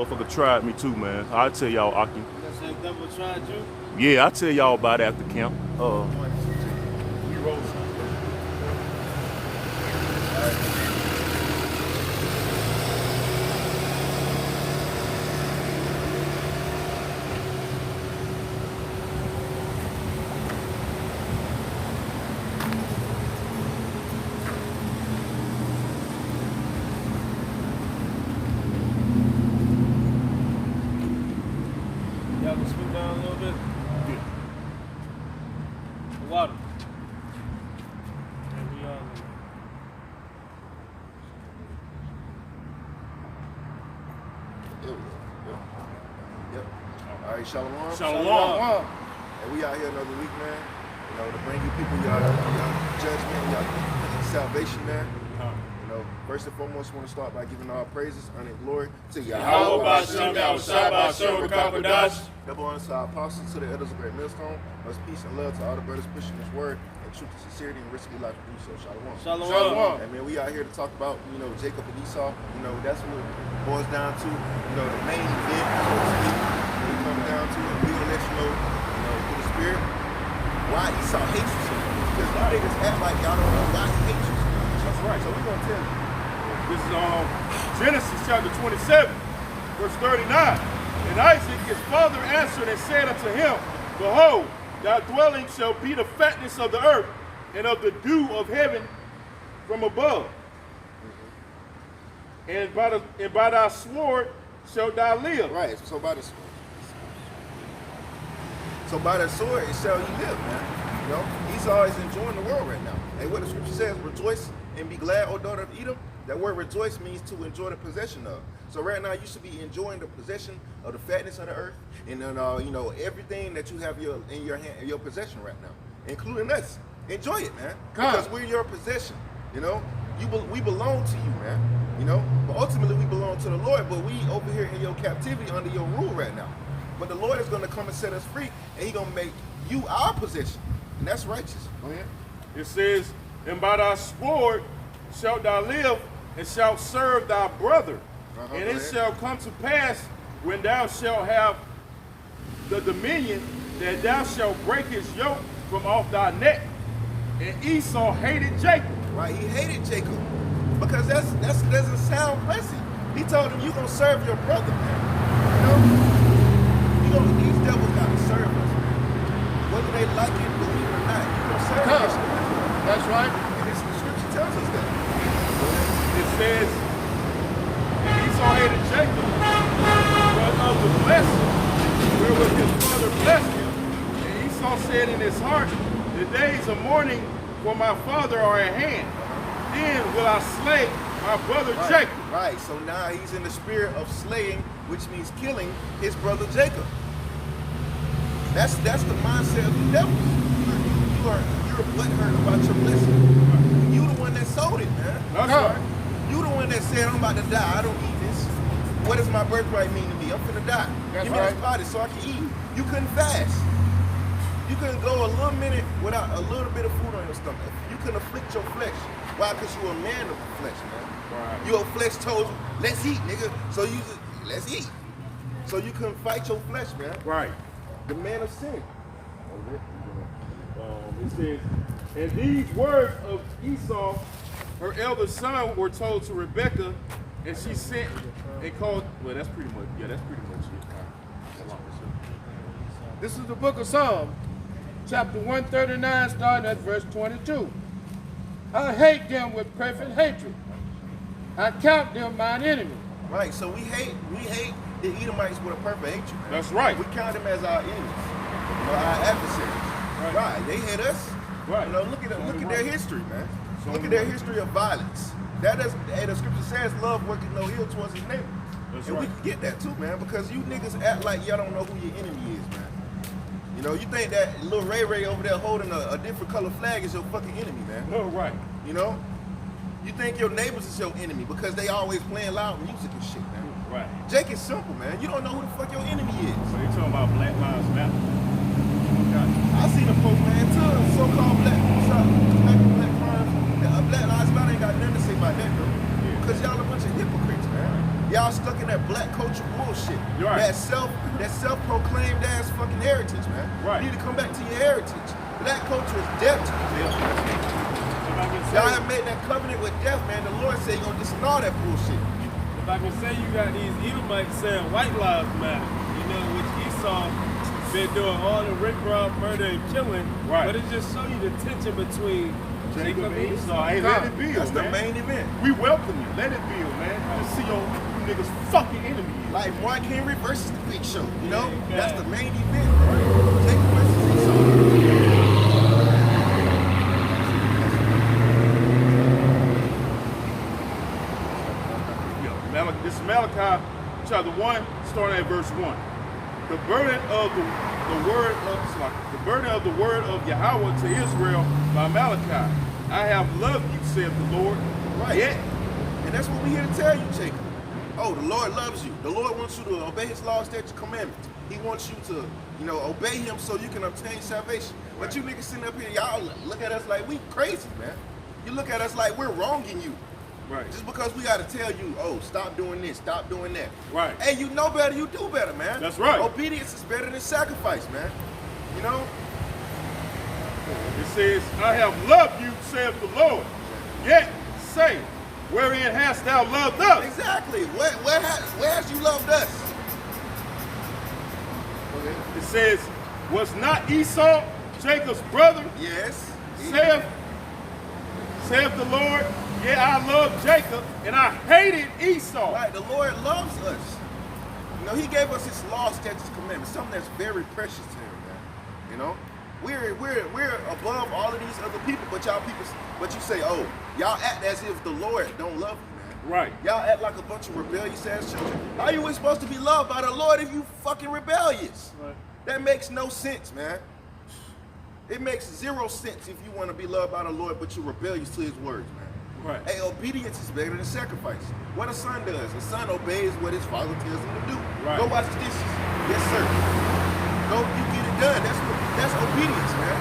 Motherfucker tried me too, man. I'll tell y'all, Aki. That same devil tried you? Yeah, I'll tell y'all about it after camp. We roll something. Y'all can scoot down a little bit. Yeah. The water. And we There we go. Yep. All right, shalom. Shalom. And we out here another week, man. You know, to bring you people y'all judgment, y'all salvation, man. You know, first and foremost, we want to start by giving all praises, honor, and glory to Yahweh. Double honor to our apostles, to the elders of Great Millstone. Much peace and love to all the brothers pushing this word and truth and sincerity and risking life to do so. Shalom. Shalom. And man, we out here to talk about, you know, Jacob and Esau. You know, that's what it boils down to. You know, the main event, so to speak. When it comes down to it, we gonna let you know, through the spirit, why Esau hates you so much. Because you niggas act like y'all don't know why he hates you so much. That's right. So we gonna tell you. This is Genesis chapter 27, verse 39. And Isaac, his father, answered and said unto him, Behold, thy dwelling shall be the fatness of the earth, and of the dew of heaven from above. And by thy sword shalt thou live. Right, so by the sword it shall you live, man. You know, Esau is enjoying the world right now. Hey, what the scripture says, rejoice and be glad, O daughter of Edom. That word rejoice means to enjoy the possession of. So right now you should be enjoying the possession of the fatness of the earth, and then you know, everything that you have in your hand, in your possession right now, including us. Enjoy it, man, because we're your possession. You know, we belong to you, man. You know, but ultimately we belong to the Lord. But we over here in your captivity under your rule right now. But the Lord is going to come and set us free, and He's going to make you our possession, and that's righteous. Go ahead. It says, And by thy sword shalt thou live, and shalt serve thy brother. And it shall come to pass, when thou shalt have the dominion, that thou shalt break his yoke from off thy neck. And Esau hated Jacob. Right, he hated Jacob because that doesn't sound pleasant. He told him, "You gonna serve your brother, man. You know, these devils gotta serve us, man. Whether they like it, believe it or not, you gonna serve us." That's right. And the scripture tells us that. It says, and Esau hated Jacob because of the blessing wherewith his father blessed him. And Esau said in his heart, The days of mourning for my father are at hand. Then will I slay my brother Jacob. Right, so now he's in the spirit of slaying, which means killing his brother Jacob. That's the mindset of the devil. You're butthurt about your blessing. You the one that sold it, man. That's right. You the one that said, I'm about to die, I don't eat this. What does my birthright mean to me? I'm finna die. That's Give me this body so I can eat. You couldn't fast. You couldn't go a little minute without a little bit of food on your stomach. You couldn't afflict your flesh. Why? Because you're a man of the flesh, man. Right. Your flesh told you, let's eat, nigga. So you just, let's eat. So you couldn't fight your flesh, man. Right. The man of sin. It says, and these words of Esau, her eldest son, were told to Rebekah, and she sent and called. Well, that's pretty much it. This is the book of Psalms, chapter 139, starting at verse 22. I hate them with perfect hatred. I count them mine enemy. Right, so we hate the Edomites with a perfect hatred, man. That's right. We count them as our enemies, or our adversaries. Right. They hate us. Right. You know, look at their history, man. Look at their history of violence. That does, and the scripture says, love working no ill towards his neighbor. That's and right. we can get that too, man, because you niggas act like y'all don't know who your enemy is, man. You know, you think that little Ray Ray over there holding a different color flag is your fucking enemy, man. No, right. You know? You think your neighbors is your enemy because they always playing loud music and shit, man. Right. Jake is simple, man. You don't know who the fuck your enemy is. So they talking about Black Lives Matter. I seen a post, man, too, so-called black crimes. Black Lives Matter ain't got nothing to say about that, bro. Because y'all a bunch of hypocrites, man. Y'all stuck in that black culture bullshit. Right. That self-proclaimed ass fucking heritage, man. Right. You need to come back to your heritage. Black culture is death to you. Y'all have made that covenant with death, man. The Lord said He's gonna disannul that bullshit. If I can say, you got these Edomites saying white lives matter, you know, which Esau been doing all the rape, rob, murder, and killing. Right. But it just show you the tension between Jacob and and Esau. Hey, let it build, That's the man. main event. We welcome you. Let it build, man. Just see your niggas fucking enemy. Like Mark Henry versus the Big Show, you know? Yeah, That's the main event, bro. Jacob versus Esau. This is Malachi chapter 1, starting at verse 1. The burden of the word of Yahweh to Israel by Malachi. I have loved you, saith the Lord. Right. Yet, And that's what we here to tell you, Jacob. Oh, the Lord loves you. The Lord wants you to obey His laws, statutes, commandments. He wants you to, obey Him so you can obtain salvation. But you niggas sitting up here, y'all look at us like we crazy, man. You look at us like we're wronging you. right, Just because we gotta tell you, oh, stop doing this, stop doing that. right. Hey, you know better, you do better, man. That's right. Obedience is better than sacrifice, man. You know? It says, I have loved you, saith the Lord. Yet say, wherein hast thou loved us? Exactly. Where has you loved us? It says, was not Esau Jacob's brother? Yes. Saith the Lord, yeah, I loved Jacob, and I hated Esau. Right, the Lord loves us. He gave us His law, statutes, commandments, something that's very precious to Him, man. You know, we're above all of these other people, but you say, oh, y'all act as if the Lord don't love you, man. Right. Y'all act like a bunch of rebellious ass children. How you we supposed to be loved by the Lord if you fucking rebellious? Right. That makes no sense, man. It makes zero sense if you want to be loved by the Lord, but you're rebellious to His words, man. Right. Hey, obedience is better than sacrifice. What a son does, a son obeys what his father tells him to do. Right. Go wash the dishes. Yes, sir. Go, you get it done. That's obedience, man.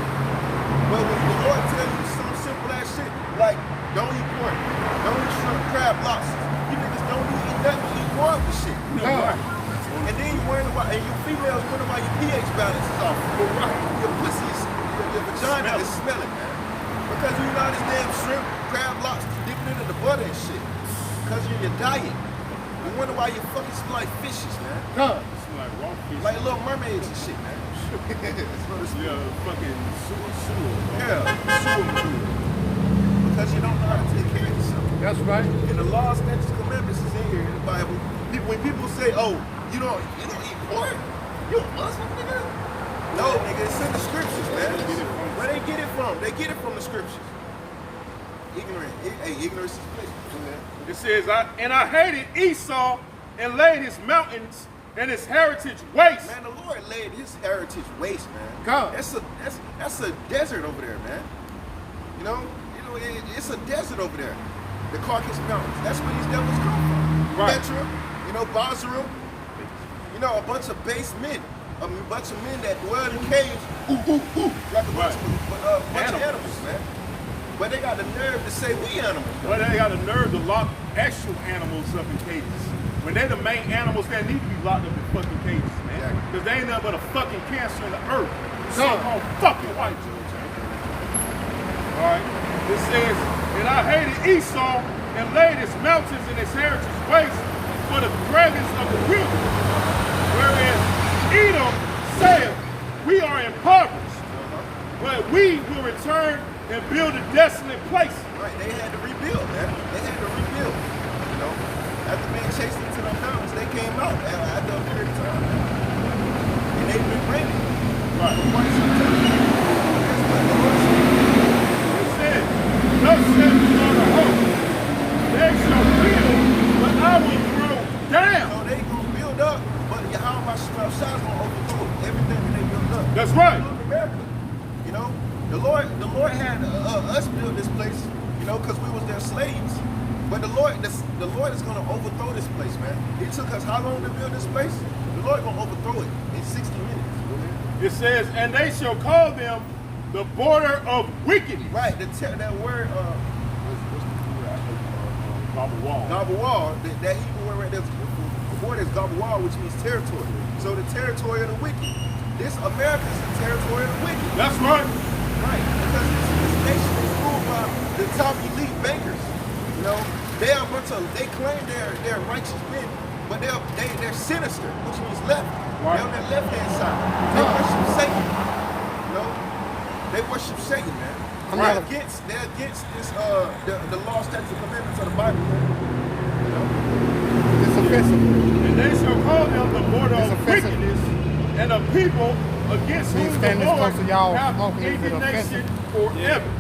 But when the Lord tells you some simple ass shit, like don't eat pork, don't eat shrimp, crab, lobster, you niggas don't eat nothing, eat horrible shit. Right. And then you worrying about, and you females wondering why your pH balance is off. Your pussy is, your vagina is smelling, man. Because you know this damn shrimp, crab, lobster, dipping it in the butter and shit. Because you're your diet. You wonder why you fucking smell like fishes, man. It's like raw fish. Like little mermaids and shit, man. Yeah, fucking sewer. Yeah, because you don't know how to take care of yourself. That's right. And the law, statutes, commandments is in here in the Bible. When people say, oh, you don't eat pork, you a Muslim, nigga? No, nigga, it's in the scriptures, man. Where they get it from? They get it from the scriptures. Ignorant. Hey, ignorance is bliss. It says, I hated Esau and laid his mountains and his heritage waste. Man, the Lord laid His heritage waste, man. God. That's a desert over there, man. It's a desert over there. The Caucasus Mountains. That's where these devils come from. Right. Petra, Basra, a bunch of base men. A bunch of men that dwell in caves, like a bunch of animals, man. But they got the nerve to say we animals. Well, they got the nerve to lock actual animals up in cages. When they're the main animals that need to be locked up in fucking cages, man. Because they ain't nothing but a fucking cancer in the earth. So-called fucking white Jews. Alright. It says, and I hated Esau and laid his mountains and his heritage waste for the dragons of the wilderness. Whereas Edom saith, we are impoverished, but we will return and build a desolate place. Right, they had to rebuild, man. They had to rebuild. After being chased into the mountains, they came out after a period of time, man. And they've been ready. Right. For quite some time. That's what the Lord said. It said, thus saith the Lord of hosts, they shall build, but I will throw down. So they gonna build up, but Yahweh Shemel Shah's gonna overthrow everything that they built up. That's right. Look, America. The Lord had us build this place, because we was their slaves. But the Lord is gonna overthrow this place, man. It took us how long to build this place? The Lord gonna overthrow it in 60 minutes. It says, and they shall call them the border of wickedness. Right, that word, Gabawal. Gabawal, that Hebrew word right there. Before there's Gabual, which means territory. So the territory of the wicked. This America is the territory of the wicked. That's right. Right. Because this nation is ruled by the top elite bankers. You know, they are a bunch of, they claim they're righteous men, but they're sinister, which means left. Right. They're on that left-hand side. They worship Satan. You know? They worship Satan, man. They're against this the law, statutes, and commandments of the Bible, man. You know? It's offensive. And they shall call them the border of wickedness, and a people against whom the Lord have indignation forever.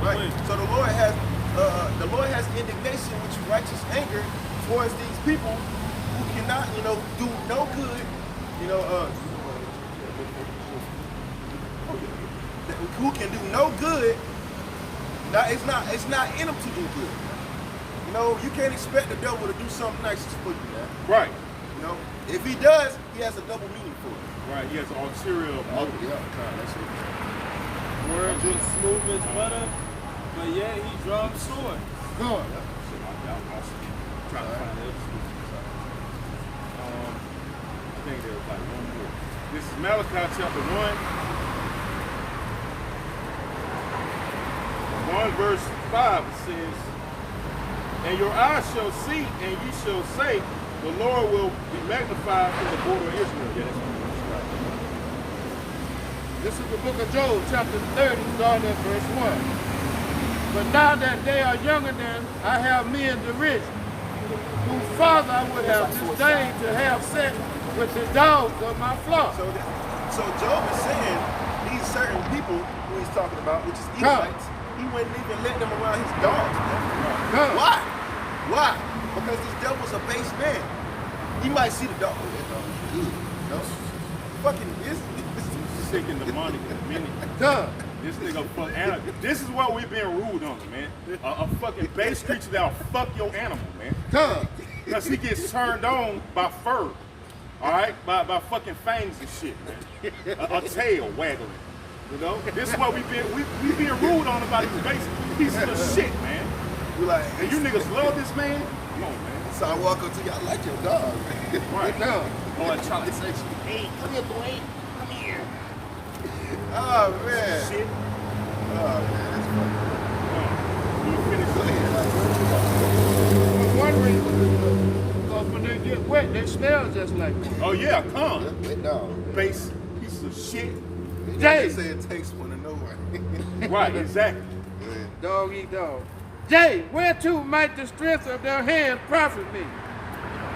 Right. So the Lord has indignation, which is righteous anger towards these people who cannot, you know, do no good, you know, who can do no good. Now it's not in them to do good. You know, you can't expect the devil to do something nice for you, man. Right. You know, if he does, he has a double meaning for it. Right. He has an ulterior motive. Yeah, that's it. Words is smooth as butter, but yeah, he draws the sword. Good. Trying to find it. I think there was like one more. This is Malachi chapter 1 verse 5. It says, and your eyes shall see, and ye shall say, the Lord will be magnified in the border of Israel. Yeah, that's what it's right. This is the book of Job, chapter 30, starting at verse 1. But now that they are younger than I have men the rich, whose father I would have disdained to have sex with the dogs of my flock. So Job is saying these certain people who he's talking about, which is Edomites, he wouldn't even let them around his dogs, man. Why? Why? Because this devil's a base man. He might see the dog. No. Fucking is Sick and demonic in a minute. This nigga fuck animal. This is what we've been ruled on, man. A fucking base creature that'll fuck your animal, man. Because he gets turned on by fur. Alright? By fucking fangs and shit, man. A tail waggling. You know? This is what we being ruled on about these base pieces of shit, man. You like, And you niggas love this man? Come on, man. so I walk up to you, I like your dog. Right. Oh, that Charlie says, hey, come here, boy. Come here. Oh man. Shit. Oh man, that's funny. You finish For one reason, because when they get wet, they smell just like that. Oh yeah, come. Wet dog. Base piece of shit. They say it takes one to know one. Right, exactly. Dog eat dog. Yea, whereto might the strength of their hand profit me,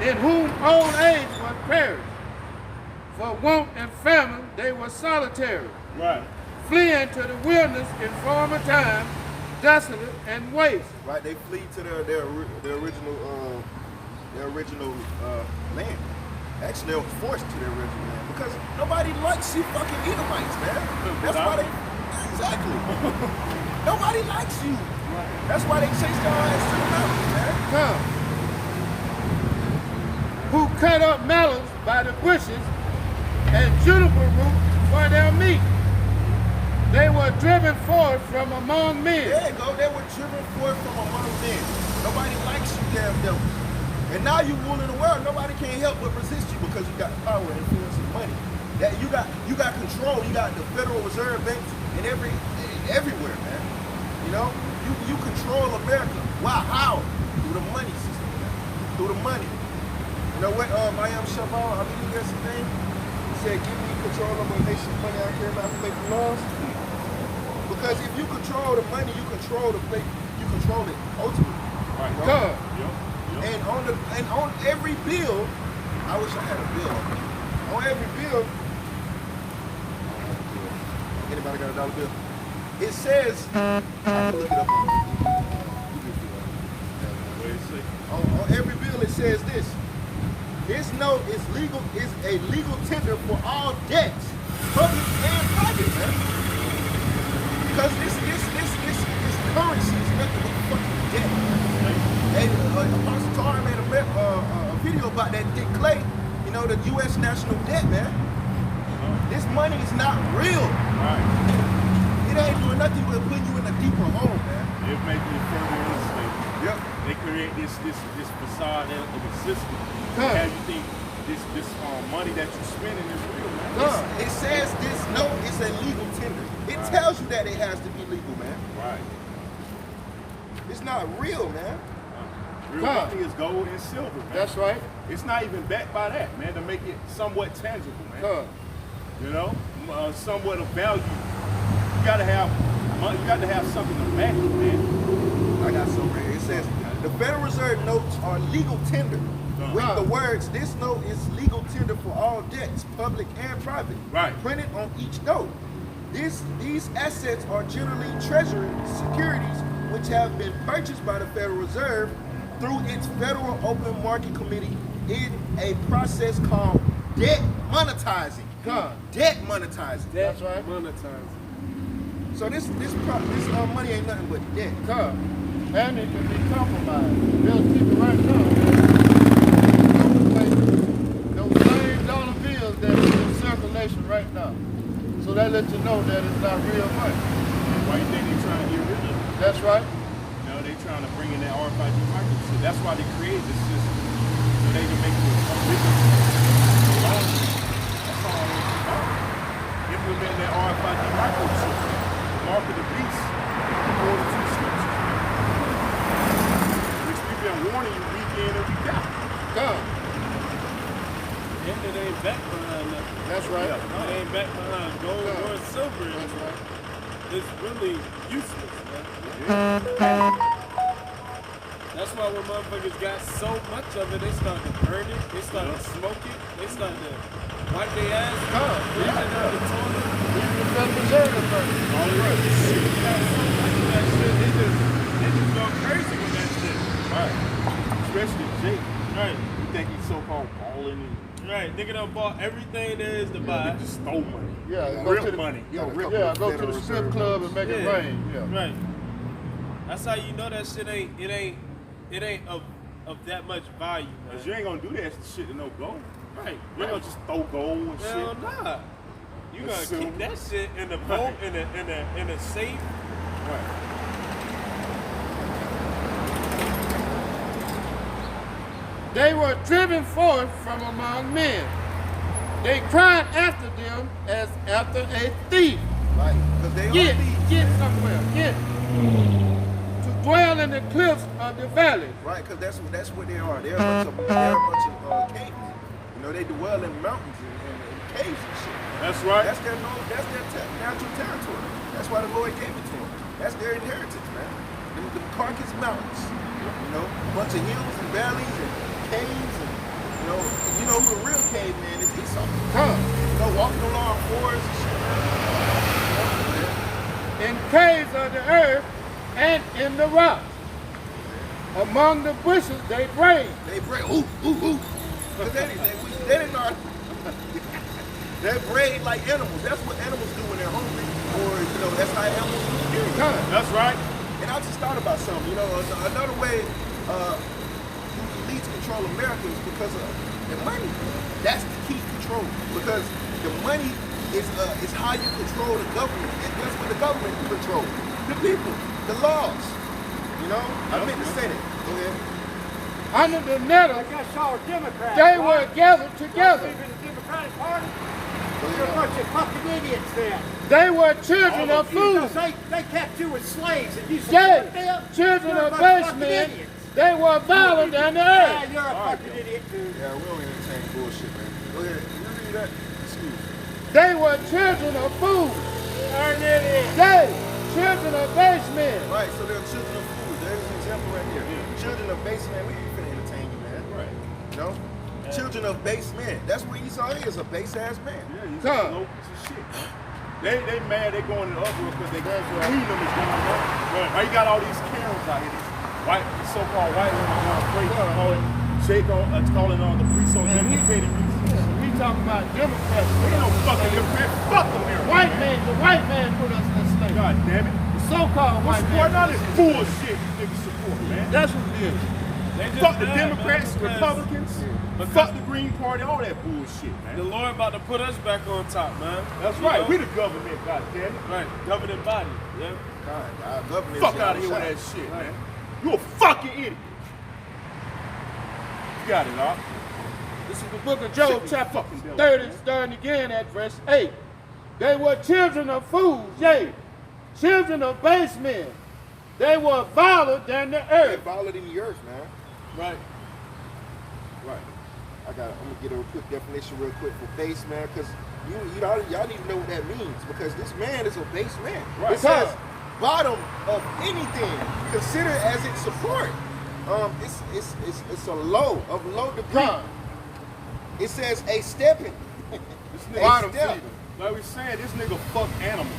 in whom old age was perished. For want and famine they were solitary, Right. fleeing to the wilderness in former time, desolate and waste. Right, they flee to their original land. Actually, they were forced to their original land because nobody likes you fucking Edomites, man. That's why they exactly. Nobody likes you. That's why they chase their ass to the mountains, man. Who cut up melons by the bushes and juniper root for their meat. They were driven forth from among men. There you go. They were driven forth from among men. Nobody likes you, damn devil. And now you ruling the world. Nobody can help but resist you because you got power, influence, and money. That you got control. You got the Federal Reserve banks and everywhere, man. You know, you control America. Why? How? Through the money system, man. Through the money. You know what? Mayim Shaval, I believe that's his name. He said, "Give me control of my nation's money. I don't care about making laws." Because if you control the money, you control the place. You control it ultimately. Right. You know? And on every bill, I wish I had a bill. On every bill, anybody got a dollar bill? It says, I can look it up on every bill it says this. This note is a legal tender for all debts, public and private, man. Because this currency is nothing but fucking debt. And Apostle Tar made a video about that Dick Clay, you know, the U.S. national debt, man. This money is not real. Right. It ain't doing nothing but putting you in a deeper hole, man. It makes you further unstable. Yep. They create this facade of a system. Huh. Have you think this money that you're spending is real, man? It says this note is a legal tender. It tells you that it has to be legal, man. Right. It's not real, man. Real money is gold and silver, man. That's right. It's not even backed by that, man, to make it somewhat tangible, man. You know, somewhat of value. You gotta have something to back it, man. I got some right here. It says the Federal Reserve notes are legal tender. With the words, this note is legal tender for all debts, public and private, printed on each note. These assets are generally treasury securities which have been purchased by the Federal Reserve through its Federal Open Market Committee in a process called debt monetizing. Debt monetizing. That's right. Monetizing. So this money ain't nothing but debt. And it can be compromised. They'll keep it right now. Those same dollar bills that are in circulation right now. So that lets you know that it's not real money. Why you think they're trying to get rid of it? That's right. You know, they're trying to bring in that RFID microchip. That's why they created this system. So they can make it a bigger That's all it's about. Implement that RFID microchip. The mark of the beast. According to the scripture. Which we've been warning you week in and week out. And it ain't back behind nothing. That's right. It ain't back behind gold or silver. That's right. It's really useless, man. That's why when motherfuckers got so much of it, they started to burn it, they started to smoke it, they started to wipe their ass. Even the Federal Reserve is burning. All right. That shit, they just go crazy with that shit. Right. Especially Jake. Right. You think he's so-called balling and Right, nigga done bought everything there is to buy. just stole money. Yeah, real money. Go to the strip club and make it rain. Yeah. Right. That's how you know that shit it ain't of that much value, man. Cause you ain't gonna do that shit to no gold. Right. You ain't gonna just throw gold and Hell shit. nah. You gotta Assume. keep that shit in the vault, in a safe. Right. They were driven forth from among men. They cried after them as after a thief. Right. Because they are thieves. Get somewhere. Get. To dwell in the cliffs of the valley. Right, because that's what they are. They're a bunch of cavemen. You know, they dwell in mountains and caves and shit. That's right. That's their natural territory. That's why the Lord gave it to them. That's their inheritance, man. The Carcass Mountains. You know, a bunch of hills and valleys and caves and you know who the real caveman is Esau. You know, walking along forests and shit. In caves of the earth and in the rocks. Among the bushes they brave. They brave. Ooh. Because they didn't know. They're brave like animals. That's what animals do when they're hungry. Or, you know, that's how animals do. That's right. And I just thought about something. You know, another way elites control America is because of the money. That's the key control. Because the money is how you control the government. That's what the government controls. The people, the laws. You know? I meant to say that. Go ahead. Under the nettle, I guess y'all are Democrats. they right? were gathered together. Y'all in the Democratic Party? You're a bunch of fucking idiots then. They were children of Because fools. they kept you as slaves and you Yea, support them. children You're a of bunch of base fucking men. idiots. They were violent than the Yeah, earth. you're a fucking idiot too. Yeah, we don't entertain bullshit, man. Go ahead. You read that? Excuse me. They were children of fools. You're an idiot. They, children of base men. Right, so they're children of fools. There's an example right here. Children of base men. We ain't finna entertain you, man. Right. You know? Children of base men. That's what Esau is, a base ass man. Yeah, he's Come. a low piece of shit. They mad they going in the uproar because they freedom is going up. Why you got all these Karens out here, these so-called white women going crazy, calling on the police on educated reasons. We talking about Democrats. Ain't no fucking Democrat. Fuck America. The white man put us in slavery. God damn it. The so-called white Support man. all this bullshit you niggas support, man. That's what it is. They just Fuck the mad, man, Democrats, because Republicans, fuck the Green Party, all that bullshit, The man. Lord about to put us back on top, man. That's You right. know? We the government, God damn it. Right, governing body. Yeah. God, our government Fuck is out of here with that shit, man. You a fucking idiot. got it, Doc. This is the book of Job, Shit, chapter fucking devil, 30, man. starting again at verse 8. They were children of fools, yea, children of base men. They were viler than the They're earth. violent in the earth, man. Right. Right. I'm gonna get a quick definition real quick for base man, because y'all need to know what that means, because this man is a base man. Right. It says bottom of anything considered as its support. It's a low of low degree. God. It says a stepping. This A nigga, Bottom step. feeder. like we saying, this nigga fuck animals.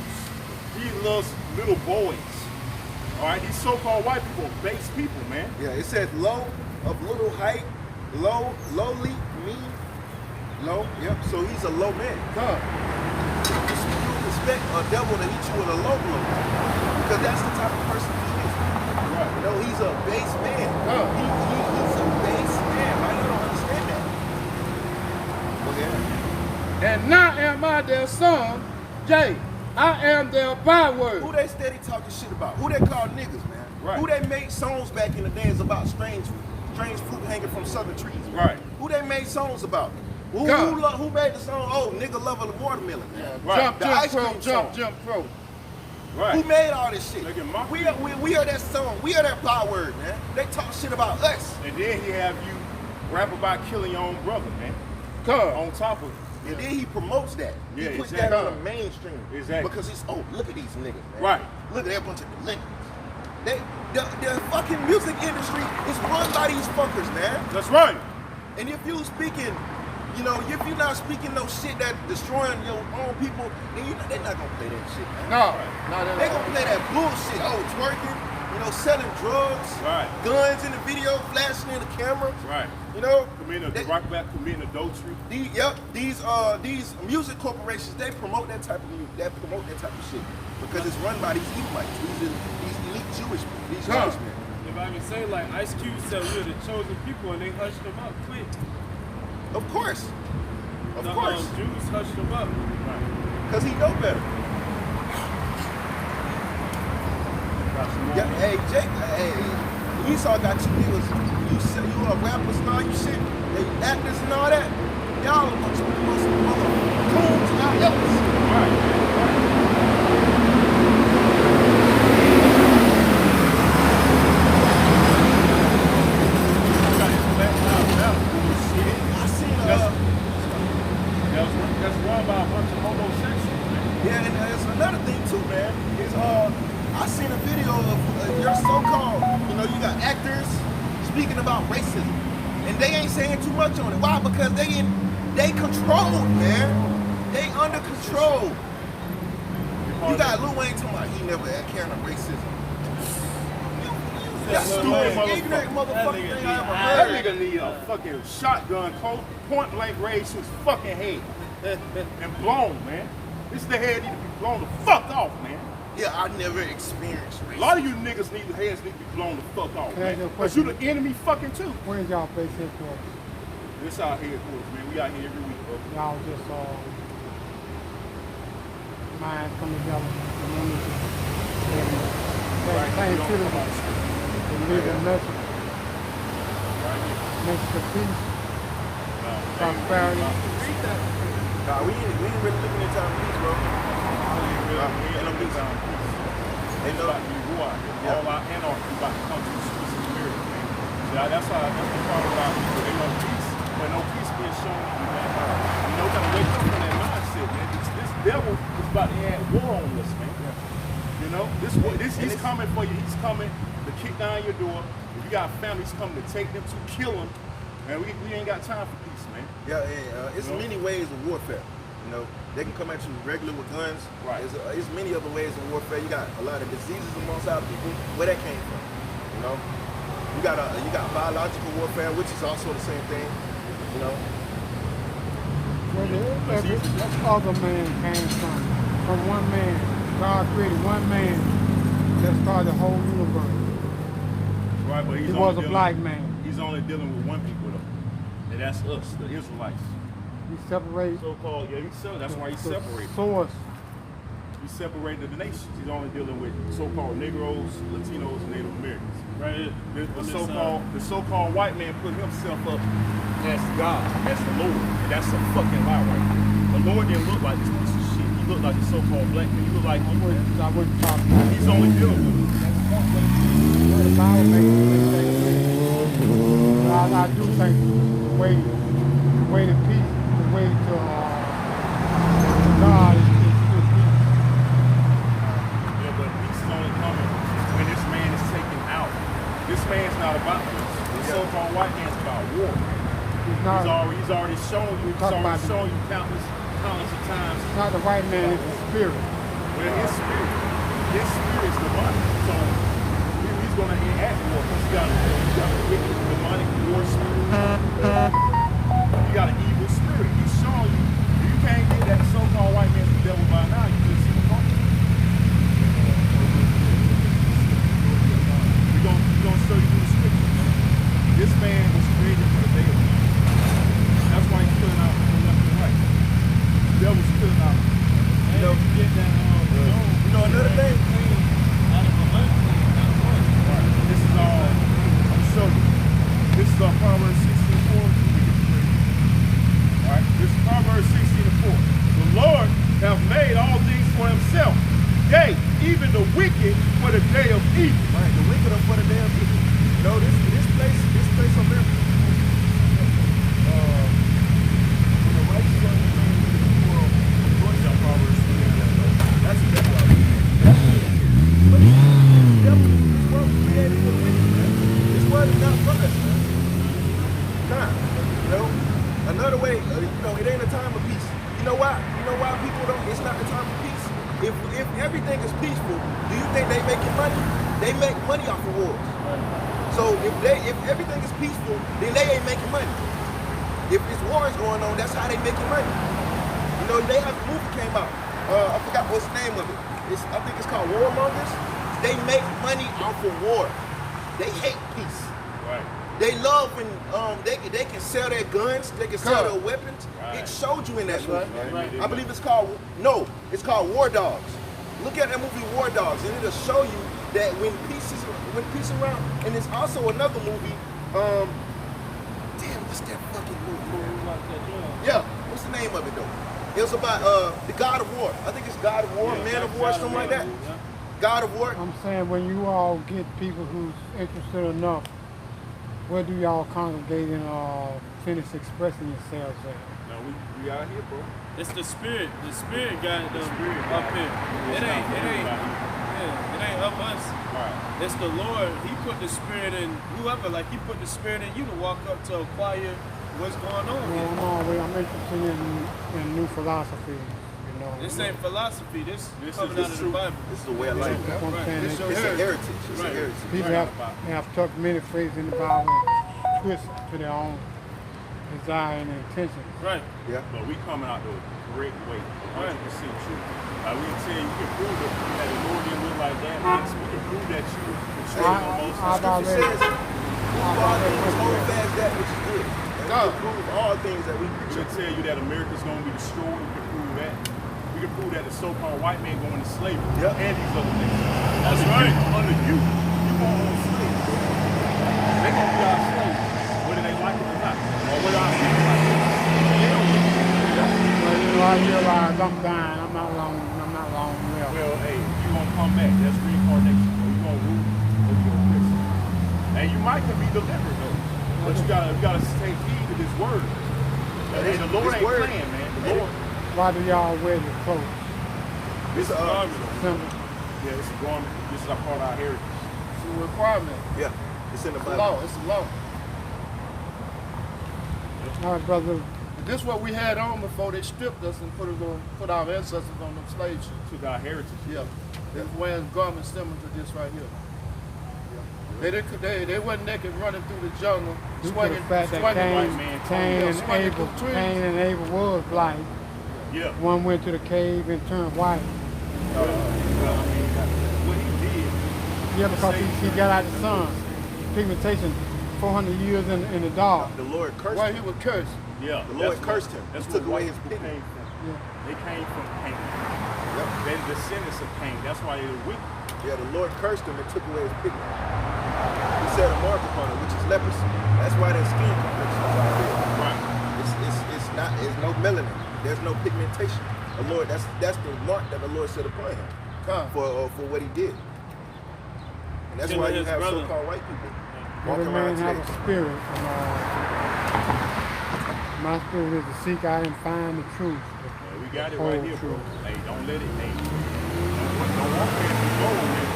He loves little boys. All right, these so-called white people are base people, man. Yeah, it says low of little height, lowly, mean, low. Yep. So he's a low man. God. You expect a devil to hit you with a low blow, because that's the type of person he is. Right. You know, he's a base man. Huh. He's a base man. Why you don't understand that? Okay. And now am I their son, yea, I am their byword. Who they steady talking shit about? Who they call niggas, man? Right. Who they made songs back in the days about strange fruit hanging from southern trees? Man? Right. Who they made songs about? God. Who made the song? Oh, nigga lover the watermelon. Man. Right. Jump, The jump, ice pro, cream jump, song. jump, pro. Right. Who made all this shit? Look at my- We are that song. We are that byword, man. They talk shit about us. And then he have you rap about killing your own brother, man. God. On top of it. And then he promotes that. Yeah, he puts exactly. that on the mainstream. Exactly. Because he's, oh, look at these niggas, man. Right. Look at that bunch of delinquents. The fucking music industry is run by these fuckers, man. That's right. And if you speaking, you know, if you're not speaking no shit that destroying your own people, then they're not gonna play that shit, man. No, not at They all. gonna play that bullshit. Oh, twerking, you know, selling drugs, Right. guns in the video, flashing in the camera. Right. You know, Committing They- committing adultery. these music corporations, they promote that type of music, they promote that type of shit because it's run by these Edomites, these elite Jewish people, these Huh. Jewish men. If I can say, like Ice Cube said, we're the chosen people, and they hushed them up quick. Of course, The course, Jews hushed them up. because he know better. Yeah, hey, Jake, hey, Esau got you niggas. You a rapper, star, you shit. They actors and all that. Y'all a bunch of coons and all else. I seen That's run by a bunch of homosexuals, man. yeah, and there's another thing too, man. Is I seen a video of your so-called, you know, you got actors speaking about racism, and they ain't saying too much on it. Why? Because they controlled, man. They under control. You got Lil Wayne talking about he never had carrying racism. That's Lil stupid, Wayne ignorant motherfucking nigga thing I ever That heard. nigga need a fucking shotgun, point blank range to his fucking head and blown, man. This the head need to be blown the fuck off, man. Yeah, I never experienced A racism. lot of you niggas heads need to be blown the fuck off, Can I ask you a man. Cause you question? the enemy fucking too. When is y'all base headquarters? This our headquarters, man. We out here every week, bro. Y'all just minds come together and unity. Right, Same we don't citizens. come out straight. And live in message. Right here. Message of peace, No, prosperity. Nah, we ain't really looking at time peace, bro. Ain't no peace. Ain't no. About to be war. All our anarchy about to come to the streets of spirit, man. Yeah, that's the problem about people. They want peace, but no peace being shown to you, man. You know, gotta wake up from that mindset, man. This devil is about to add war on us, man. You know, he's coming for you. He's coming to kick down your door. If you got families coming to take them to kill them, man, we ain't got time for peace, man. Yeah, it's You know? many ways of warfare. You know, they can come at you regular with guns. Right. It's many other ways of warfare. You got a lot of diseases amongst our people. Where that came from? You know, you got biological warfare, which is also the same thing. You know, Where the other man came from one man. God created one man that started the whole universe. Right, but He he's was only a dealing- black man. He's only dealing with one people though, and that's us, the Israelites. He separated So-called, yeah, that's why he's the separated. source We separated the nations. He's only dealing with so-called Negroes, Latinos, and Native Americans. Right. The so-called white man put himself up as God, as the Lord. And that's a fucking lie right there. The Lord didn't look like this piece of shit. He looked like a so-called black man. He looked like I wouldn't talk about it. he's only dealing with it. Well, the Bible makes me think that. I do think the way to peace, the way to God is peace. Yeah, but peace is only coming when this man is taken out. This man's not about this. The so-called white man's about war. He's already shown you countless of times. It's not the white man, it's the spirit. Well, his spirit's demonic. So he's going to enact war because he got a wicked, demonic war spirit. You got an evil spirit. He's showing you. You can't get that so-called white man's the devil by now. You just see the function. We're going to show you through the scriptures. This man was created for the day of peace. That's why he's putting out from left and right. The devil's putting out. You know, Get that another thing. out of a month. This is all, I'm showing you. This is our Proverbs 16:4. Alright, this is Proverbs 16:4. The Lord hath made all things for himself. Yea, even the wicked for the day of evil. Right, the wicked are for the damn people. You know, this place on there. The righteous are the things of the world. Rejoice in Proverbs 3. That's what that's about. That's what it is. But the devil, this world was created for the wicked, man. This world is not for us, man. Nah, you know. Another way, it ain't a time of peace. You know why? People don't. It's not the time of peace. If everything is peaceful, do you think they making money? They make money off of wars. So if everything is peaceful, then they ain't making money. If it's wars going on, that's how they making money. You know, they have a movie came out. I forgot what's the name of it. I think it's called Warmongers. They make money off of war. They hate peace. Right. They love when they can sell their guns, they can sell their weapons. Right. It showed you in that movie. Right. I believe it's called War Dogs. Look at that movie War Dogs, and it'll show you that when peace around. And it's also another movie. Damn, what's that fucking movie? Yeah, what's the name of it though? It was about the God of War. I think it's God of War, Man of War, something like that. God of War. I'm saying when you all get people who's interested enough, where do y'all congregate and finish expressing yourselves at? Now we out here, bro. It's the spirit. The spirit got them up here. It ain't up us. Right. It's the Lord. He put the spirit in whoever. Like he put the spirit in you to walk up to acquire what's going on here. I'm interested in new philosophy. You know. This ain't philosophy. This coming is out of the true. Bible. This is the way of life. That's what I'm saying. It's a heritage. It's a heritage. People have tucked many phrases in the Bible and twist to their own desire and intentions. Right. Yeah. But we coming out the correct way. 100% true. Like we can tell you can prove it that the Lord didn't look like that. We can prove that you betrayed the most. I've Scripture already- says, hold fast that which is good. And we can prove all things that we We preach. can tell you that America's going to be destroyed. We can prove that. We can prove that the so-called white man going into slavery. Yep. And these other things. That's right. Under you going on slavery. They're going to be our slaves, whether they like it or not. Or whether our slaves like it. But you know, I realize I'm dying. I'm not long left. Well, hey, you're going to come back. That's reincarnation. Or you're going to rule or you're going to prison. And you might can be delivered, though. But you gotta take heed to this word. Hey, the Lord ain't playing, man. The Lord. Why do y'all wear the clothes? It's a Simple. Yeah, it's a garment. This is a part of our heritage. It's a requirement. yeah. It's in the It's a Bible. law. It's a law. All right, brother. This is what we had on before they stripped us and put our ancestors on them slave ships. Took our heritage. Yeah. They was wearing garments similar to this right here. They wasn't naked running through the jungle, Due to swinging, the fact that swinging. Cain and Abel was black. Yeah. One went to the cave and turned white. Well, I mean, what he did. Yeah, because he got out the sun. Pigmentation, 400 years in the dark. The Lord cursed Why him. he was cursed. Yeah. The Lord that's cursed what- him. That's He took where away white his people pigment. came from. Yeah. They came from Cain. Yep. Then descendants of Cain. That's why they're weak. Yeah, the Lord cursed him and took away his pigment. He set a mark upon it, which is leprosy. That's why their skin complexion is like this. Right. It's no melanin. There's no pigmentation. The Lord, that's the mark that the Lord set upon him for what he did. And that's why you have so-called white people Every walking man around have today. a spirit. My spirit is to seek out and find the truth. Yeah, we got it Whole right here, bro. truth. Hey, don't let it. Hey, don't walk there and go on there.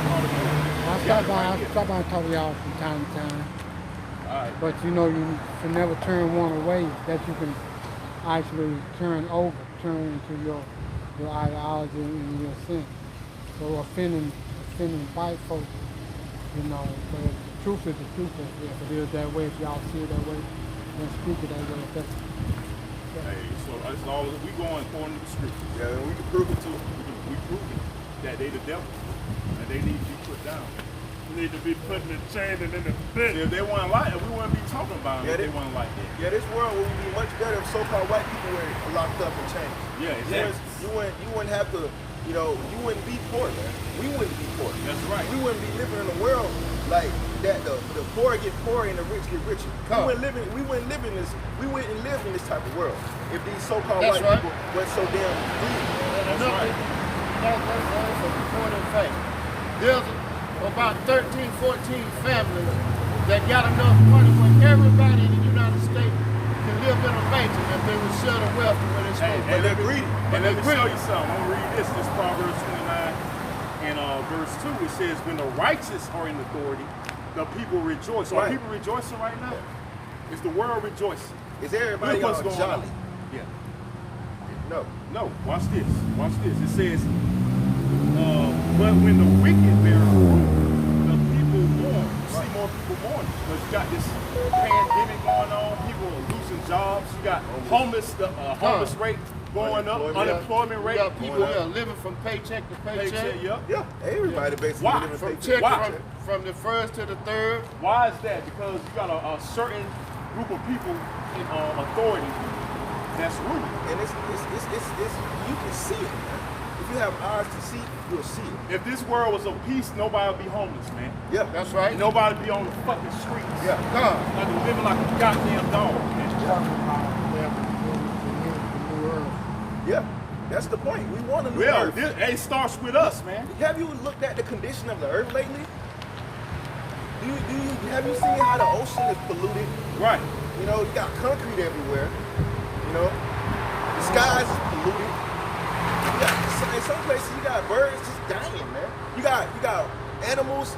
I stop by and talk to y'all from time to time. All right. But you know, you should never turn one away that you can actually turn into your ideology and your sin. So offending white folks, you know, but the truth is the truth. If it is that way, if y'all see it that way, then speak it that way. If that's, Hey, so it's all we going according to the scriptures. Yeah, and we can prove it too. We proving that they the devil and they need to be put down. Need to be put in the chain and in the pit. See, if they weren't like it, we wouldn't be talking about them. Yeah, If they weren't like that. Yeah, this world would be much better if so-called white people were locked up and chained. Yeah, exactly. You wouldn't have to, you know, you wouldn't be poor, man. We wouldn't be poor. That's right. We wouldn't be living in a world like that. The poor get poorer and the rich get richer. We wouldn't live in this type of world if these so-called white people weren't so damn greedy. And another thing, that's a important fact. There's about 13, 14 families that got enough money where everybody in the United States can live in a mansion if they would share the wealth where they're supposed to. But they're greedy. And let me show you something. I'm gonna read this. This Proverbs 29 and verse 2. It says, "When the righteous are in authority, the people rejoice." So are Right. people rejoicing right now? Is the world rejoicing? Is everybody Look what's all going jolly? on. Yeah. No. No. Watch this. Watch this. It says, "But when the wicked bear fruit, the people mourn." You see more people mourning because you got this pandemic going on. People are losing jobs. You got homeless rate going up, unemployment rate. You got people going up. here living from paycheck to paycheck. Paycheck, yep. Yeah, everybody basically Why? living From paycheck. check Why? from the first to the third. Why is that? Because you got a certain group of people in authority that's ruling. And it's you can see it, man. If you have eyes to see, you'll see it. If this world was of peace, nobody would be homeless, man. Yeah, That's right. Nobody would be on the fucking streets. Yeah. Like living like a goddamn dog, man. Yeah. That's the point. We want to live. Well, it starts with us, man. Have you looked at the condition of the earth lately? Have you seen how the ocean is polluted? Right. You know, you got concrete everywhere. You know, the skies is polluted. In some places, you got birds just dying, man. You got animals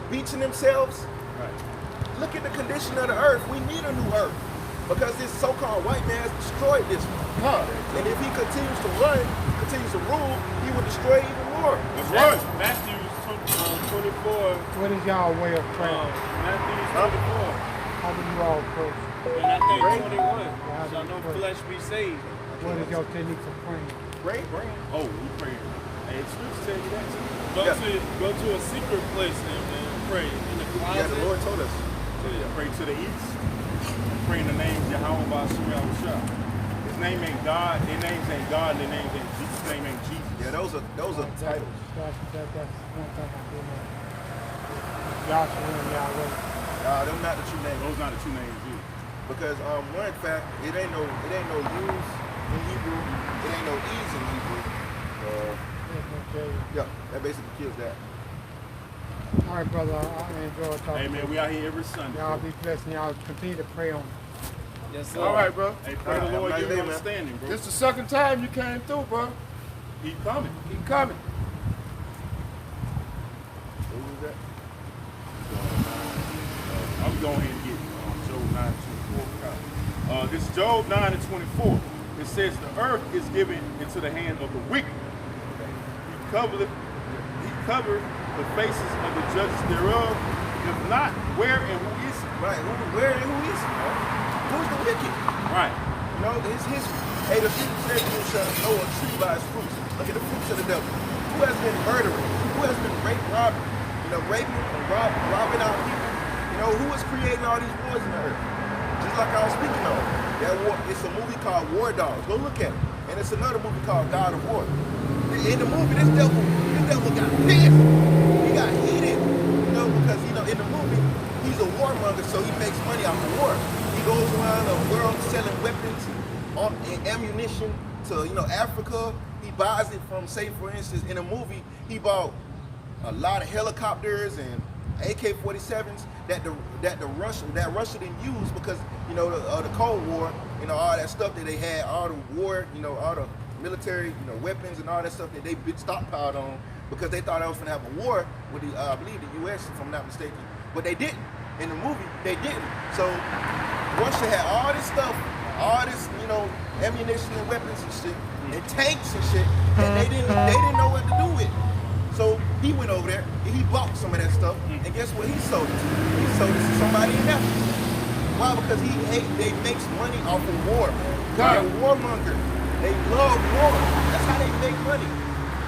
beaching themselves. Right. Look at the condition of the earth. We need a new earth because this so-called white man's destroyed this one. And if he continues to rule, he will destroy even more. That's right. Matthew 24. what is y'all way of praying? Matthew 24. How do you all pray? And I think Pray. 21. Shall no flesh be saved. What is your techniques of praying? Pray. Oh, we pray. Hey, scripture tell you that too. Go to a secret place and pray in the Yeah, closet. the Lord told us. Pray to the east. Pray in the name of Yahweh Bashir Yahushua. His name ain't God. Their names ain't God. Their names ain't Jesus. His name ain't Jesus. Yeah, those are titles. That's one thing I do know. Yahshua and Yahweh. Them not the true names. Those not the two names either. Because one fact, it ain't no U's in Hebrew. It ain't no E's in Hebrew. Okay. Yeah, that basically kills that. All right, brother. I enjoy talking. Hey, man, we out here every Sunday. Y'all be blessed and y'all continue to pray on me. Yes, sir. All right, bro. Hey, pray the Have a Lord nice give day, you man. understanding, bro. This is the second time you came through, bro. Keep coming. Keep coming. What was that? I'm going ahead and get Job 9 and 24. This is Job 9 and 24. It says, "The earth is given into the hand of the wicked. He covered the faces of the judges thereof. If not, where and who is he?" Right. Where and who is he? Man? Who's the wicked? Right. You know, his history. Hey, the people said you shall know a tree by its fruits. Look at the fruits of the devil. Who has been murdering? Who has been raping and robbing our people? You know, who is creating all these wars in the earth? Just like I was speaking on. That war, it's a movie called War Dogs. Go look at it. And it's another movie called God of War. in the movie, this devil got pissed. He got heated, you know, because in the movie he's a warmonger, so he makes money off of war. He goes around the world selling weapons and ammunition to Africa. He buys it from, say for instance, in a movie he bought a lot of helicopters and AK-47s that Russia didn't use because the Cold War, all that stuff that they had, all the war, all the military weapons and all that stuff that they been stockpiled on because they thought I was gonna have a war with I believe the U.S. if I'm not mistaken, but they didn't. In the movie, they didn't. So Russia had all this stuff, all this ammunition and weapons and shit, and tanks and shit that they didn't know what to do with. So he went over there and he bought some of that stuff, and guess what he sold it to? He sold it to somebody in Africa. Why? Because they makes money off of war, man. They're a warmonger. They love war. That's how they make money.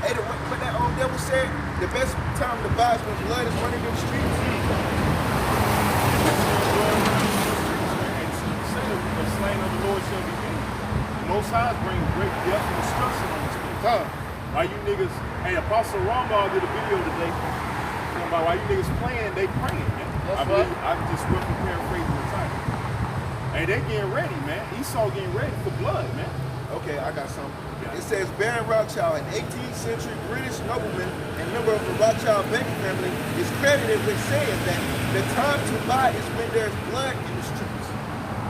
Hey, what that old devil said, the best time to buy is when blood is running in the streets. The slain of the Lord shall be many. The Most High bring great death and destruction on this place. Why you niggas, hey, Apostle Rombard did a video today talking about why you niggas playing, they praying, man. I just roughly paraphrasing the title. Hey, they getting ready, man. Esau getting ready for blood, man. Okay, I got something. It says Baron Rothschild, an 18th century British nobleman and member of the Rothschild banking family, is credited with saying that the time to buy is when there's blood in the streets.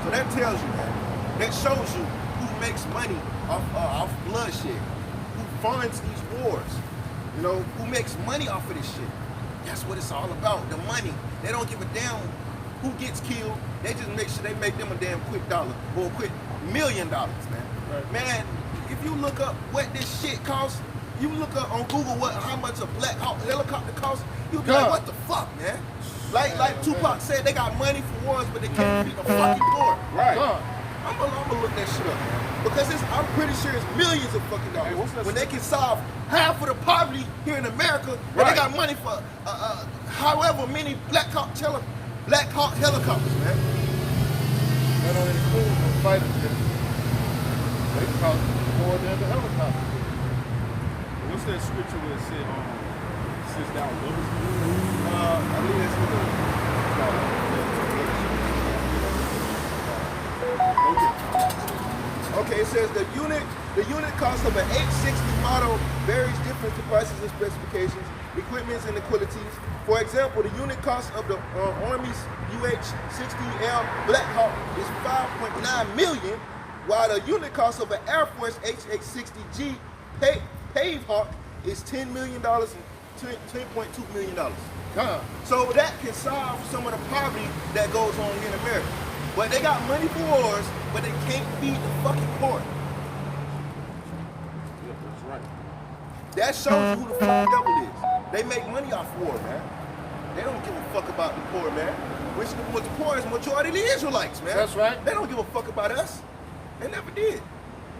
So that tells you, man. That shows you who makes money off bloodshed, who funds these wars, who makes money off of this shit. That's what it's all about, the money. They don't give a damn who gets killed. They just make sure they make them a damn quick dollar or a quick $1 million, man. Right. Man, if you look up what this shit costs, you look up on Google how much a Black Hawk helicopter costs, you'll be like, what the fuck, man? Like Tupac said, they got money for wars, but they can't feed the fucking poor. Right. I'm gonna look that shit up, man. Because I'm pretty sure it's millions of fucking dollars. When they can solve half of the poverty here in America, but they got money for however many Black Hawk helicopters, man. That don't include the fighter jets. They cost more than the helicopter. What's that scripture where it said, since thou lovest me? I believe that's what Okay, it says the unit cost of an 860 model varies different to prices and specifications, equipments and qualities. For example, the unit cost of the Army's UH-60L Black Hawk is $5.9 million, while the unit cost of an Air Force HH-60G Pave Hawk is $10 million and $10.2 million. So that can solve some of the poverty that goes on here in America. But they got money for wars, but they can't feed the fucking poor. Yeah, that's right. That shows you who the fucking devil is. They make money off war, man. They don't give a fuck about the poor, man. Which the poor is majority of the Israelites, man. That's right. They don't give a fuck about us. They never did.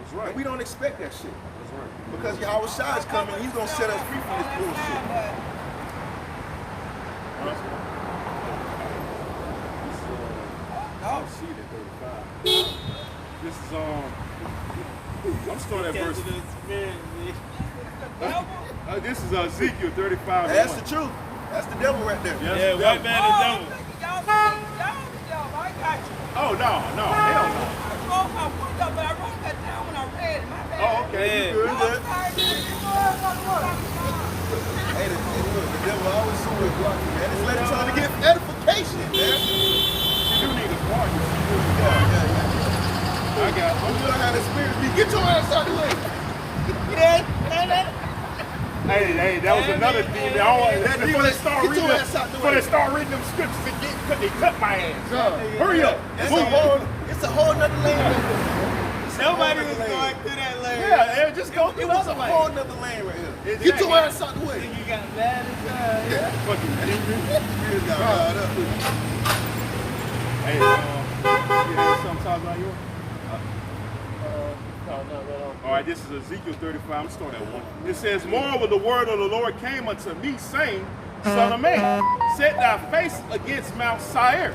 That's right. And we don't expect that shit. That's right. Because Yahweh Shai is coming, he's gonna set us free from this bullshit. See that 35. This is I'm starting at verse. This is Ezekiel 35. That's the truth. That's the devil right there. Yeah, white man and devil. Oh no, hell no. Oh, okay. Yeah. You good? Hey, look, the devil always so blocking, man. It's like trying to get edification, man. You do need a partner. Yeah. I got. I'm learning how the spirit be. Get your ass out the way. Hey, that was another demon. Before they start Get your ass out the before way. they start reading them scriptures again, they cut my ass. Hurry up. It's a whole nother lane right here. Nobody was going through that lane. Yeah, just go through It was the a other whole lane. nother lane right here. Exactly. Get your ass out the way. You got mad as hell. Fucking Really got riled up. Hey, yeah, sometimes about yours. All right, this is Ezekiel 35. I'm starting at 1. It says, moreover, the word of the Lord came unto me, saying, Son of man, set thy face against Mount Seir,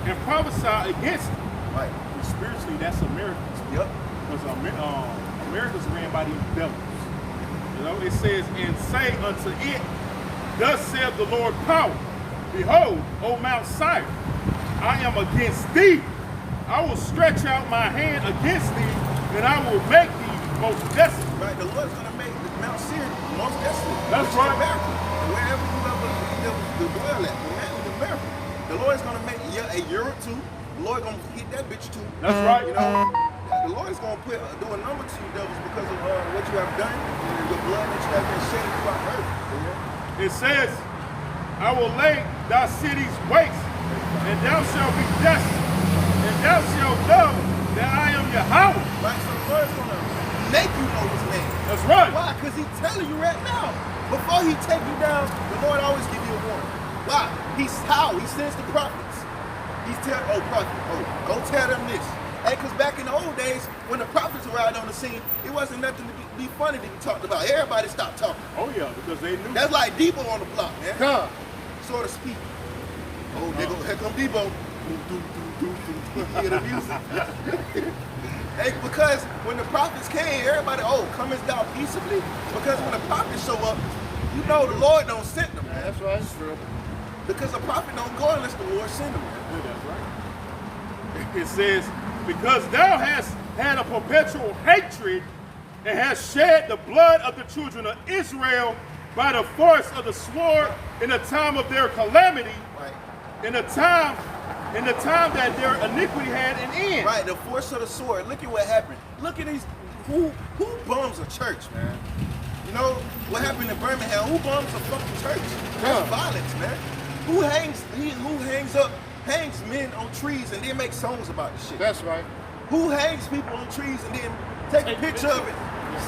and prophesy against it. Right. Spiritually, that's Americans. Yep. Because America's ran by these devils. You know, it says, and say unto it, thus saith the Lord power, behold, O Mount Sinai, I am against thee. I will stretch out my hand against thee, and I will make thee most desolate. Right, the Lord's gonna make Mount Sinai most desolate. That's which right. is America. Wherever you ever dwell at, the land of America. The Lord's gonna make a year or two. The Lord gonna hit that bitch too. That's right. You know, the Lord's gonna do a number to you devils because of what you have done and the blood that you have been shedding throughout the earth. You know? It says, I will lay thy cities waste, and thou shalt be desolate, and thou shalt know that I am Yahweh. Right, so the Lord's gonna make you know his name. That's right. Why? Because he's telling you right now. Before he take you down, the Lord always give you a warning. Why? He sends the prophets. He's telling, go tell them this. Hey, because back in the old days, when the prophets arrived on the scene, it wasn't nothing to be funny to be talked about. Everybody stopped talking. Oh yeah, because they knew. That's like Debo on the block, man. God. So to speak. Oh, here come Debo. Hear the music. Hey, because when the prophets came, everybody, come as thou peaceably. Because when the prophets show up, you know the Lord don't send them, man. That's right. Because the prophet don't go unless the Lord send them, man. Yeah, that's right. It says, because thou hast had a perpetual hatred and hast shed the blood of the children of Israel by the force of the sword in the time of their calamity, Right. in the time that their iniquity had an end. Right, the force of the sword. Look at what happened. Look at these, who bums a church, man? You know, what happened in Birmingham, who bums a fucking church? That's violence, man. Who hangs men on trees and then make songs about this shit? That's right. Who hangs people on trees and then take a picture of it,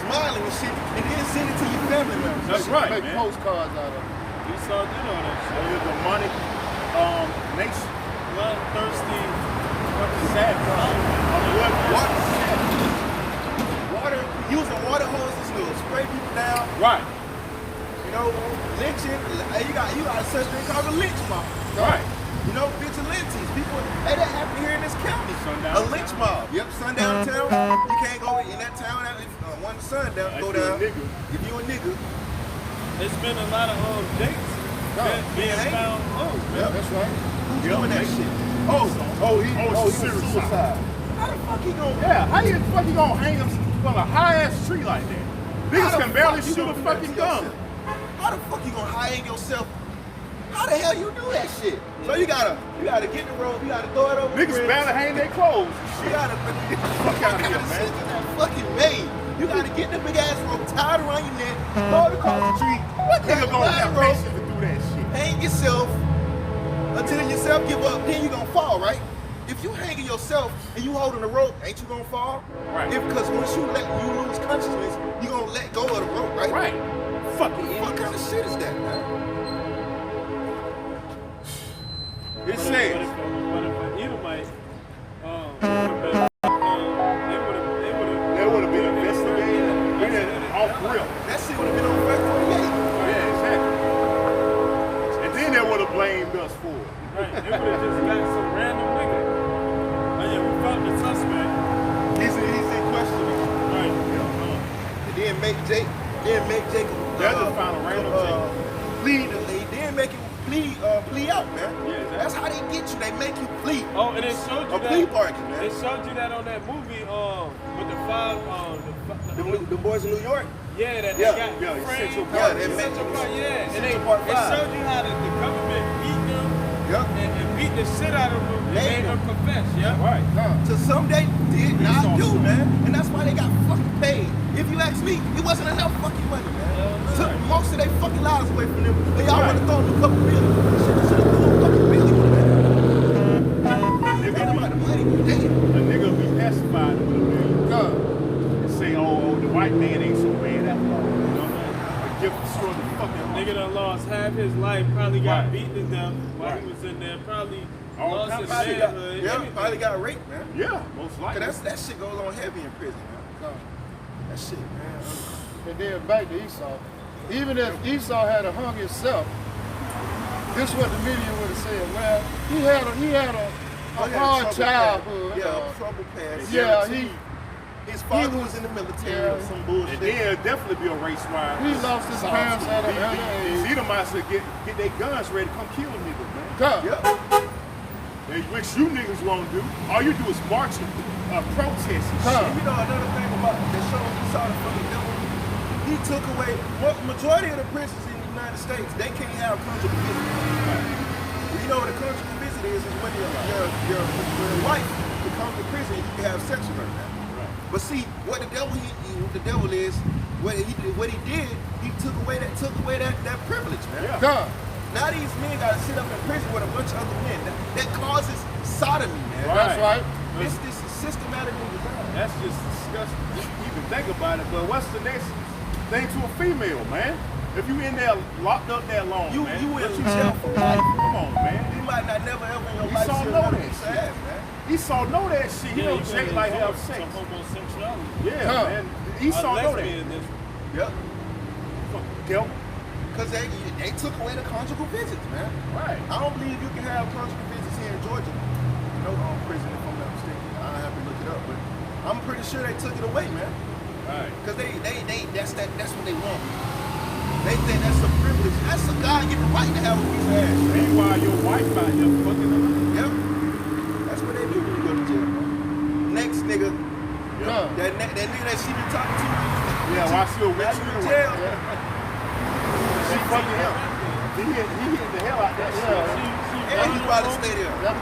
smiling and shit, and then send it to your family members? That's right, Make man. postcards out of it. We saw that on that shit. You're a demonic nation. Bloodthirsty, fucking Water, using water hoses to spray people down. Right. You know, lynching. Hey, you got a such thing called a lynch mob. Right. You know, vigilantes. People, hey, that happened here in this county. Sundown a lynch mob. Yep, sundown town. You can't go in that town one sundown. Go down. If you a nigga. There's been a lot of dates being found. Yep, that's right. Who's doing that shit? He was suicide. How the fuck he gonna? Yeah, how the fuck you gonna hang him from a high ass tree like that? Niggas can barely shoot a fucking gun. How the fuck you gonna hang yourself? How the hell you do that shit? So you gotta get the rope, you gotta throw it over. Niggas barely hang their clothes. You gotta get the fuck out of here, man. That fucking made. You gotta get the big ass rope tied around your neck, throw it across the tree. What Nigga gonna have patience to do that shit. Hang yourself until yourself give up, then you gonna fall, right? If you hanging yourself and you holding the rope, ain't you gonna fall? Right. Because once you lose consciousness, you gonna let go of the rope, right? Right. Fucking What kind of shit is that, man? It says. But if an Edomite, They would have been investigated off real. That shit would have been on Fred 48. Yeah, exactly. And then they would have blamed us for it. right, they would have just got some random nigga. Oh yeah, we found the suspect. He's in question. Right. And then make Jacob. They'll just find a random plead. They didn't make him plea out, man. Yeah, exactly. That's how they get you. They make you plead. Oh, and it showed you A that. plea bargain, man. They showed you that on that movie, with the five, The boys in New York. yeah, that Yeah, they got yeah, framed. Essential Yeah, Part. they make Essential Part, yeah. And Essential Part it 5. showed you how the government beat them Yep. and beat the shit out of them and Made made them them. confess, yeah? Right. To some they did not do, man. And that's why they got fucking paid. If you ask me, it wasn't enough fucking money, man. Took most of their fucking lives away from them. But y'all want to throw them a couple billion. Should have threw a couple billion, man. Ain't about the money. Damn. A nigga be pacified with a million. And say, oh, the white man ain't so bad after all. You know what I mean? Give destroy the fucking Nigga done lost half his life, probably got Right. beaten to death while Right. he was in there, probably All lost kinds his of shit. manhood. Yeah, everything. probably got raped, man. Yeah, most likely. Cause that shit goes on heavy in prison, man. That shit, man. And then back to Esau. Even if Esau had hung himself, this is what the media would have said. Well, he had a Oh, yeah, hard trouble childhood. past. Yeah, trouble past. Yeah, His father was in the military or some bullshit. And then it'll definitely be a race ride. He lost his parents at an early age. These Edomites will get their guns ready to come kill them niggas, man. God. Yep. Which you niggas won't do. All you do is march and protest and shit. And you know another thing about that show he saw the fucking devil? He took away majority of the princes in the United States, they can't have conjugal visits. You know what a conjugal visit is when your wife becomes a prison, you can have sex with her now. But see, what the devil is, what he did, he took away that privilege, man. Yeah. God. Now these men gotta sit up in prison with a bunch of other men. That causes sodomy, man. Right. That's right. This is systematically designed. That's just disgusting. Just even think about it. But what's the next thing to a female, man? If you in there locked up that long, You man, in what jail for life. Come on, man. You might not never ever in your life Esau see know another that piece of shit. ass, man. Esau know that shit. He know you Jake gotta like have resort sex. to homosexuality. Yeah, man. Esau know that. Yep. Fuck devil. Because they took away the conjugal visits, man. Right. I don't believe you can have conjugal visits here in Georgia. No prison, if I'm not mistaken. I have to look it up, but I'm pretty sure they took it away, man. Right. Because that's what they want. They think that's a privilege. That's a guy getting the right to have a piece of ass. Meanwhile, your wife out here fucking them. Yep. That's what they do when you go to jail, man. Next nigga, that nigga that she been talking to. Yeah, while she was Now with you you in jail. she fucking him. He hit the hell out that shit. And he probably stay there. That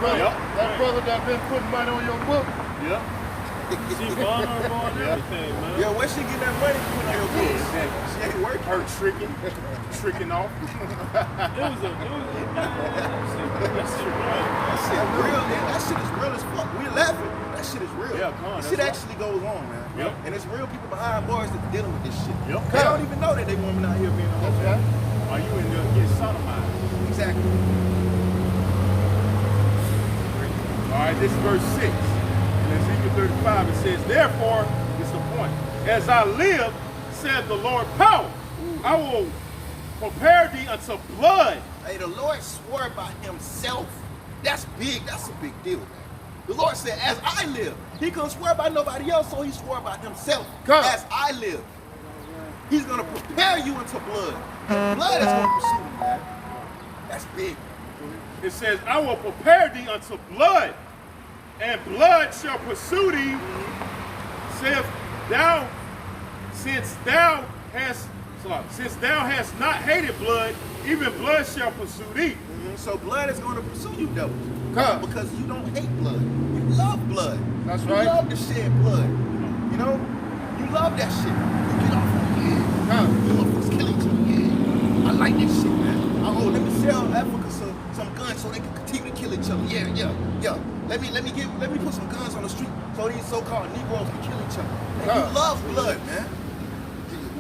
brother that been putting money on your book. Yeah. She vulnerable and everything, man. Yeah, where she get that money to put on your books? She ain't working. Her tricking off. That shit real. That shit real, man. That shit is real as fuck. We laughing. That shit is real. Yeah, come on, This shit that's actually goes on, man. Yep. And it's real people behind bars that are dealing with this shit. Yep. They don't even know that they women out here being on that. Are you in there getting sodomized? Exactly. All right, this is verse 6. In Ezekiel 35, it says, therefore, it's the point. As I live, said the Lord power, I will prepare thee unto blood. Hey, the Lord swore by himself. That's big. That's a big deal, man. The Lord said, as I live. He couldn't swear by nobody else, so he swore by himself. God. As I live. He's going to prepare you into blood. And blood is going to pursue you, man. That's big. It says, I will prepare thee unto blood, and blood shall pursue thee, saith thou, since thou hast not hated blood, even blood shall pursue thee. So blood is going to pursue you, devils. God. Because you don't hate blood. You love blood. That's you right. You love to shed blood. You know? You love that shit. You get off on it. God. You motherfuckers killing each other. Yeah. I like that shit, man. Let me sell Africa some guns so they can continue to kill each other. Yeah. Let me put some guns on the street so these so-called Negroes can kill each other. Man, you love blood, man.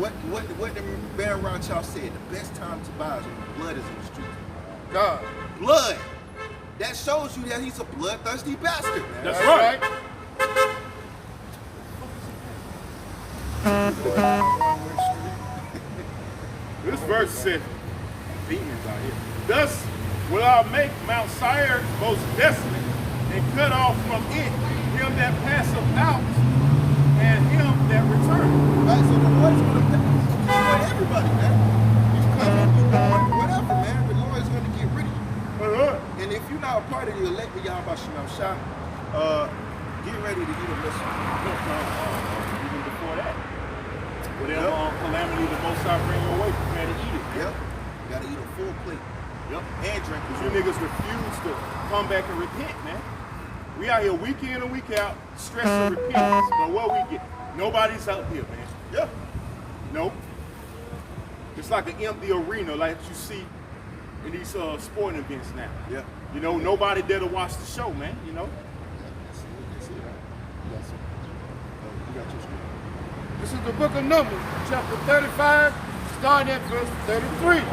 What the Baron Rothschild said, the best time to buy is when blood is in the street. God. Blood. That shows you that he's a bloodthirsty bastard, man. That's right. This verse says, demons out here. Thus will I make Mount Seir most desolate, and cut off from it him that passeth out, and him that returneth. Right, so the Lord's going to destroy everybody, man. You come, you going, whatever, man. The Lord's going to get rid of you. And if you're not a part of the elect of Yahweh Shem Shah, get ready to eat a missile. Even before that. Whatever calamity the Most High bring your way, prepare to eat it. Yep. You got to eat a full plate. Yep. And drink. Because you niggas refuse to come back and repent, man. We out here week in and week out, stress and repentance. But what we get? Nobody's out here, man. Yeah. Nope. It's like an empty arena like you see in these sporting events now. Yeah. You know, nobody there to watch the show, man, you know? That's it, right? Yes, sir. You got your script. This is the book of Numbers, chapter 35, starting at verse 33.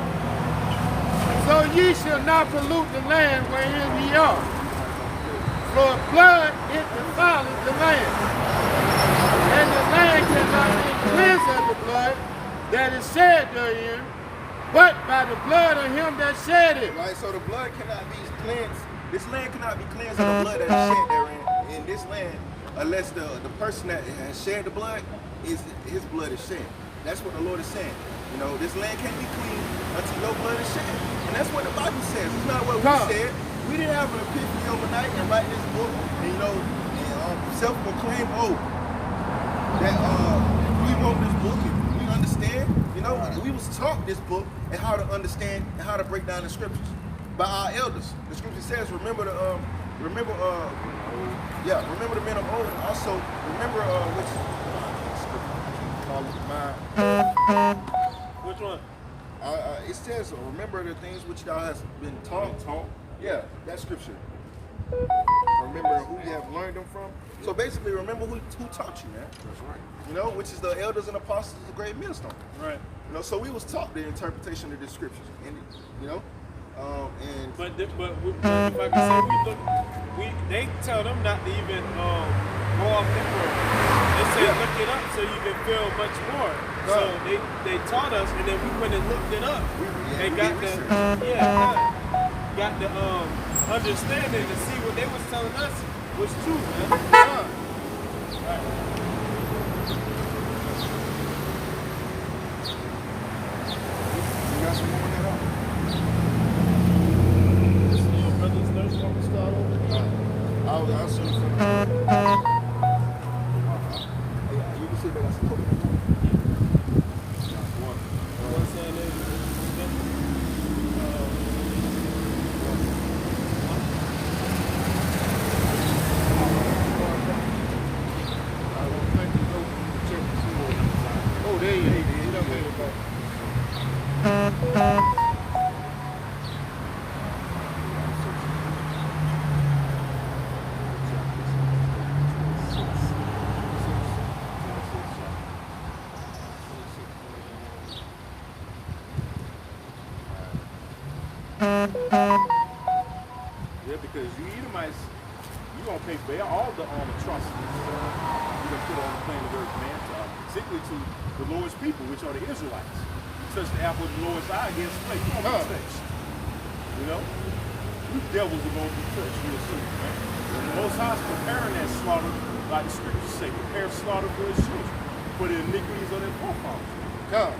So ye shall not pollute the land wherein ye are, for blood it defileth the land, and the land cannot be cleansed of the blood that is shed therein, but by the blood of him that shed it. Right, so the blood cannot be cleansed. This land cannot be cleansed of the blood that is shed therein. In this land, unless the person that has shed the blood is his blood is shed. That's what the Lord is saying. You know, this land can't be clean until your blood is shed. And that's what the Bible says. It's not what we said. We didn't have an epiphany overnight and write this book and, you know, and self-proclaim that we wrote this book and we understand. You know, we was taught this book and how to understand and how to break down the scriptures by our elders. The scripture says, remember the men of old, and also remember Which one? it says, remember the things which thou hast been taught. Yeah, that scripture. Remember who you have learned them from. So basically, remember who taught you, man. That's right. You know, which is the elders and apostles of the great millstone. Right. You know, so we was taught the interpretation of the scriptures, and you know, But if I can say, they tell them not to even go off the word. They say look it up so you can feel much more. So they taught us, and then we went and looked it up and got the understanding to see what they was telling us was true, man. Right. you got some more on that up? This is your brother's nurse want to start over? I'll see you from You can see they got some coconut. Yeah, because you Edomites, you gonna pay for all the atrocities you gonna put on the planet of earth, man. Particularly to the Lord's people, which are the Israelites. You touch the apple of the Lord's eye against flake, you gonna be touched. You know? You devils are gonna be touched real soon, man. The Most High is preparing that slaughter, like the scriptures say, prepare slaughter for his children, for the iniquities of their forefathers. Come.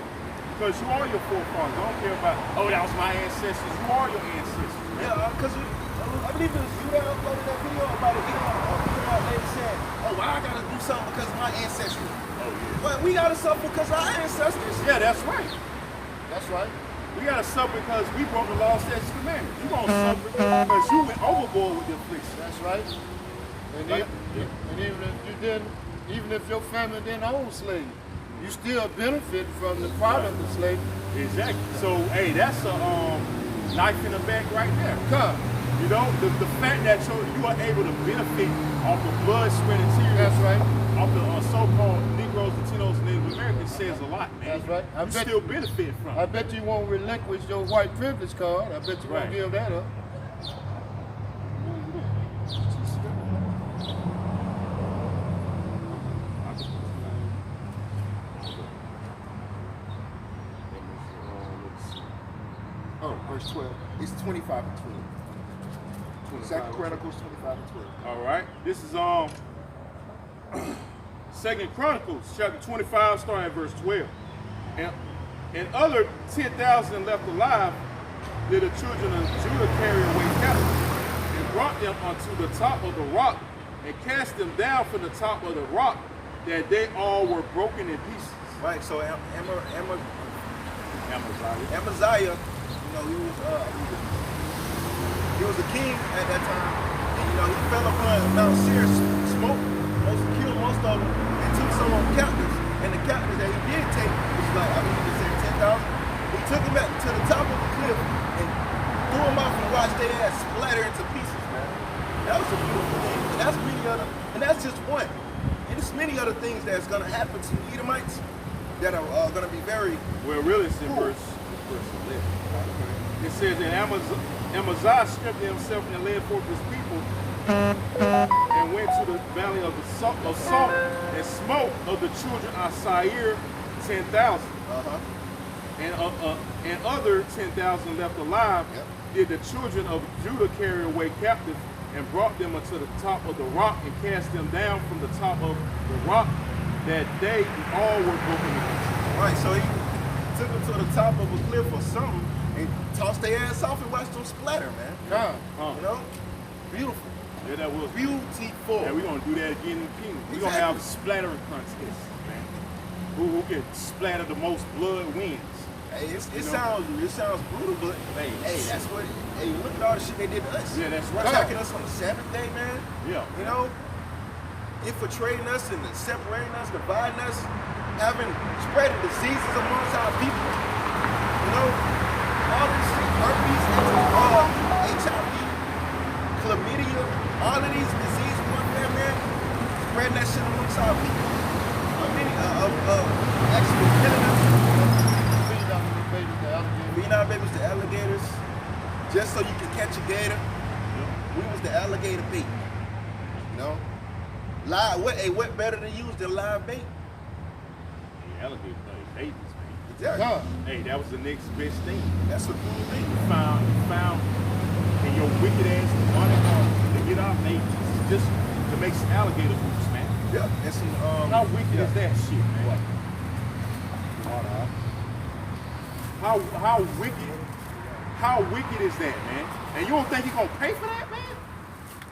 Because you are your forefathers. I don't care about, oh, that was my ancestors. You are your ancestors. Yeah, because I believe it was you that uploaded that video about it. A lady said, oh, well, I gotta do something because of my ancestry. Oh, yeah. Well, we gotta suffer because of our ancestors. Yeah, that's right. That's right. We gotta suffer because we broke the law, statutes, and commandments. You gonna suffer because you went overboard with the affliction. That's right. And even if you didn't, even if your family didn't own slaves, you still benefit from the product of slavery. Exactly. So, hey, that's a knife in the back right there. Come. You know, the fact that you are able to benefit off the blood, sweat, and tears. That's right. Off the so-called Negroes, Latinos, and Native Americans says a lot, man. That's right. You still benefit from I it. bet you won't relinquish your white privilege card. I bet you won't give that up. Oh, verse 12. It's 25 and 12. Second Chronicles 25 and 12. All right. This is Second Chronicles chapter 25, starting at verse 12. And other 10,000 left alive did the children of Judah carry away captive, and brought them unto the top of the rock, and cast them down from the top of the rock, that they all were broken in pieces. Right, so Amaziah, you know, he was a king at that time, and you know, he fell upon Mount Seir, killed most of them, and took some of them captives. And the captives that he did take, which is like, I mean, he said 10,000, he took them back to the top of the cliff and threw them off and watched their ass splatter into pieces, man. That was a beautiful thing. And that's many other, and that's just one. And there's many other things that's gonna happen to Edomites that are gonna be very. Well, really, it's in verse 11. It says that Amaziah strengthened himself and led forth his people, and went to the valley of Salt, and smote of the children of Seir 10,000. And other 10,000 left alive did the children of Judah carry away captive, and brought them unto the top of the rock and cast them down from the top of the rock, that they all were broken to pieces. Right, so he took them to the top of a cliff or something and tossed their ass off and watched them splatter, man. You know? Beautiful. Yeah, that was beautiful. Yeah, we're gonna do that again in the kingdom. We're gonna have splattering contests, man. Who can splatter the most blood wins. Hey, it sounds brutal, but hey, that's what. Hey, look at all the shit they did to us. Yeah, that's right. Attacking us on the Sabbath day, man. Yeah. You know, infiltrating us and separating us, dividing us, spreading diseases amongst our people. You know, all this shit, herpes, HIV, chlamydia, all of these disease warfare, man, spreading that shit amongst our people. Actually killing us. Feeding our babies to alligators, just so you can catch a gator. We was the alligator bait. You know? Live, what better to use than live bait? Yeah, alligator babies, man. Exactly. Hey, that was the next best thing. That's a cool thing. You found in your wicked ass money to get our babies just to make some alligator boots, man. Yeah, and some how wicked is that shit, man? What? How wicked is that, man? And you don't think you're gonna pay for that, man?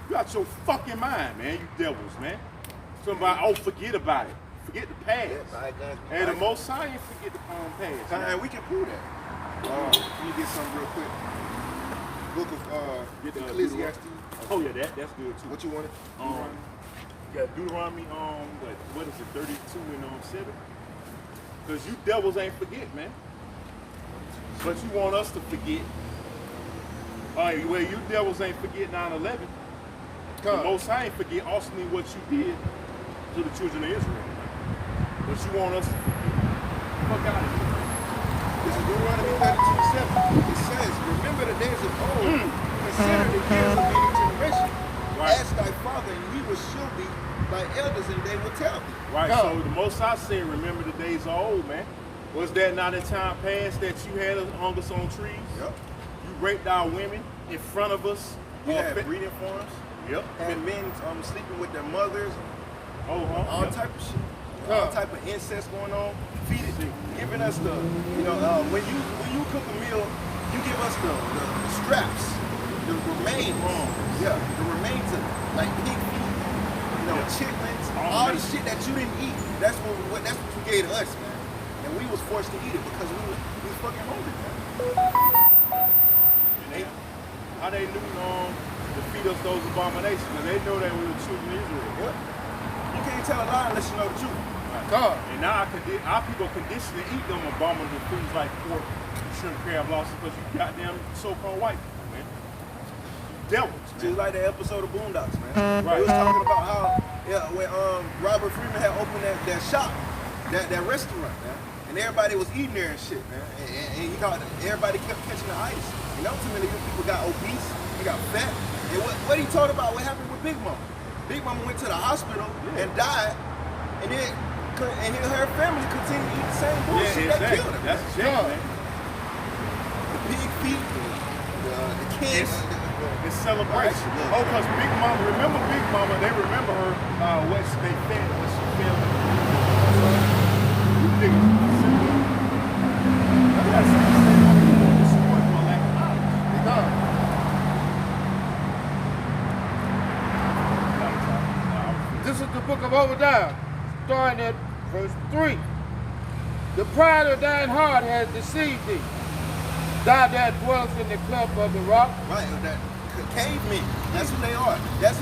You out your fucking mind, man, you devils, man. Somebody, forget about it. Forget the past. Yeah, and the Most High ain't forget the past. And we can prove that. Let me get something real quick. Book of Ecclesiastes. Oh yeah, that's good too. What you wanted? Yeah, Deuteronomy, what is it, 32 and 7? Because you devils ain't forget, man. But you want us to forget. Well, you devils ain't forget 9/11. The Most High ain't forget awesomely what you did to the children of Israel. But you want us to forget. Fuck out of here. This is Deuteronomy 32:7. It says, remember the days of old, consider the years of many generations. Right. Ask thy father, and he will show thee thy elders, and they will tell thee. Right, so the Most High said, remember the days of old, man. Was that not in time past that you had hung us on trees? Yep. You raped our women in front of us. We had breeding farms. Yep. Had men sleeping with their mothers. All Yep. type of shit. All type of incest going on. Feeding, giving us the, when you cook a meal, you give us the scraps, the remains. Yeah, the remains of like pig feet, chitlins, all the shit that you didn't eat. That's what you gave to us, man. And we was forced to eat it because we was fucking hungry, man. How they knew to feed us those abominations? Because they know that we were children of Israel. What? You can't tell a lie unless you know the truth. God. And now our people conditioned to eat them abominable foods like pork, shrimp, crab, lobster, because you goddamn so-called white people, man. Devils, man. Just like that episode of Boondocks, man. Right. He was talking about how, when Robert Freeman had opened that shop, that restaurant, man, and everybody was eating there and shit, man. And everybody kept catching the ice. And ultimately, people got obese, they got fat. And what he told about what happened with Big Mama. Big Mama went to the hospital and died, and then her family continued to eat the same bullshit that killed her. That's a shame, man. The pig feet, the kids. It's celebration. Because Big Mama, remember Big Mama, they remember her, what they fed, what she fed. You niggas, that's destroyed for lack of knowledge. This is the book of Obadiah, starting at verse 3. The pride of thine heart has deceived thee. Thou that dwellest in the cleft of the rock. Right, that cavemen. That's who they are. That's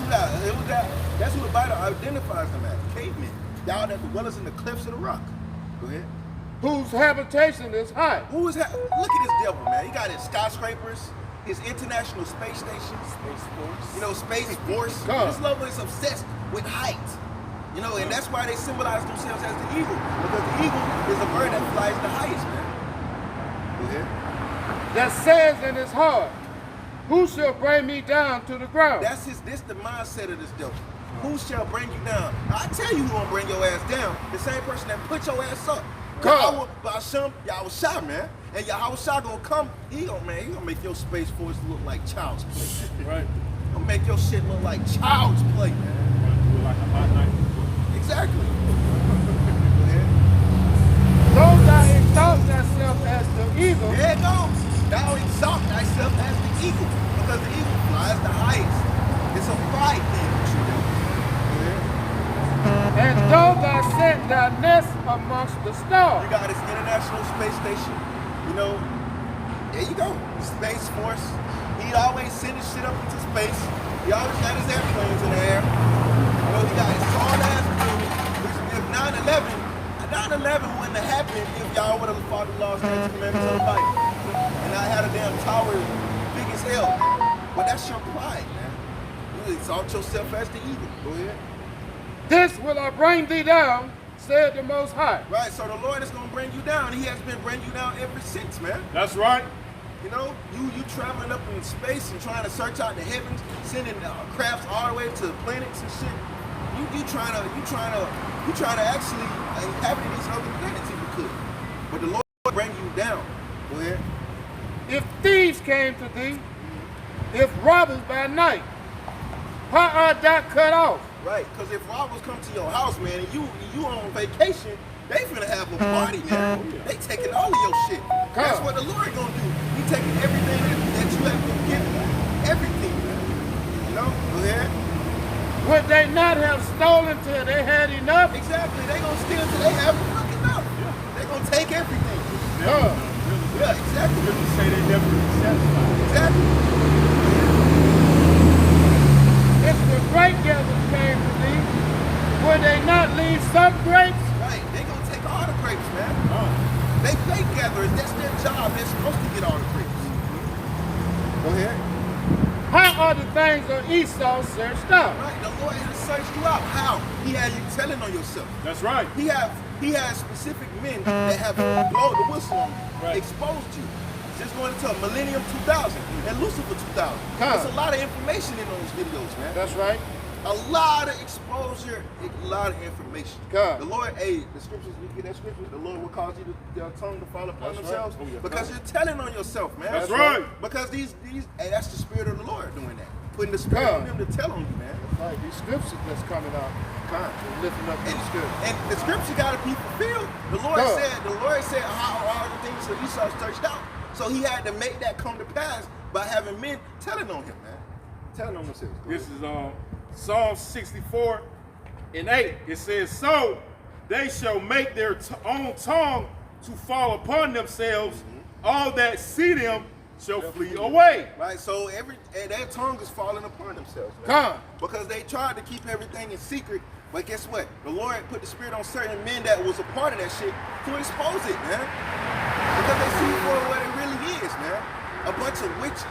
who the Bible identifies them as. Cavemen. Thou that dwellest in the clefts of the rock. Go ahead. Whose habitation is high. Look at this devil, man. He got his skyscrapers, his international space stations, Space Force. This lover is obsessed with height. And that's why they symbolize themselves as the eagle. Because the eagle is a bird that flies the highest, man. Go ahead. That says in his heart, who shall bring me down to the ground? This the mindset of this devil. Who shall bring you down? I tell you who gonna bring your ass down. The same person that put your ass up. God. Yahweh, man. And Yahweh gonna come, he gonna make your Space Force look like child's play. Right. Gonna make your shit look like child's play, man. Run through like a hot knife. Exactly. Go ahead. Those that exalt themselves as the eagle, There it goes. Thou exalt thyself as the eagle, because the eagle flies the highest. It's a pride thing. What you do. Go ahead. and those that set their nest amongst the stars. You got this International Space Station. You know, there you go. Space Force. He always sending shit up into space. He always got his airplanes in the air. You know, he got his tall ass building. Which if 9/11 wouldn't have happened if y'all would have fought the lost 10 commandments of the Bible. And I had a damn tower big as hell, man. But that's your pride, man. You exalt yourself as the eagle. Go ahead. This will I bring thee down, said the Most High. Right, so the Lord is going to bring you down. He has been bringing you down ever since, man. That's right. You know, you traveling up in space and trying to search out the heavens, sending crafts all the way to planets and shit. You trying to actually inhabit these other planets if you could. But the Lord will bring you down. Go ahead. If thieves came to thee, if robbers by night, how art thou cut off? Right, because if robbers come to your house, man, and you on vacation, they finna have a party, man. They taking all of your shit. That's what the Lord gonna do. He taking everything that you have been given. Everything, man. You know? Go ahead. Would they not have stolen till they had enough? Exactly. They gonna steal till they have fucking enough. They gonna take everything. Yeah, exactly. Really say they never been satisfied. Exactly. If the grape gatherers came to thee, would they not leave some grapes? Right. They gonna take all the grapes, man. They fake gatherers. That's their job. They're supposed to get all the grapes. Go ahead. How are the things of Esau searched out? Right. The Lord has searched you out. How? He had you telling on yourself. That's right. He has specific men that have blown the whistle on you, Right. exposed you. Just going into Millennium 2000 and Lucifer 2000. There's a lot of information in those videos, man. That's right. A lot of exposure, a lot of information. God. The Lord, the scriptures, you get that scripture, the Lord will cause you your tongue to fall upon That's themselves. right. Oh, yeah. Because you're telling on yourself, man. That's right. Because that's the spirit of the Lord doing that. Putting the spirit on them to tell on you, man. Right. These scriptures that's coming out, lifting up these scriptures. And the scripture got to be fulfilled. The Lord said how all the things that Esau searched out. So he had to make that come to pass by having men telling on him, man. Telling on themselves. This is Psalm 64:8. It says, so they shall make their own tongue to fall upon themselves. All that see them shall flee away. Right, so their tongue is falling upon themselves. Man. God. Because they tried to keep everything in secret. But guess what? The Lord put the spirit on certain men that was a part of that shit to expose it, man. Because they see for what it really is, man. A bunch of witches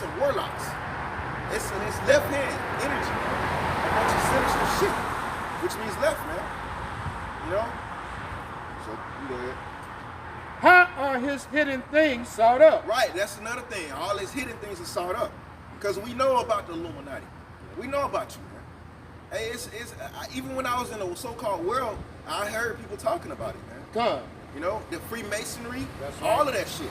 and warlocks. It's left hand energy. A bunch of sinister shit. Which means left, man. You know? So you go ahead. How are his hidden things sought up? Right, that's another thing. All his hidden things are sought up. Because we know about the Illuminati. We know about you, man. Hey, even when I was in the so-called world, I heard people talking about it, man. God. You know, the Freemasonry, That's right. all of that shit.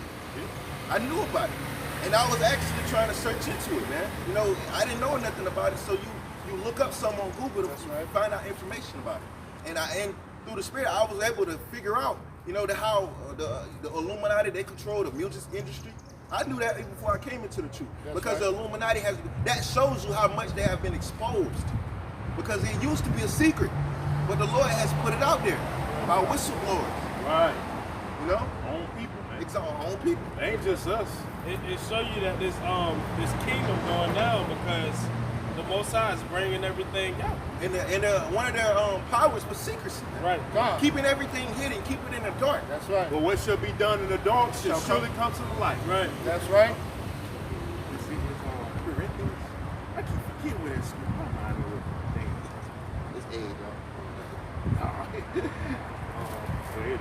I knew about it. And I was actually trying to search into it, man. You know, I didn't know nothing about it, so you look up something on Google to find out information about it. And through the spirit, I was able to figure out, you know, how the Illuminati, they control the music industry. I knew that even before I came into the truth. Because the Illuminati that shows you how much they have been exposed. Because it used to be a secret, but the Lord has put it out there by whistleblowers. Right. You know? Own people, man. It's our own people. It ain't just us. It show you that this kingdom going down because the Most High is bringing everything out. And one of their powers was secrecy. Man. Right. God. Keeping everything hidden, keep it in the dark. That's right. But what shall be done in the dark shall surely come to the light. Right. That's right. You see, it's Corinthians. I keep forgetting where that's. It's A, though. There it is.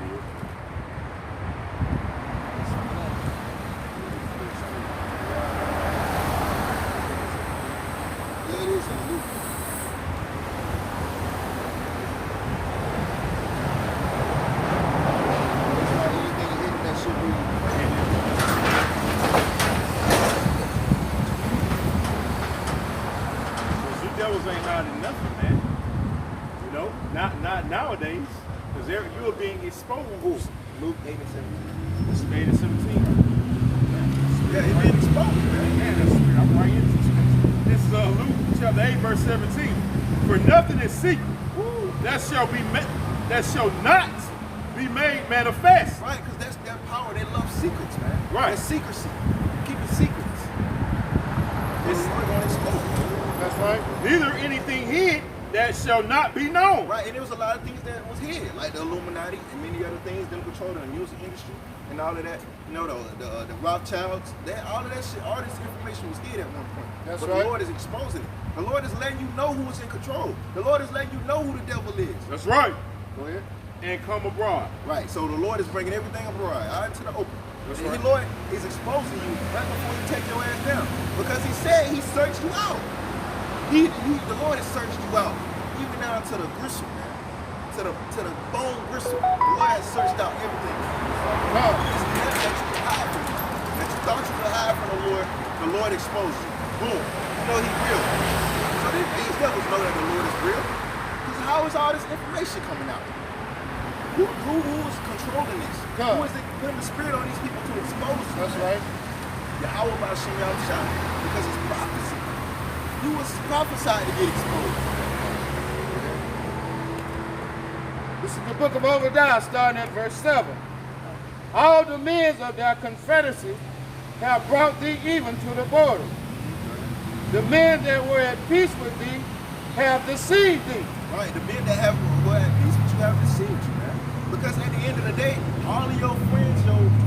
Yeah, it is in Luke. It's not anything hidden that should be. Because you are being exposed. Luke 8 and 17. This is 8 and 17. Yeah, it's being exposed, man. Man, I'm right into the scripture. This is Luke chapter 8, verse 17. For nothing is secret that shall not be made manifest. Right, because that's their power. They love secrets, man. Right. It's secrecy. Keep it secrets. It's going to expose. That's right. Neither anything hid that shall not be known. Right, and there was a lot of things that was hid, like the Illuminati and many other things, them controlling the music industry and all of that. You know, the Rothschilds, all of that shit, all this information was hid at one point. That's but right. the Lord is exposing it. The Lord is letting you know who is in control. The Lord is letting you know who the devil is. That's right. Go ahead. And come abroad. Right, so the Lord is bringing everything abroad, out into the open. That's and right. the Lord is exposing you right before you take your ass down. Because he said he searched you out. The Lord has searched you out. Even down to the gristle, man. To the bone gristle. The Lord has searched out everything. God, it's nothing that you can hide from. That you thought you could hide from the Lord exposed you. Boom. You know he's real. So these devils know that the Lord is real. Because how is all this information coming out? Who is controlling this? God. Who is putting the spirit on these people to expose them? That's right. Yahweh about Shem Shah. Because it's prophecy. You was prophesied to get exposed. This is the book of Obadiah, starting at verse 7. All the men of their confederacy have brought thee even to the border. The men that were at peace with thee have deceived thee. Right, the men that were at peace with you have deceived you, man. Because at the end of the day, all of your friends,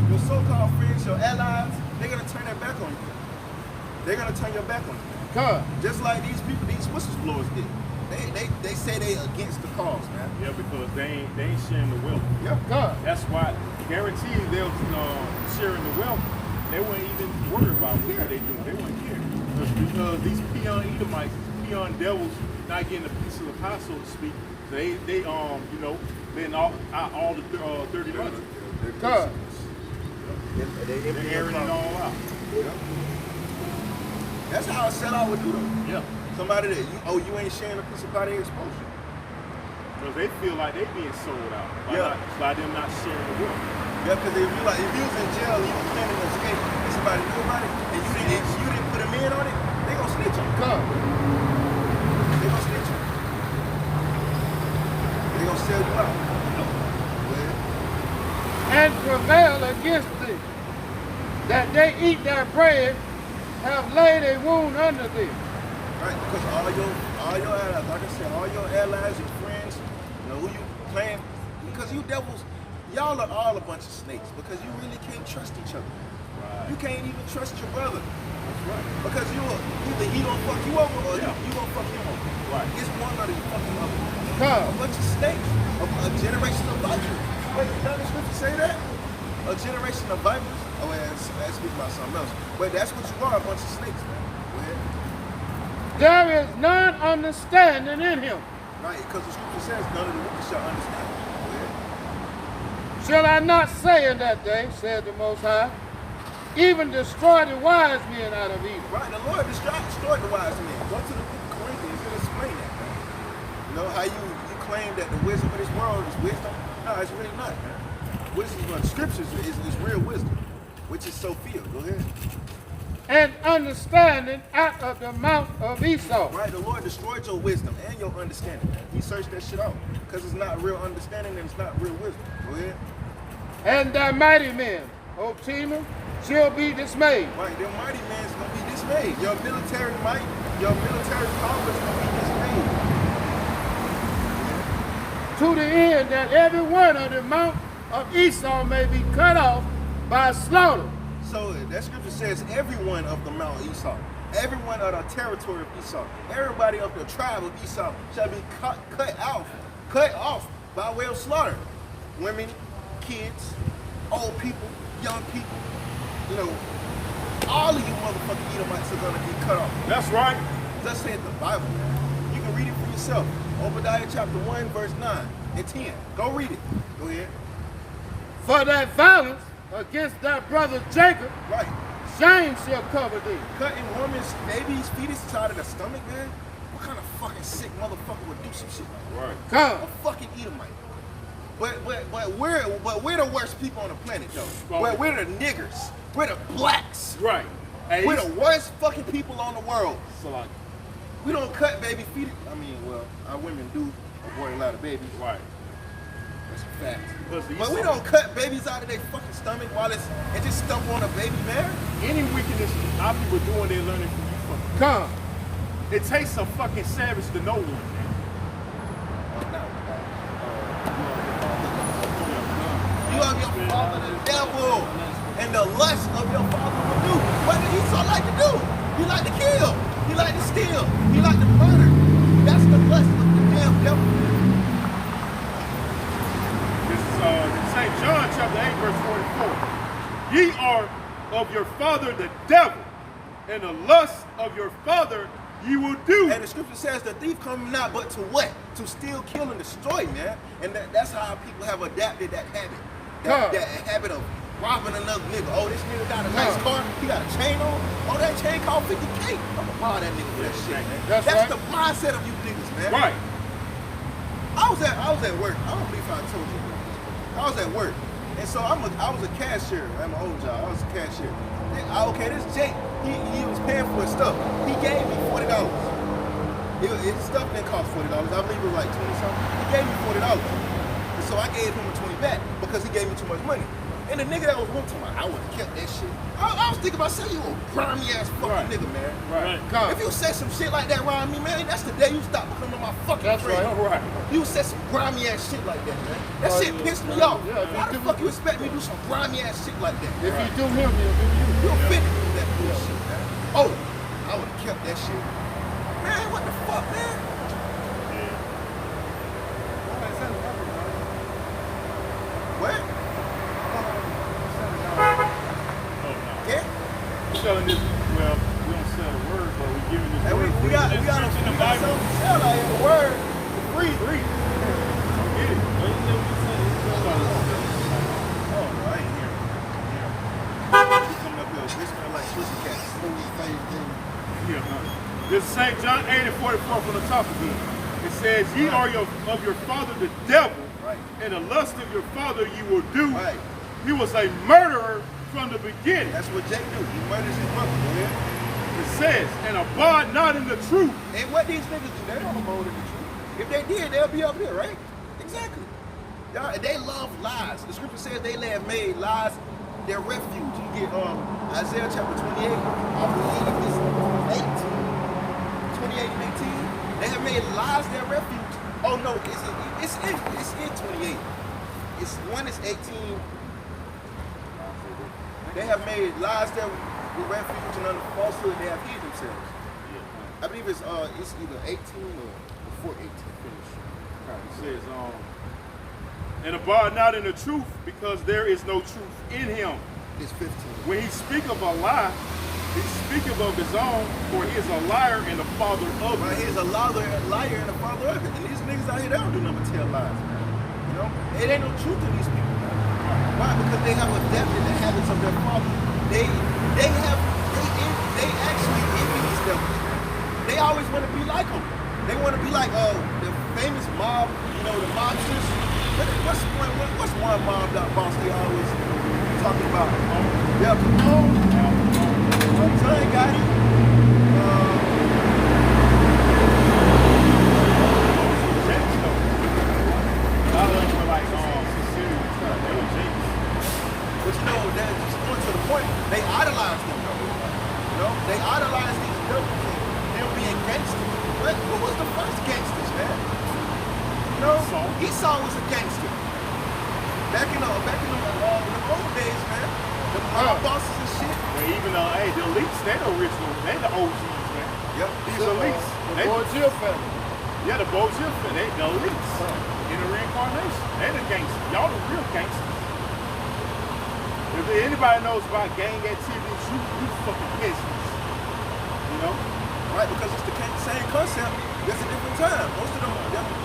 your so-called friends, your allies, they're going to turn their back on you. They're going to turn your back on you. God. Just like these people, these whistleblowers did. They say they against the cause, man. Yeah, because they ain't sharing the wealth. Yeah. God. That's why, guaranteed they was sharing the wealth. They weren't even worried about what they doing. They weren't care. Because these peon Edomites, peon devils, not getting a piece of the pie, so to speak. They letting all the 30 months. God. They're airing it all out. Yeah. That's how a sellout would do though. Yeah. Somebody that you ain't sharing a piece of pie, they expose you. Because they feel like they being sold out by them not sharing the wealth. Yeah, because if you was in jail, you was planning to escape, and somebody knew about it, and you didn't put a man on it, they gonna snitch on you. God. They gonna snitch on you. They gonna sell you out. And prevail against thee, that they eat their bread, have laid a wound under thee. Right, because all your allies, like I said, all your allies, your friends, who you playing, because you devils, y'all are all a bunch of snakes, because you really can't trust each other. Right. You can't even trust your brother. That's right. Because either he gonna fuck you over or you gonna fuck him over. Right. It's one or the fucking other. God. A bunch of snakes, a generation of vipers. Wait, doesn't the scripture say that? A generation of vipers? Oh, yeah, that's speaking about something else. But that's what you are, a bunch of snakes, man. Go ahead. There is none understanding in him. Right, because the scripture says none of the wicked shall understand. Go ahead. Shall I not say in that day, said the Most High, even destroy the wise men out of Eden? Right, the Lord destroyed the wise men. Go to the book of Corinthians and explain that, man. You know how you claim that the wisdom of this world is wisdom? No, it's really not, man. Wisdom of the scriptures is real wisdom, which is Sophia. Go ahead. And understanding out of the mouth of Esau. Right, the Lord destroyed your wisdom and your understanding. He searched that shit out because it's not real understanding and it's not real wisdom. Go ahead. And thy mighty men, O Tima, shall be dismayed. Right, their mighty men is going to be dismayed. Your military might, your military power is going to be dismayed. To the end that every one of the mount of Esau may be cut off by slaughter. So that scripture says everyone of the Mount Esau, everyone of the territory of Esau, everybody of the tribe of Esau shall be cut off by way of slaughter. Women, kids, old people, young people, all of you motherfucking Edomites are gonna be cut off. That's right. Thus saith the Bible, man. You can read it for yourself. Obadiah chapter 1, verse 9 and 10. Go read it. Go ahead. For that violence against thy brother Jacob, Right. shame shall cover thee. Cutting women's babies' fetus out of the stomach, man. What kind of fucking sick motherfucker would do some shit like that? Right. Come. A fucking Edomite. But we're the worst people on the planet though. We're the niggers. We're the blacks. Right. Hey, We're the worst fucking people on the world. So like, We don't cut baby feet. I mean, well, our women do abort a lot of babies. right. That's a fact. But But we don't cut babies out of their fucking stomach while it's and just stump on a baby, man. Any wickedness our people doing, they're learning from you fucking. Come. It takes a fucking savage to know one, man. You are your father the devil, and the lust of your father will do. What did Esau like to do? He like to kill. He like to steal. He like to murder. That's the lust of the damn devil. This is St. John chapter 8, verse 44. Ye are of your father the devil, and the lust of your father ye will do. And the scripture says the thief coming not but to what? To steal, kill, and destroy, man. And that's how people have adapted that habit. That habit of robbing another nigga. Oh, this nigga got a nice car. He got a chain on. Oh, that chain cost 50K. I'm gonna buy that nigga for that shit, man. That's right. the mindset of you niggas, man. Right. I was at work. I don't believe I told you. I was at work, and so I was a cashier at my old job. I was a cashier. Okay, this Jake, he was paying for his stuff. He gave me $40. His stuff didn't cost $40. I believe it was like 20 something. He gave me $40. And so I gave him a 20 back because he gave me too much money. And the nigga that was with him, I would have kept that shit. I was thinking about saying, you a grimy ass fucking nigga, man. Right. If you say some shit like that around me, man, that's the day you stop becoming my fucking friend. Right. You said some grimy ass shit like that, man. That shit pissed me off. Why the fuck you expect me to do some grimy ass shit like that? If you do him, he'll do you. You offended me with that bullshit, man. Oh, I would have kept that shit. Man, what the fuck, man? What? Yeah? We're selling this, well, we don't sell the word, but we're giving this Hey, word. we got in the something Bible. to sell out here. The word for free. Get it. Oh, no, I ain't hear it. You coming up here whispering like pussycats. Yeah, man. This is St. John 8 and 44 from the top again. It says, ye are of your father the devil, Right. and the lust of your father you will do. Right. He was a murderer from the beginning. That's what Jake do. He murders his brother. Yeah. It says, and abide not in the truth. And what these niggas do, they don't abide in the truth. If they did, they'll be up here, right? Exactly. They love lies. The scripture says they have made lies their refuge. You get Isaiah chapter 28, I believe it's 28 and 18. They have made lies their refuge. Oh no, it's in 28. It's one is 18. They have made lies their refuge, and under falsehood they have hid themselves. I believe it's either 18 or before 18. It says, and abide not in the truth, because there is no truth in him. It's 15. When he speak of a lie, he speaketh of his own, for he is a liar and the father of Right, it. he's a liar and a father of it. And these niggas out here, they don't do nothing but tell lies, man. You know? It ain't no truth to these people, man. Why? Because they have adapted the habits of their father. They actually envy these devils, man. They always want to be like them. They want to be like the famous mob, you know, the mobsters. What's one mob boss they always talking about? Del Capone, John Gotti, but you know, that just going to the point, they idolize them, though. You know, they idolize these devils and them being gangsters. Who was the first gangsters, man? You know, Esau was a gangster. Back in the old days, man. The mob bosses and shit. Well, even the elites, they the original, they the OGs, man. Yep. These elites. The Borgia family. Yeah, the Borgia, they the elites. In the reincarnation. They the gangsters. Y'all the real gangsters. If anybody knows about gang activities, you fucking business. You know? Right, because it's the same concept, just a different time. Most of them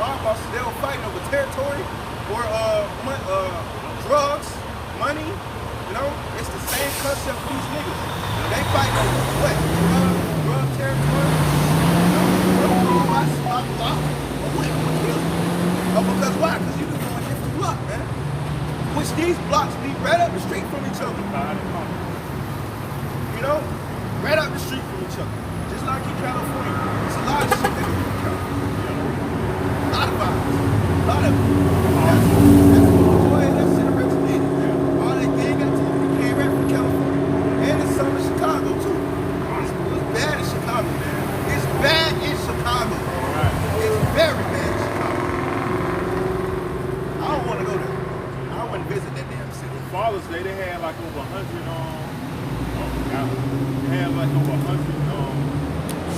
mob bosses, they were fighting over territory or drugs, money. You know, it's the same concept for these niggas. They fight over what? Drug territory? You know, because why? Because you can go in different block, man. Which these blocks be right up the street from each other. You know? Right up the street from each other. Just like in California. It's a lot of shit that goes in California. A lot of violence. A lot of it. That's what that shit originated. All that gang activity came right from California. And it's some in Chicago too. It's bad in Chicago, man. It's bad in Chicago. It's very bad in Chicago. I don't want to go there. I wouldn't visit that damn city. Father's Day, they had like over 100 they had like over 100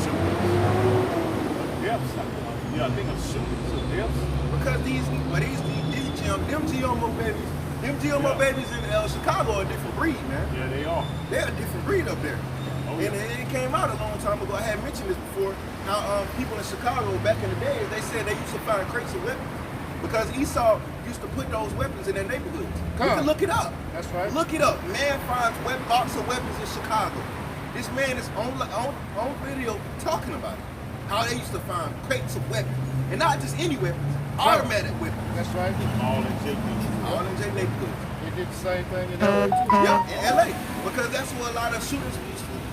shootings. Deaths. Yeah, I think of shootings or deaths. Because them GMO babies in Chicago are a different breed, man. Yeah, they are. They're a different breed up there. Oh, yeah. And it came out a long time ago. I had mentioned this before. How people in Chicago back in the days, they said they used to find crates of weapons because Esau used to put those weapons in their neighborhoods. You can look it up. That's right. Look it up. Man finds box of weapons in Chicago. This man is on video talking about it. How they used to find crates of weapons, and not just any weapons, automatic weapons. That's right. All in J neighborhoods. They did the same thing in LA too. Yeah, in LA, because that's where a lot of shootings,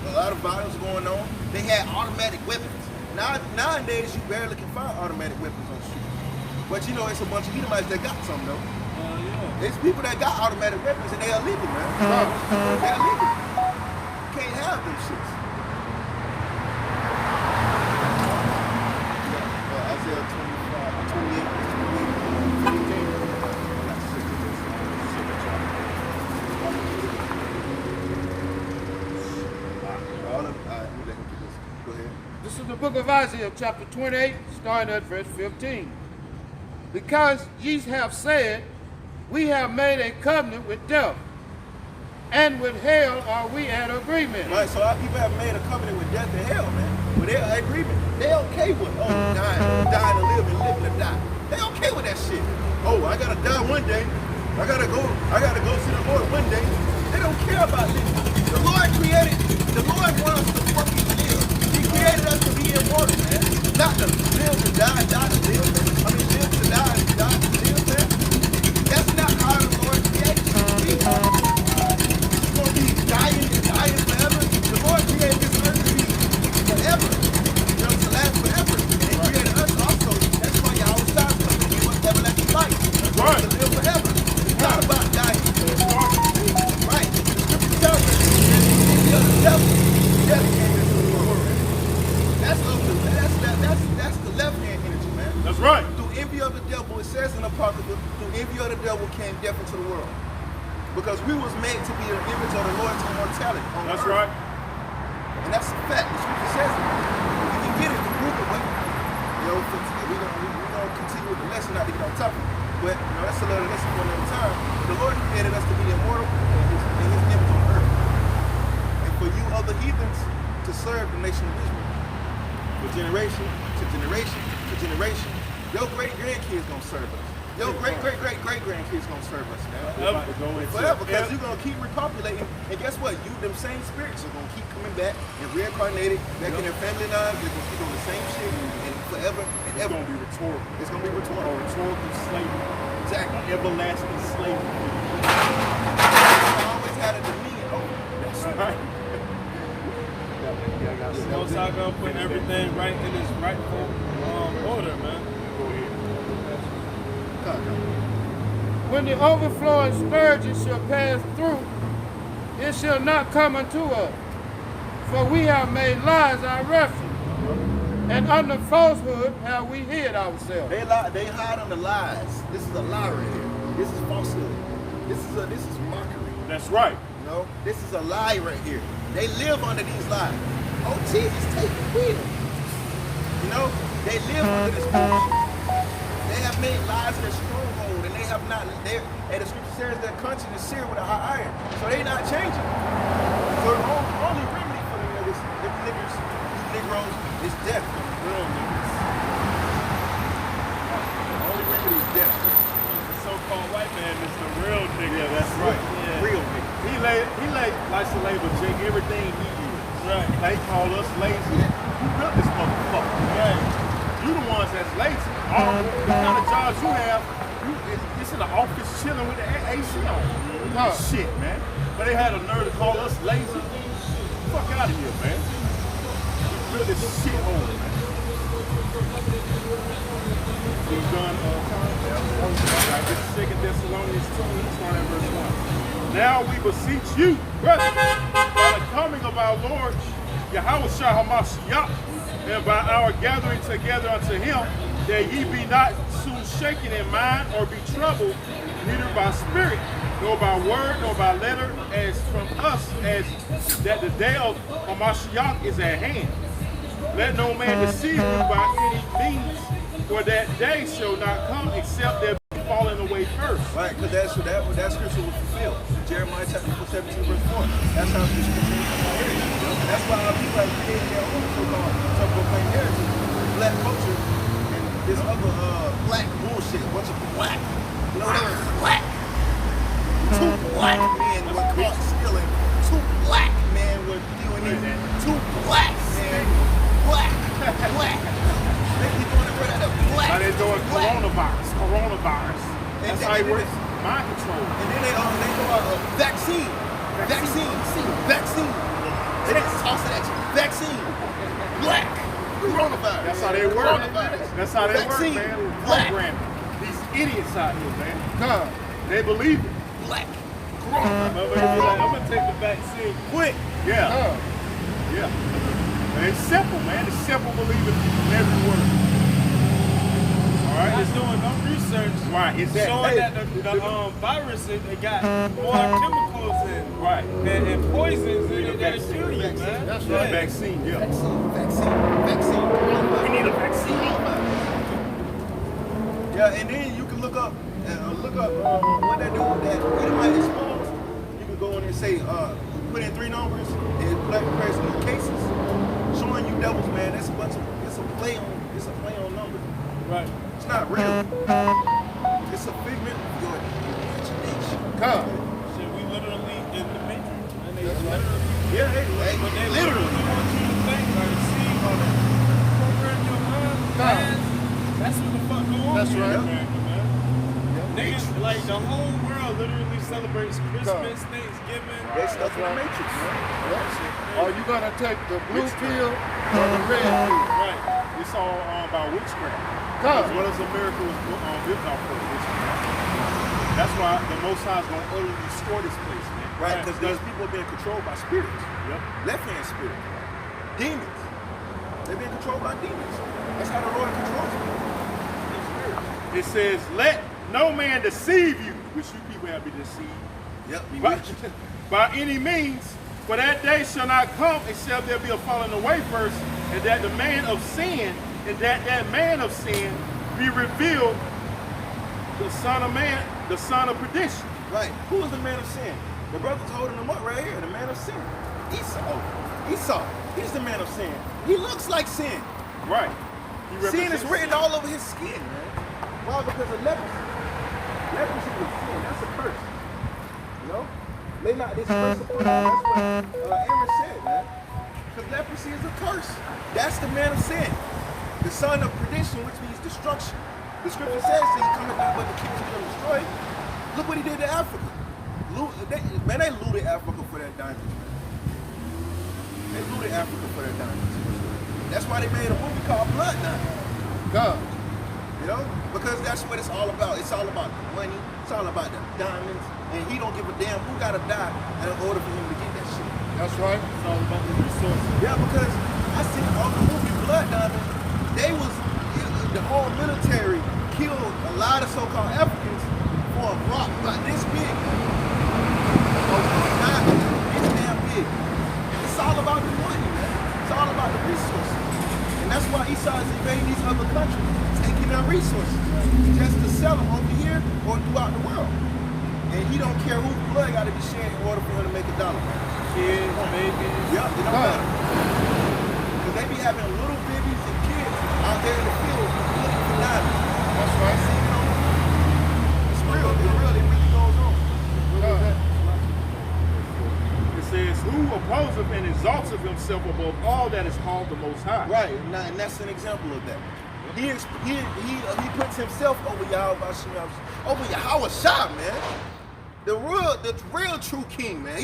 a lot of violence going on. They had automatic weapons. Nowadays, you barely can find automatic weapons on the street. But you know, it's a bunch of Edomites that got some though. Yeah. There's people that got automatic weapons and they are legal, man. They are legal. You can't have them shits. Isaiah 28. Go ahead. This is the book of Isaiah, chapter 28, starting at verse 15. Because ye have said, we have made a covenant with death, and with hell are we at agreement. Right, so our people have made a covenant with death and hell, man. But they're at agreement. They okay with, dying to live and living to die. They okay with that shit. Oh, I gotta die one day. I gotta go see the Lord one day. They don't care about this. The Lord wants us to fucking live. He created us to be immortal, man. Not to live to die, die to live. I mean, live to die, die to live, man. That's not how the Lord created us to be. You're gonna be dying forever. The Lord created this earth to be forever. You know, to last forever. And He created us also. That's why Yahweh Shai comes to give us everlasting life. That's right. To live forever. It's not about dying. Right. The scripture tells us that the devil came into the world. That's the left-hand energy, man. That's right. Through envy of the devil, it says in the Apocrypha, through envy of the devil came death into the world. Because we was made to be an image of the Lord's immortality on That's earth. right. And that's a fact. The scripture says it. You can get it to prove it. You know, we're going to continue with the lesson, not to get on topic. But, you know, that's another lesson for another time. The Lord created us to be immortal in his image on earth. And for you other heathens to serve the nation of Israel. For generation to generation to generation. Your great-grandkids going to serve us. Your great-great-great-great-grandkids going to serve us, man. Forever, because you're going to keep repopulating. And guess what? Them same spirits are going to keep coming back and reincarnated back in their family lines. They're going to keep doing the same shit and forever and It's ever. going to be rhetorical. It's going to be rhetorical. Rhetorical slavery. Exactly. Everlasting slavery. I always had a dominion over. That's right. Most I gonna put everything right in its rightful order, man. When the overflowing scourges shall pass through, it shall not come unto us. For we have made lies our refuge, and under falsehood have we hid ourselves. They hide under lies. This is a lie right here. This is falsehood. This is mockery. That's right. You know, this is a lie right here. They live under these lies. Oh, Jesus, take the wheel. You know, they live under this bullshit. They have made lies their stronghold, and they have not. And the scripture says their conscience is seared with a hot iron, so they not changing. So the only remedy for them niggas, these Negroes, is death. Real niggas. The only remedy is death. The so-called white man is the real nigga. Yeah, that's right. Yeah. Real nigga. He likes to label Jake everything he is. Right. They call us lazy. You built this motherfucker. Right. You the ones that's lazy. All the kind of jobs you have, it's just in the office chilling with the AC on. Shit, man. But they had a nerve to call us lazy. Fuck out of here, man. We built this shit hole, man. We've done right, this is 2 Thessalonians 2, starting at verse 1. Now we beseech you, brethren, by the coming of our Lord Yahushua HaMashiach, and by our gathering together unto him, that ye be not soon shaken in mind or be troubled, neither by spirit, nor by word, nor by letter, as from us, as that the day of Hamashiach is at hand. Let no man deceive you by any means, for that day shall not come except there be fallen away first. Right, because that scripture was fulfilled. Jeremiah chapter 17, verse 4. That's how the scripture is fulfilled. That's why our people have created their own so-called self-proclaimed heritage, black culture, and this other black bullshit, a bunch of black. You know, they were black. 2 black men were caught stealing. 2 black men were doing it. 2 black men. Black. They be doing it right at the black. How they doing coronavirus. That's how it works. Mind control. And then they go out vaccine. They just toss it at you. Vaccine. Black. Coronavirus. That's how they work. That's how they work, man. Programming. These idiots out here, man. God. They believe it. Black. I'm gonna take the vaccine quick. Yeah. Yeah. And it's simple, man. It's simple believing in every word. All right. It's doing no research. Right. It's that. Showing that the virus, it got more chemicals and poisons in it that'll kill you, man. That's Yeah, right. vaccine, yeah. Vaccine. We need a vaccine. Yeah, and then you can look up what that dude that might expose. You can go in and say, put in 3 numbers and black president cases, showing you devils, man. It's a play on numbers. Right. It's not real. It's a figment of your imagination. God. So we literally in the matrix. And they That's right. Yeah, But they literally. want you to think or see or program your mind. God. That's what the fuck going on That's here in right. America, man. Niggas, like the whole world literally celebrates Christmas, Thanksgiving. They stuck in the matrix, man. Are you gonna take the blue pill or the red pill? Right. It's all about witchcraft. God. As well as America was built off of witchcraft. That's why the Most High is going to utterly destroy this place, man. Right, because these people are being controlled by spirits. Yep. Left-hand spirit. Demons. They're being controlled by demons. That's how the Lord controls people. These spirits. It says, let no man deceive you, which you people have been deceived. Yep. By any means, for that day shall not come except there be a falling away first, and that the man of sin, and that man of sin be revealed, the son of man, the son of perdition. Right. Who is the man of sin? The brother's holding him up right here. The man of sin. Esau. He's the man of sin. He looks like sin. Right. Sin is written all over his skin, man. Why? Because of leprosy. Leprosy is sin. That's a curse. You know? Lay not this curse upon you. That's what Aaron said, man. Because leprosy is a curse. That's the man of sin. The son of perdition, which means destruction. The scripture says that he cometh not but to kill, steal, and destroy. Look what he did to Africa. They looted Africa for their diamonds, man. They looted Africa for their diamonds. That's why they made a movie called Blood Diamond. God. You know? Because that's what it's all about. It's all about the money. It's all about the diamonds. And he don't give a damn who gotta die in order for him to get that shit. That's right. It's all about the resources. Yeah, because I seen all the movie Blood Diamond, the whole military killed a lot of so-called Africans for a rock like this big. It's damn big. It's all about the money, man. It's all about the resources. And that's why Esau is invading these other countries, taking their resources just to sell them over here or throughout the world. And he don't care whose blood got to be shed in order for him to make $1. Kids, babies. Yep, it don't matter. Because they be having little babies and kids out there in the field looking for diamonds. That's right. See, you know, it's real. It really goes on. It says, who opposeth and exalteth himself above all that is called the Most High. Right, and that's an example of that. He puts himself over Yahweh Shah, man. The real true king, man.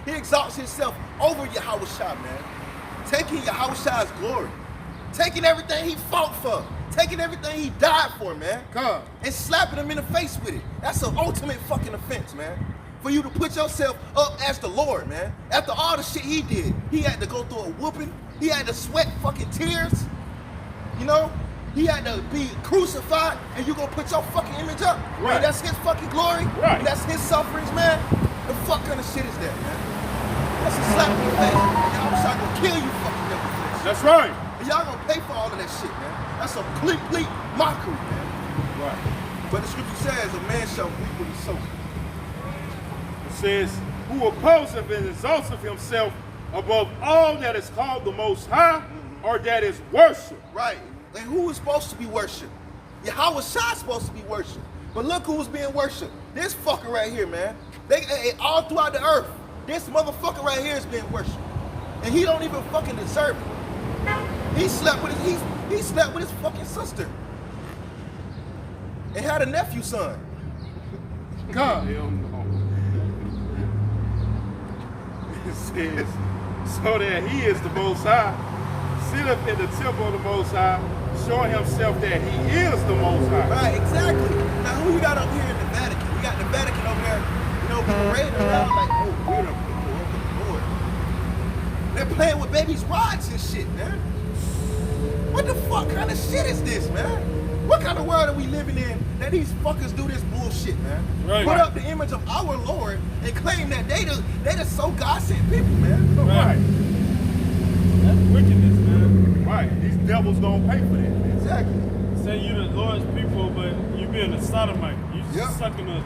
He exalts himself over Yahweh Shah, man. Taking Yahweh Shah's glory. Taking everything he fought for. Taking everything he died for, man. Come. And slapping him in the face with it. That's an ultimate fucking offense, man. For you to put yourself up as the Lord, man. After all the shit he did, he had to go through a whooping. He had to sweat fucking tears. You know? He had to be crucified, and you gonna put your fucking image up. Right. And that's his fucking glory. Right. And that's his sufferings, man. The fuck kind of shit is that, man? That's a slap in the face. Y'all gonna kill you fucking niggas. That's right. And y'all gonna pay for all of that shit, man. That's a complete mockery, man. Right. But the scripture says a man shall reap what he sows. It says, who opposeth and exalteth himself above all that is called the Most High, or that is worship. Right. And who is supposed to be worshipped? Yahweh Shah is supposed to be worshipped. But look who's being worshipped. This fucker right here, man. They all throughout the earth. This motherfucker right here is being worshipped. And he don't even fucking deserve it. He slept with his fucking sister. And had a nephew son. Come. Hell no. It says, so that he is the Most High, sitteth in the temple of the Most High, showing himself that he is the Most High. Right, exactly. Now who you got up here in the Vatican? You got the Vatican over there, you know, parading around like, oh, we're the people of the Lord. They're playing with babies' rods and shit, man. What the fuck kind of shit is this, man? What kind of world are we living in that these fuckers do this bullshit, man? Right. Put up the image of our Lord and claim that they the so God-sent people, man. Right. That's wickedness, man. Right. These devils gonna pay for that. Exactly. Say you the Lord's people, but you being a sodomite. You Yep. sucking a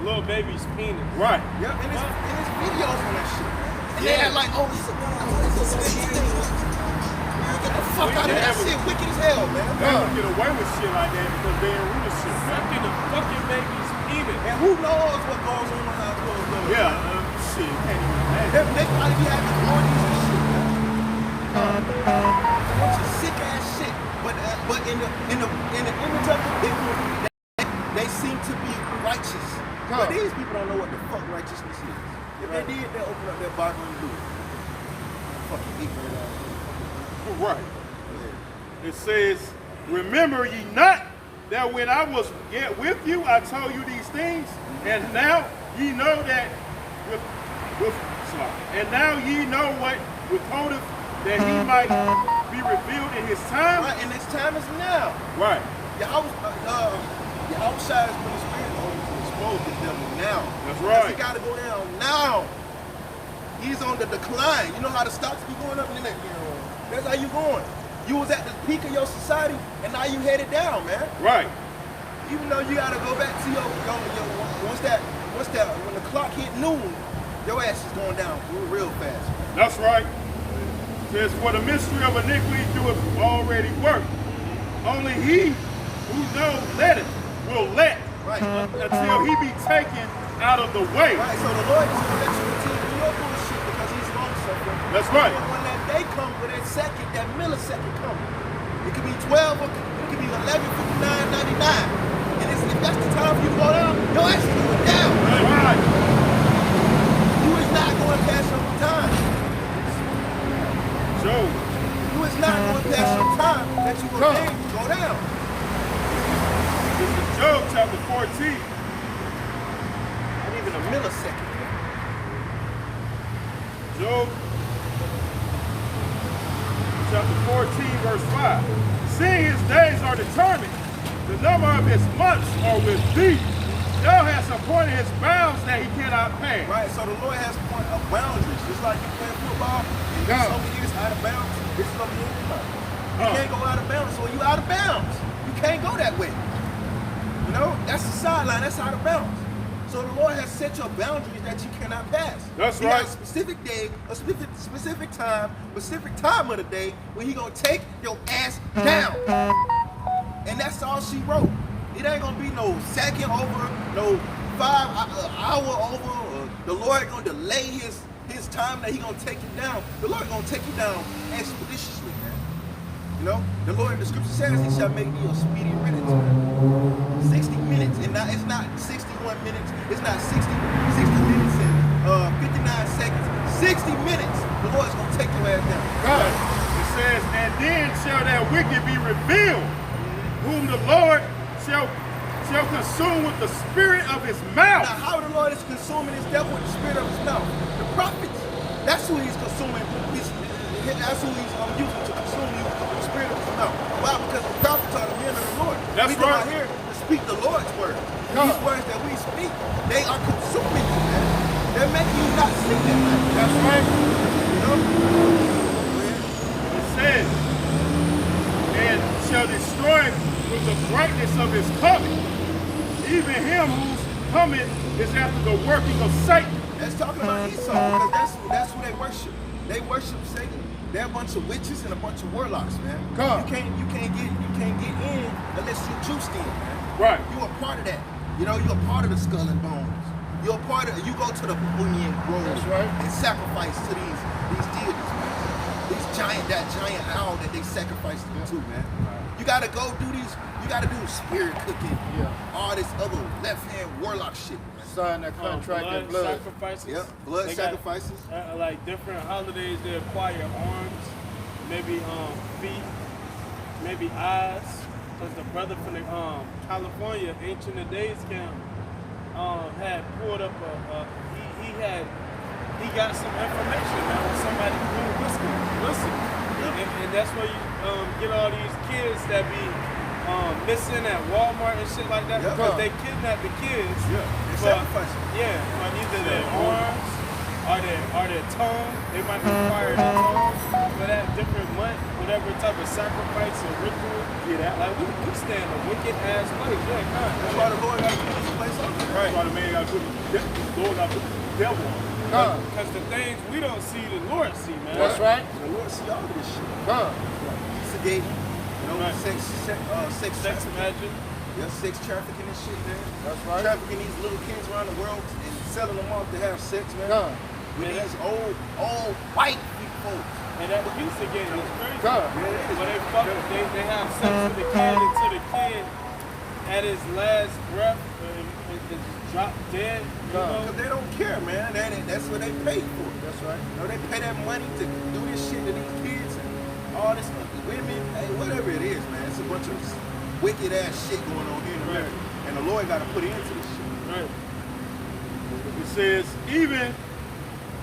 little baby's penis. Right. Yep, and it's videos on that shit. And they Yeah. act like, oh, this is get the fuck out of here. That shit wicked as hell, man. They don't get away with shit like that because they in rulership, man. Sucking a fucking baby's penis. And who knows what goes on behind closed doors? Yeah, shit, can't even imagine. They probably be having orgies and shit, man. A bunch of sick ass shit. But in the image of the people, they seem to be righteous. But these people don't know what the fuck righteousness is. If they did, they'll open up their Bible and do it. Fucking ignorant ass. Right. It says, remember ye not that when I was yet with you, I told you these things, and now ye know that and now ye know what withholdeth that he might be revealed in his time. Right, and his time is now. Right. Yahweh Shai is putting his finger on to expose the devil now. That's Because right. he got to go down now. He's on the decline. You know how the stocks be going up and then that's how you going. You was at the peak of your society and now you headed down, man. Right. Even though you gotta go back to your when the clock hit noon, your ass is going down real fast. That's right. It says, for the mystery of iniquity doeth already work. Only he who knows letteth will let Right. until he be taken out of the way. Right, so the Lord is gonna let you continue to do your bullshit because he's long suffering. That's right. And when that day comes, when that second, that millisecond comes, it could be 12 or it could be 11:59:99. And if that's the time for you to go down, your ass is going down. That's right. You is not going past your time. Job. You is not going past your time that you will go down. This is Job chapter 14. Not even a millisecond. Job chapter 14, verse 5. Seeing his days are determined, the number of his months are with thee. Thou hast appointed his bounds that he cannot pass. Right, so the Lord has point of boundaries. Just like you playing football, and this over here is out of bounds, this is over here in the You can't go out of bounds, so you out of bounds. You can't go that way. You know, that's the sideline, that's out of bounds. So the Lord has set your boundaries that you cannot pass. That's he right. Has a specific day, a specific time of the day when he gonna take your ass down. And that's all she wrote. It ain't gonna be no second over, no 5 hour over, or the Lord gonna delay his time that he gonna take you down. The Lord gonna take you down expeditiously, man. You know, the Lord, the scripture says he shall make you a speedy riddance. 60 minutes, and now it's not 61 minutes, it's not 60 minutes and 59 seconds, 60 minutes, the Lord's gonna take your ass down. God. It says, and then shall that wicked be revealed, whom the Lord shall consume with the spirit of his mouth. Now, how the Lord is consuming his devil with the spirit of his mouth? The prophets, that's who he's consuming. That's who he's using to consume you with the spirit of his mouth. Why? Because the prophets are the men of the Lord. That's we come right. out here to speak the Lord's word. These words that we speak, they are consuming you, man. They're making you not sleep at night. That's right. You know? It says, and shall destroy with the brightness of his coming, even him whose coming is after the working of Satan. That's talking about Esau, because that's who they worship. They worship Satan. They're a bunch of witches and a bunch of warlocks, man. God. You can't get in unless you're juiced in, man. Right. You're a part of that. You know, you're a part of the skull and bones. You're a part of. You go to the Onion Grove and sacrifice to these deities, man. That giant owl that they sacrifice to, man. You gotta go do these. You gotta do spirit cooking. All this other left hand warlock shit, man. Sign that contract in blood. Sacrifices. Yep, blood They sacrifices. Got, like different holidays, they acquire arms, maybe feet, maybe eyes. Because the brother from the California, Ancient of Days camp, had pulled up he got some information now with somebody who listen. And that's where you get all these kids that be missing at Walmart and shit like that because they kidnap the kids. They sacrifice them. Or either their arms or their tongue. They might require their tongue for that different month, whatever type of sacrifice or ritual. Like we stand a wicked ass place. That's why the Lord got to put this place up. That's why the man got to put the Lord got to put the devil on. Because the things we don't see, the Lord see, man. That's right. The Lord see all of this shit. God. Sex imagine. Sex trafficking and shit, man. That's right. Trafficking these little kids around the world and selling them off to have sex, man. God. With these old white people. And that piece again is crazy. God. But they have sex with the kid until the kid at his last breath is dropped dead. Because they don't care, man. That's what they pay for. That's right. You know, they pay that money to do this shit to these kids and all this women, whatever it is, man. It's a bunch of wicked ass shit going on here in America. And the Lord got to put into this shit. Right. It says, even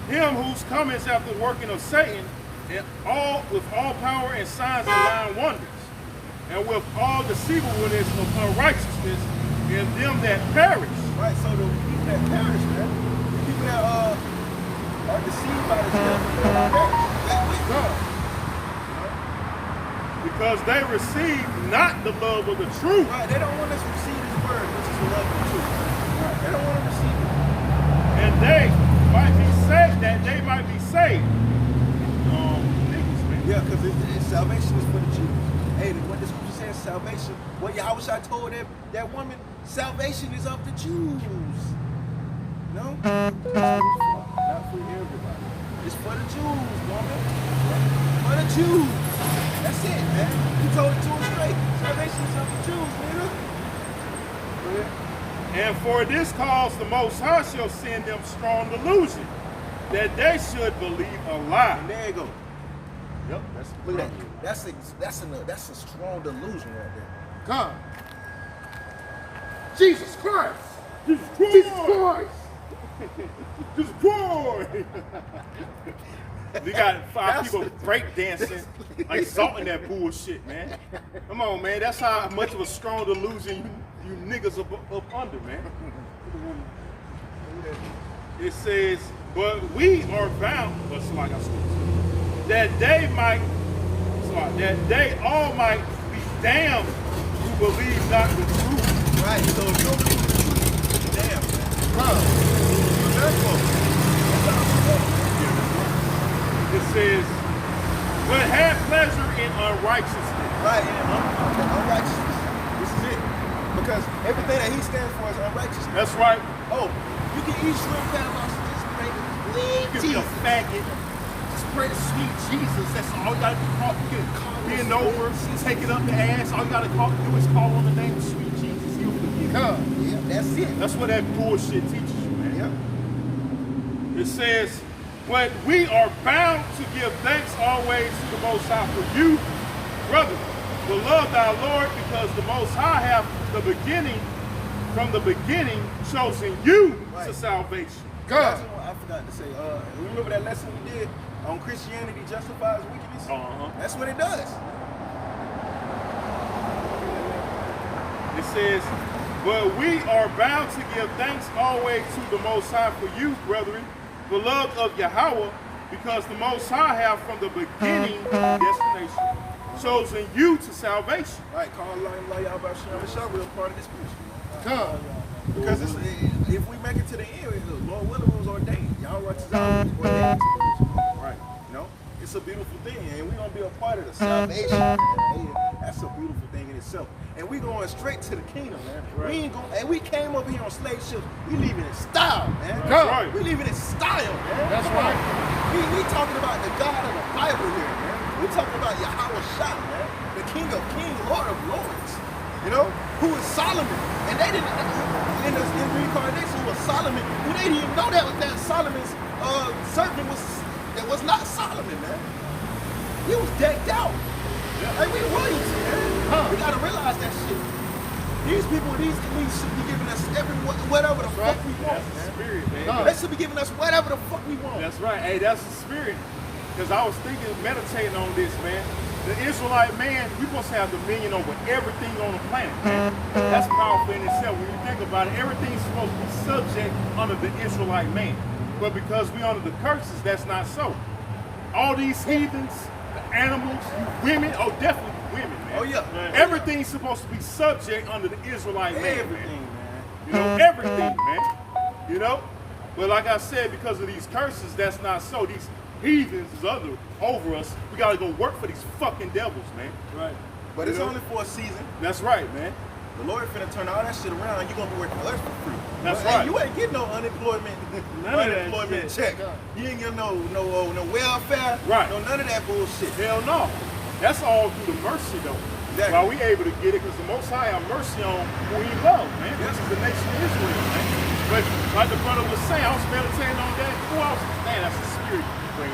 him whose comings after working of Satan, and with all power and signs and lying wonders, and with all deceivableness of unrighteousness in them that perish. Right, so the people that perish, man, the people that are deceived by the devil, perish. God. Because they receive not the love of the truth. Right, they don't want us to receive his word, which is the love of the truth. Right, they don't want to receive it. And they might be saved, that they might be saved. Niggas, man. Yeah, because salvation is for the Jews. Hey, when the scripture says salvation, what Yahushua told that woman, salvation is of the Jews. No? Not for everybody. It's for the Jews, woman. For the Jews. That's it, man. He told it to us straight. Salvation is of the Jews, nigga. And for this cause the Most High shall send them strong delusion, that they should believe a lie. And there you go. Yep. Look at that. That's a strong delusion right there. God. Jesus Christ! Jesus Christ! Jesus Christ! We got five people break dancing, like salting that bullshit, man. Come on, man. That's how much of a strong delusion you niggas up under, man. It says, but we are bound, that they all might be damned who believe not the truth. Right, so if you don't believe the truth, you're damn, man. Therefore, it says, but have pleasure in unrighteousness. Right, and unrighteousness. This is it. Because everything that he stands for is unrighteousness. That's right. Oh, you can eat shrimp, crab, lobster, just make it. You can be a faggot. Just pray to sweet Jesus. That's all you gotta do. Bend over, take it up the ass. All you gotta do is call on the name of sweet Jesus. He'll forgive you. Yeah, that's it. That's what that bullshit teaches you, man. Yeah. It says, but we are bound to give thanks always to the Most High for you, brother, beloved our Lord, because the Most High have from the beginning, chosen you to salvation. God. I forgot to say, remember that lesson we did on Christianity justifies wickedness? That's what it does. It says, but we are bound to give thanks always to the Most High for you, brethren, beloved of Yahweh, because the Most High have from the beginning destination chosen you to salvation. Right, call Allah y'all about Shem real part of this picture. Because if we make it to the end, the Lord willing was ordained. Y'all right is ordained. Right, you know? It's a beautiful thing, and we're gonna be a part of the salvation. That's a beautiful thing in itself. And we going straight to the kingdom, man. Right. We ain't going, and we came over here on slave ships. We leaving in style, man. Right. We leaving in style, man. That's right. We talking about the God of the Bible here, man. We talking about Yahweh Shah, man. The King of Kings, Lord of Lords. You know, who is Solomon. And they didn't, in reincarnation, who was Solomon, who they didn't even know that Solomon's servant was not Solomon, man. He was decked out. Like we royalty, man. We gotta realize that shit. These people, these elites should be giving us whatever the fuck we want. That's the spirit, man. They should be giving us whatever the fuck we want. That's right. Hey, that's the spirit. Because I was thinking, meditating on this, man. The Israelite man, we supposed to have dominion over everything on the planet, man. That's powerful in itself. When you think about it, everything's supposed to be subject under the Israelite man. But because we under the curses, that's not so. All these heathens, the animals, women, definitely women, man. Oh, yeah. Man. Everything's supposed to be subject under the Israelite man, Everything, man. You know, everything, man. You know? But like I said, because of these curses, that's not so. These heathens is over us. We gotta go work for these fucking devils, man. Right. But it's only for a season. That's right, man. The Lord finna turn all that shit around. You're gonna be working for us for free. That's But, right. hey, you ain't getting no unemployment check. You ain't getting no welfare. Right. No none of that bullshit. Hell no. That's all through the mercy, though. Exactly. Why we able to get it, because the Most High have mercy on who he loves, man. This is the nation of Israel, man. But like the brother was saying, I was meditating on that. Man, that's a spirit brain.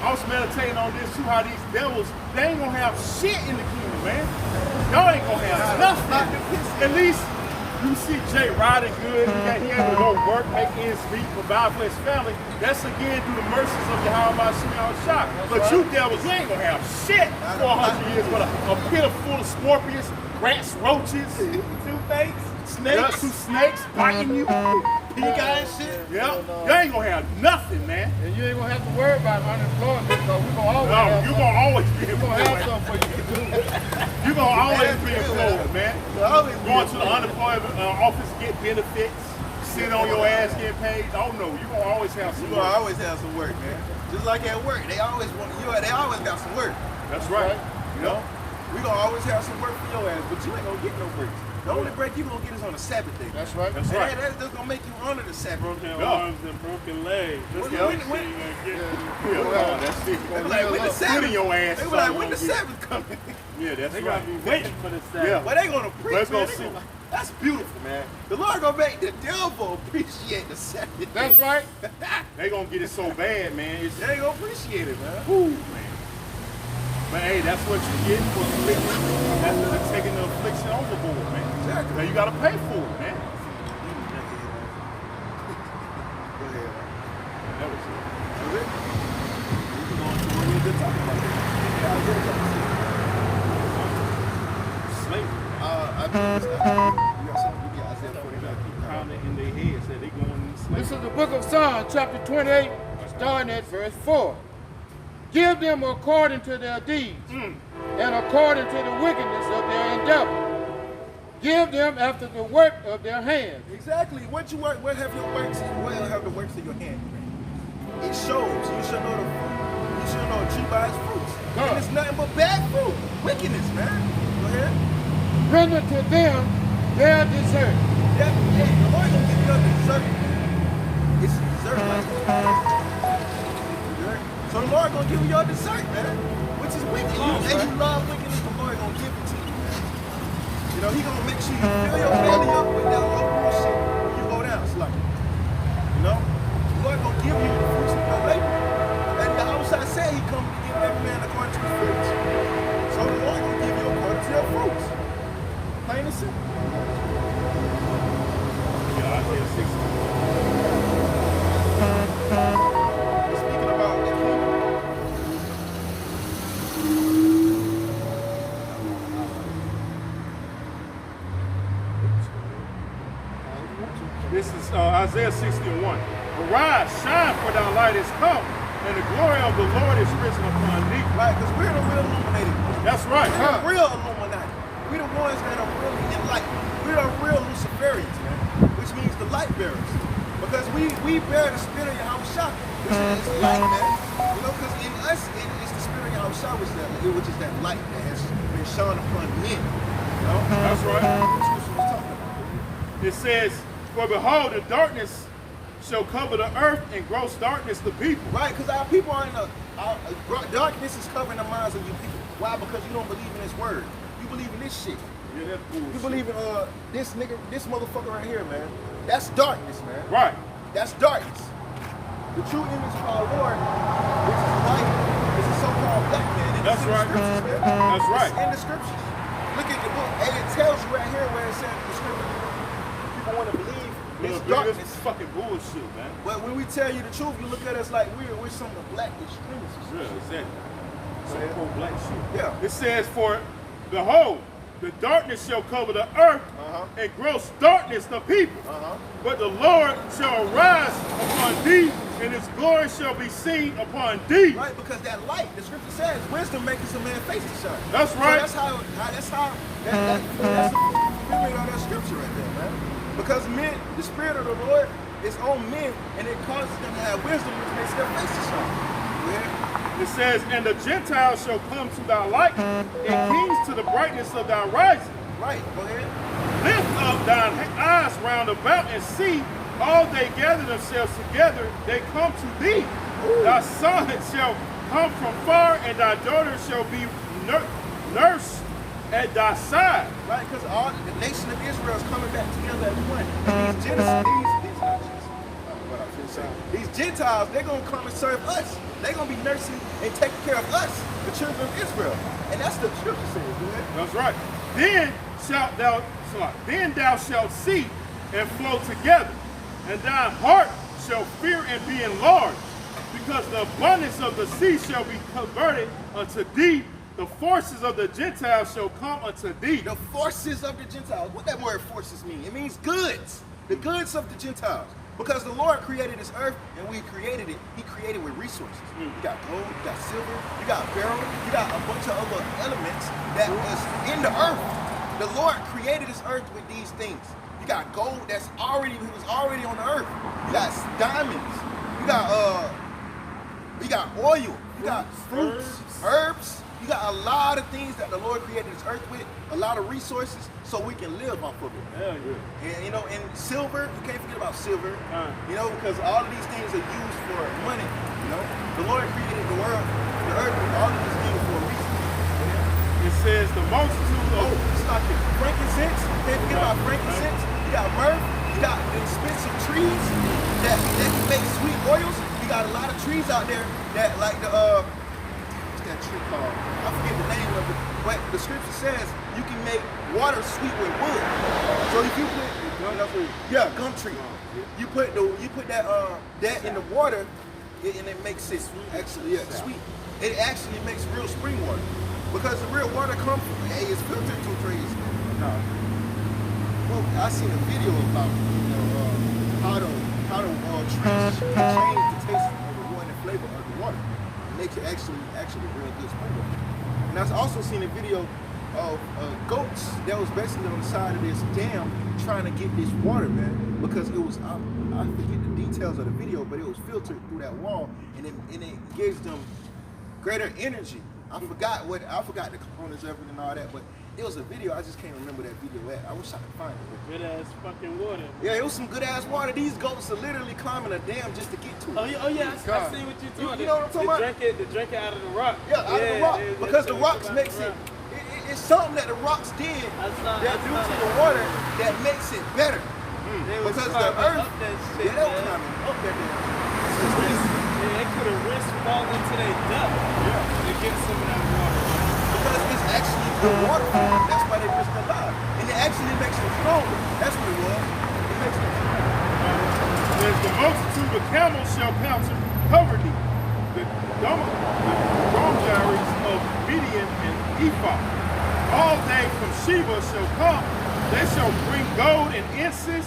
I was meditating on this too, how these devils, they ain't gonna have shit in the kingdom, man. Y'all ain't gonna have nothing. At least you see Jay riding good, he able to go work, make ends meet, provide for his family. That's again through the mercies of Yahweh Shah. But you devils, you ain't gonna have shit for 100 years with a pit full of scorpions, rats, roaches, Two-face, snakes, snakes biting you, pink eye and shit. Yeah, you ain't gonna have nothing, man. And you ain't gonna have to worry about unemployment because we're gonna always have You're gonna always be something employed. for you to do. You're gonna always be employed, man. Always Going to the unemployment office, get benefits, sit on your ass, get paid. Oh no, you're gonna always have some You work. gonna always have some work, man. Just like at work, they always got some work. That's right. You know, we gonna always have some work for your ass, but you ain't gonna get no breaks. The only break you gonna get is on a Sabbath day. That's right. That's And right. that's gonna make you honor the Sabbath. Broken arms and broken legs. That's When- the when- other when- thing you're gonna get. Yeah, that's it. They be like, when the Put Sabbath? in your ass. They be like, when the something Sabbath coming? Yeah, that's They right. gotta be waiting for the Sabbath. Yeah. Well, they gonna preach, Let's go man. see. That's beautiful, man. The Lord gonna make the devil appreciate the Sabbath. That's right. They gonna get it so bad, man. It's, They ain't gonna appreciate it, man. whew, man. But hey, that's what you get for affliction. That's for taking the affliction overboard, man. Exactly. Now you gotta pay for it, man. Go ahead, man. That was it. Was it? We gonna do a really good talk about it. Yeah, I was really talking Slavery. I mean, you got something? You got Isaiah 49. Pounding in their heads that they going in slavery. This is the book of Psalms, chapter 28, starting at verse 4. Give them according to their deeds, and according to the wickedness of their endeavor. Give them after the work of their hands. Exactly. What you work, where have your works? Where have the works of your hand? It shows. You should know the fruit. You should know a tree by its fruits. And it's nothing but bad fruit. Wickedness, man. Go ahead. Render to them their desert. Yeah, the Lord gonna give you a dessert. It's dessert like dessert. So gonna give you your dessert, man. Which is wicked. And you love wickedness, the Lord gonna give it to you, man. You know, he gonna make sure you fill your belly up with that low bullshit when you go down, slumber. You know? The Lord gonna give you the fruits of your labor. And the outside said he come to give every man according to his fruits. So the Lord gonna give you according to your fruits. Plain and simple. Yeah, Isaiah 60. Speaking about the kingdom. This is Isaiah 61. Arise, shine, for thy light is come, and the glory of the Lord is risen upon thee. Right, because we're the real illuminated ones. That's right. We're the real Illuminati. We're the ones that are really enlightened. We're the real Luciferians, man, which means the light bearers. Because we bear the spirit of Yahushua, which is light, man. You know, because in us, it's the spirit of Yahushua, which is that light that has been shone upon men. You know? That's right. That's what she was talking about. It says, for behold, the darkness shall cover the earth, and gross darkness the people. Right, because our people are in darkness is covering the minds of you people. Why? Because you don't believe in this word. You believe in this shit. Yeah, that's bullshit. You believe in this nigga, this motherfucker right here, man. That's darkness, man. Right. That's darkness. The true image of our Lord, which is light, is a so-called black man. And That's it's in right. the scriptures, man. That's right. It's in the scriptures. Look at the book, and it tells you right here where it says the scripture. People want to believe it's darkness. This fucking bullshit, man. But when we tell you the truth, you look at us like we're some of the black extremists. Yeah, exactly. Some Yeah. pro-black shit. Yeah. It says, for behold, the darkness shall cover the earth, and gross darkness the people. But the Lord shall arise upon thee, and his glory shall be seen upon thee. Right, because that light, the scripture says, wisdom makes a man's face to shine. That's right. So that's the fulfillment of that scripture right there, man. Because men, the spirit of the Lord is on men, and it causes them to have wisdom, which makes their face to shine. Yeah. It says, and the Gentiles shall come to thy light, and kings to the brightness of thy rising. Right, go ahead. Lift up thine eyes round about, and see, all they gather themselves together, they come to thee. Thy son shall come from far, and thy daughter shall be nursed at thy side. Right, because all the nation of Israel is coming back together as one. And these Gentiles, they're going to come and serve us. They're going to be nursing and taking care of us, the children of Israel. And that's the scripture says, man. That's right. Then thou shalt see and flow together, and thy heart shall fear and be enlarged, because the abundance of the sea shall be converted unto thee. The forces of the Gentiles shall come unto thee. The forces of the Gentiles. What that word forces mean? It means goods. The goods of the Gentiles. Because the Lord created this earth, and we created it. He created with resources. You got gold, you got silver, you got beryl, you got a bunch of other elements that is in the earth. The Lord created this earth with these things. You got gold it was already on the earth. You got diamonds. You got oil. You got fruits, herbs. You got a lot of things that the Lord created this earth with, a lot of resources, so we can live off of it. Hell yeah. And and silver, you can't forget about silver, because all of these things are used for money. The Lord created the world, the earth, with all of these things for a reason. It says the multitude of stop it. Frankincense, can't forget about frankincense. You got myrrh, you got expensive trees that make sweet oils. You got a lot of trees out there that like what's that tree called? I forget the name of it, but the scripture says you can make water sweet with wood. So if you put gum tree. You put that in the water, and it makes it actually sweet. It actually makes real spring water, because the real water comes from it's filtered too crazy. Well, I seen a video about how the trees change the taste of the water and the flavor of the water. It makes it actually real good spring water. And I've also seen a video of goats that was basically on the side of this dam trying to get this water, man, because it was I forget the details of the video, but it was filtered through that wall, and it gives them greater energy. I forgot the components of it and all that, but It was a video. I just can't remember that video at. I wish I could find it. Good ass fucking water. Yeah, it was some good ass water. These goats are literally climbing a dam just to get to it. Oh yeah, I see what you're doing. You know what I'm talking about? They drink it out of the rock. Yeah, out of the rock. Because the rocks makes it. It's something that the rocks did that due to the water that makes it better. Because the earth, they don't climb up there. They could have risked falling into their depth to get some of that water. Because it's actually the water. That's why they risked their lives. And it actually makes them stronger. That's what it was. It makes them stronger. There's the multitude of camels shall cover thee. The dromedaries of Midian and Ephah. All they from Sheba shall come. They shall bring gold and incense,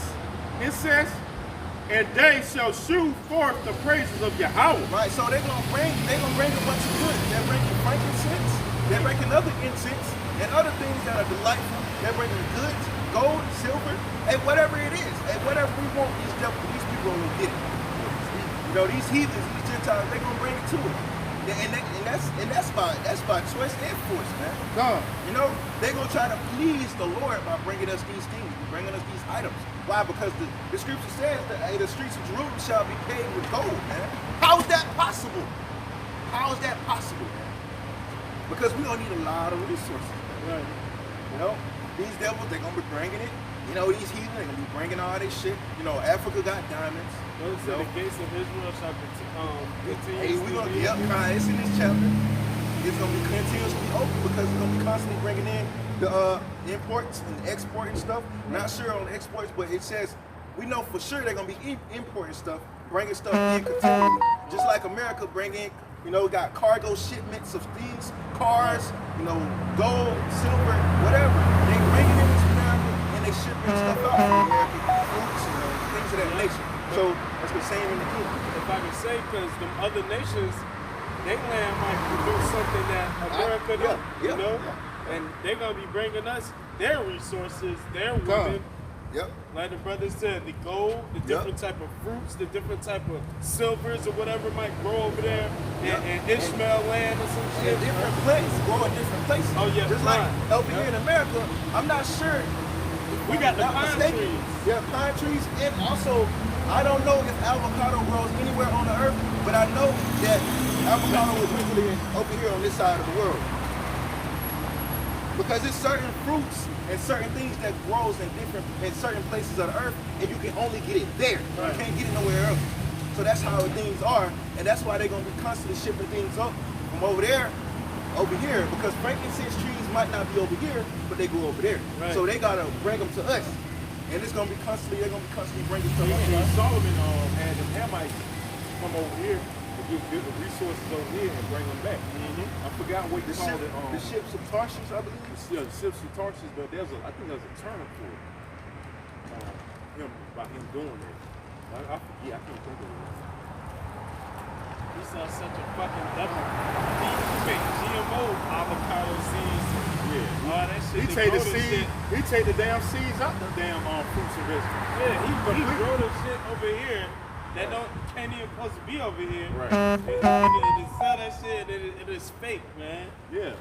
and they shall shew forth the praises of Yahweh. Right, so they're gonna bring a bunch of goods. They're bringing frankincense, they're bringing other incense and other things that are delightful. They're bringing goods, gold, silver, and whatever it is, and whatever we want, these people are gonna get it. You know, these heathens, these Gentiles, they're gonna bring it to us. And that's by choice and force, man. You know, they're gonna try to please the Lord by bringing us these things, bringing us these items. Why? Because the scripture says that the streets of Jerusalem shall be paved with gold, man. How is that possible? How is that possible, man? Because we're gonna need a lot of resources, man. Right. You know, these devils, they're gonna be bringing it. You know, these heathen, they're gonna be bringing all this shit. You know, Africa got diamonds. Notice that the gates of Israel shall continue. Hey, we're gonna it's in this chapter. It's gonna be continuously open because it's gonna be constantly bringing in the imports and exporting stuff. Not sure on the exports, but it says we know for sure they're gonna be importing stuff, bringing stuff in continually. Just like America bringing, you know, got cargo shipments of things, cars, you know, gold, silver, whatever. They bringing it into America and they shipping stuff out from America, fruits, you know, things of that nature. So that's the same in the kingdom. If I can say, because the other nations, their land might produce something that America don't, you know? And they're going to be bringing us their resources, their women. Like the brother said, the gold, the different type of fruits, the different type of silvers or whatever might grow over there, and Ishmael land or some shit. Different places, grow in different places. Oh, yeah. Just like over here in America, I'm not sure. We got the pine trees. Yeah, pine trees, and also, I don't know if avocado grows anywhere on the earth, but I know that avocado is usually over here on this side of the world. Because it's certain fruits and certain things that grows in certain places of the earth, and you can only get it there. Right. You can't get it nowhere else. So that's how things are, and that's why they're gonna be constantly shipping things up from over there, over here, because frankincense trees might not be over here, but they go over there. Right. So they gotta bring them to us. And it's gonna be constantly, they're gonna be constantly bringing stuff up to us. Solomon had the Hamites come over here and get the resources over here and bring them back. I forgot what you called it. The ships of Tarshish, I believe. Yeah, the ships of Tarshish, but I think there's a term for it. By him doing that. I forget, I can't think of it. He saw such a fucking double. He make GMO avocado seeds. Yeah. All that shit. He take the damn seeds out the damn fruits and vegetables. Yeah, he grow the shit over here that can't even supposed to be over here. Right. And they sell that shit and it is fake, man. Yeah.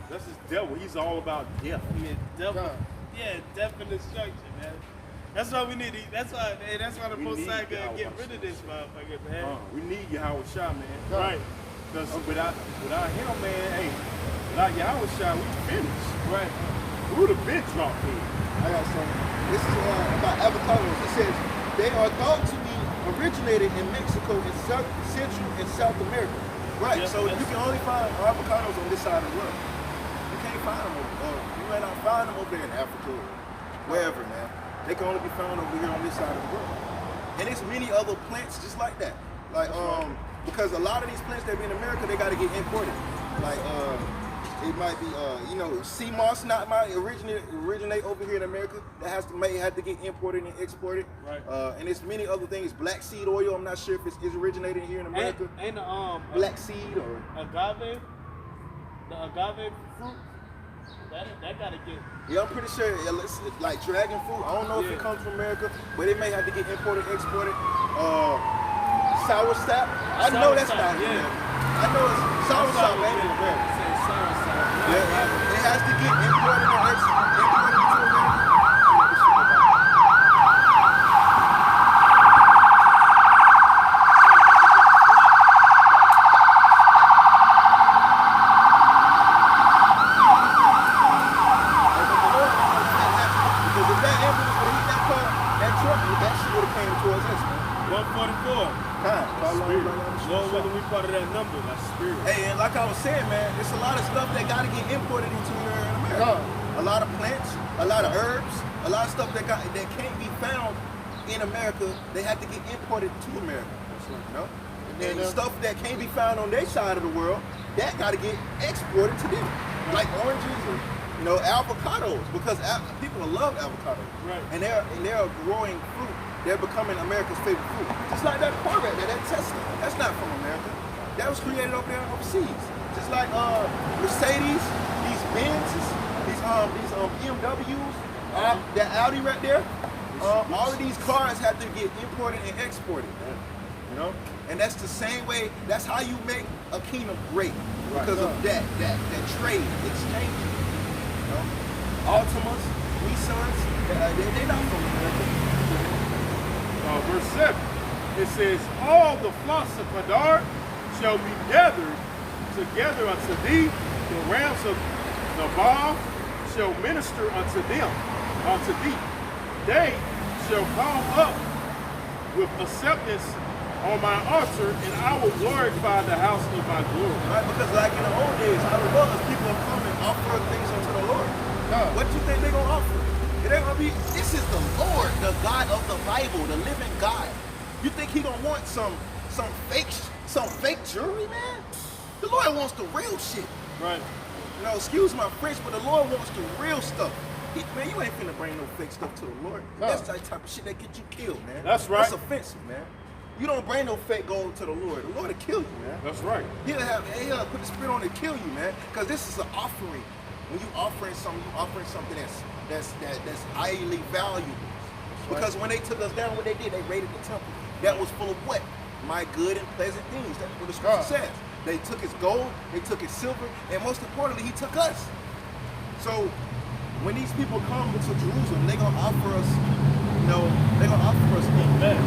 That's his devil. He's all about death. Yeah, devil. Yeah, death and destruction, man. That's why we need. That's why the Most High gotta get rid of this motherfucker, man. We need Yahweh Shah, man. Right. Because without him, man, hey, without Yahweh Shah, we finished. Right. We would have been dropped in. I got something. This is about avocados. It says they are thought to be originated in Mexico and Central and South America. Right. Yep, So you can only find avocados on this side of the world. You can't find them you may not find them over there in Africa or wherever, man. They can only be found over here on this side of the world. And there's many other plants just like that. Like, because a lot of these plants that be in America, they got to get imported. Like, it might be, you know, sea moss might originate over here in America. That may have to get imported and exported. Right. And there's many other things. Black seed oil, I'm not sure if it's originated here in America. Ain't black seed or agave, the agave fruit. That gotta get. Yeah, I'm pretty sure it's like dragon fruit. I don't know if it comes from America, but it may have to get imported, exported. Sour sap. I know that's not here. I know it's sour sap ain't in America. Sour sap. It has to get imported or imported into America. Because if that ambulance would hit that car, that truck, that shit would have came towards us, man. 144. Lord, whether we part of that number, that's spirit. Hey, and like I was saying, man, it's a lot of stuff that got to get imported into here in America. A lot of plants, a lot of herbs, a lot of stuff that can't be found in America. They have to get imported to America. You know, and stuff that can't be found on their side of the world, that got to get exported to them, like oranges and avocados, because people love avocados, right? And they're a growing fruit. They're becoming America's favorite fruit. Just like that Corvette, that Tesla. That's not from America. That was created over there overseas. Just like Mercedes, these Benzes, these BMWs, that Audi right there. All of these cars have to get imported and exported. You know, and that's the same way. That's how you make a kingdom great, because of that trade exchange. You know, Altimas, Nissans, they're not from America. Verse 7, it says, all the flocks of Kedar shall be gathered together unto thee, the rams of Nabal shall minister unto thee. They shall come up with acceptance on my altar, and I will glorify the house of my glory. Right, because like in the old days, how the brothers, people are coming and offering things unto the Lord. What do you think they're going to offer? It ain't gonna be, this is the Lord, the God of the Bible, the living God. You think he gonna want some fake jewelry, man? The Lord wants the real shit. Right. You know, excuse my French, but the Lord wants the real stuff. Man, you ain't finna bring no fake stuff to the Lord. That's that type of shit that get you killed, man. That's right. That's offensive, man. You don't bring no fake gold to the Lord. The Lord will kill you, man. That's right. He'll put the spirit on to kill you, man. Because this is an offering. When you offering something, that's highly valuable. Because when they took us down, what they did, they raided the temple. That was full of what? My good and pleasant things. That's what the scripture says. They took his gold, they took his silver, and most importantly, he took us. So when these people come to Jerusalem, they're gonna offer us, they're gonna offer us their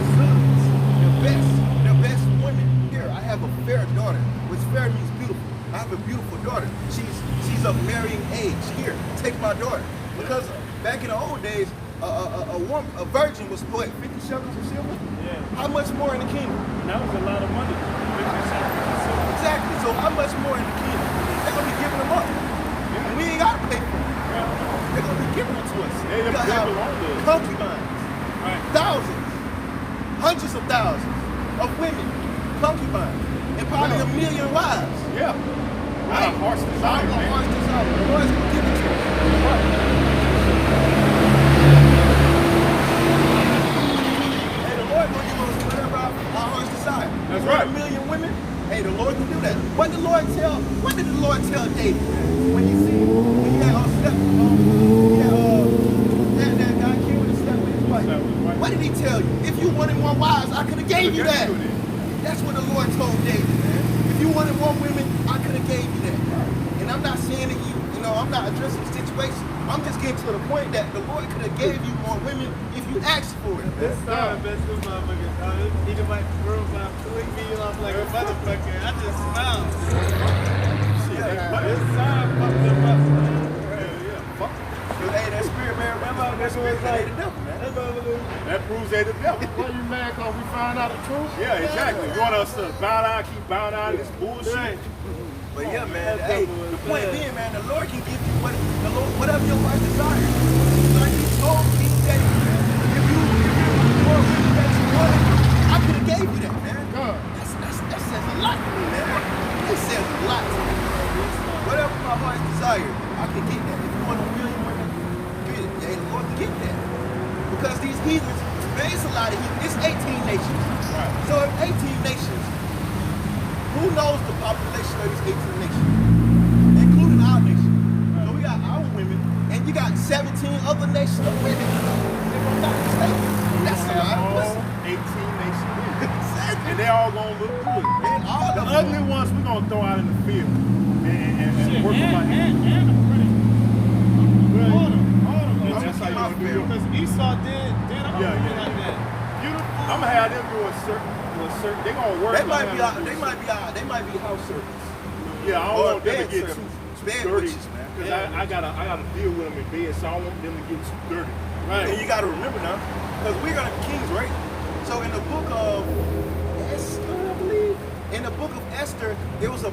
best women. Here, I have a fair daughter, which fair means beautiful. I have a beautiful daughter. She's of marrying age. Here, take my daughter. Because back in the old days, a virgin was what, 50 shekels of silver? Yeah. How much more in the kingdom? And that was a lot of money. 50 cents. Exactly. So how much more in the kingdom? They're gonna be giving them up. And we ain't gotta pay for them. They're gonna be giving them to us. We're gonna have concubines. Right. Thousands. Hundreds of thousands of women. Concubines. And probably 1 million wives. Yeah. Our heart's desire, man. Our heart's desire. The Lord's gonna give it to us. Hey, the Lord gonna give us whatever our heart's desire. That's right. 1 million women. Hey, the Lord can do that. What did the Lord tell David when he had that guy came with a step with his wife? What did he tell you? If you wanted more wives, I could have gave you that. That's what the Lord told David, man. If you wanted more women, I could have gave you that. And I'm not saying that I'm not addressing the situation. I'm just getting to the point that the Lord could have gave you more women if you asked for it. This time, man, this motherfucker, he might throw my flick me off like a motherfucker. I just smiled. Shit, this time fucked them up, man. Fuck. Hey, that spirit, man, remember that spirit, they the devil, man. That proves they the devil. Why you mad because we found out the truth? Yeah, exactly. You want us to bow down, keep bowing down to this bullshit? But yeah, man, hey, the point being, man, the Lord can give you whatever your heart desires. Like he told me that if you want that you wanted, I could have gave you that, man. That says a lot to me, man. It says a lot to me. Whatever my heart's desire, I can get that. If you want 1 million women, get it. Hey, the Lord can get that. Because these heathens, man, it's a lot of heathens. It's 18 nations. Right. So if 18 nations, who knows the population of these 18 nations? Including our nation. Right. So we got our women, and you got 17 other nations of women. If I'm not mistaken. That's a lot. All 18 nations women. And they all gonna look good. And all The ugly ones we're gonna throw out in the field. and work on my hands. And a pretty. Hold on. That's how you want to do it. Because Esau did a Yeah. like that. Beautiful. I'm gonna have them do a certain. They gonna work. They might be house servants. Yeah, I don't Or want them to bed get servants. too Bed dirty. witches, man. Because I gotta deal with them in bed, so I don't want them to get too dirty. And you got to remember now, because we're going to be kings, right? So in the book of Esther, I believe, in the book of Esther, there was a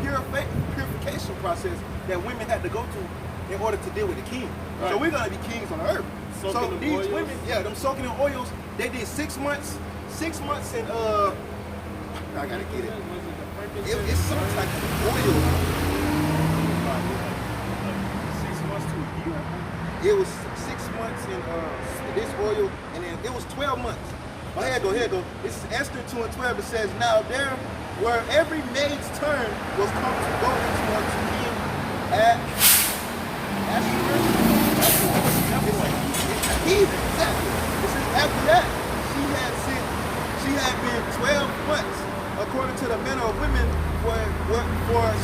purification process that women had to go through in order to deal with the king. Right. So we're going to be kings on earth. Soaking So in these oils? women, them soaking in oils, they did 6 months. 6 months in, I got to get it. It's some type of oil. 6 months to a year. It was 6 months in this oil, and then it was 12 months. Oh, here you go. This is Esther 2 and 12. It says, now there where every maid's turn was come to go into unto him at Ashur. Exactly. This is after that. She had been 12 months, according to the manner of women, for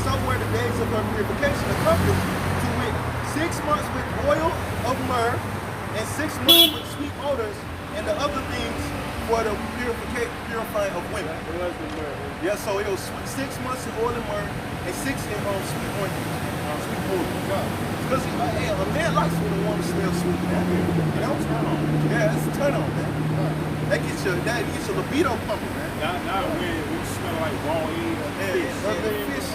somewhere the days of her purification accomplished, to wit 6 months with oil of myrrh, and 6 months with sweet odors, and the other things for the purifying of women. Yeah, so it was 6 months in oil and myrrh, and 6 in sweet ointment. Sweet odor. Because a man likes when a woman smells sweet, man. You know? Turn on. Yeah, it's a turn on, man. That gets your libido pumping, man. Not when we smell like raw egg or fish. Fish.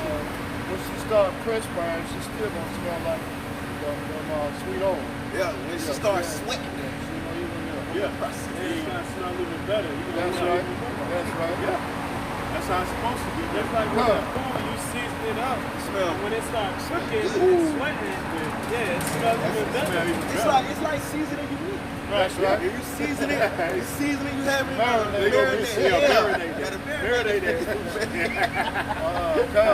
When she starts perspiring, she still gonna smell like sweet oil. Yeah, when she starts sweating. Yeah. It's gonna smell even better. That's right. That's right. Yeah. That's how it's supposed to be. Just like with the food, you season it up. Smell. When it starts cooking and sweating, yeah, it smells even better. It's like seasoning your meat. That's right. If you season it, you have it Marinate. Marinate that.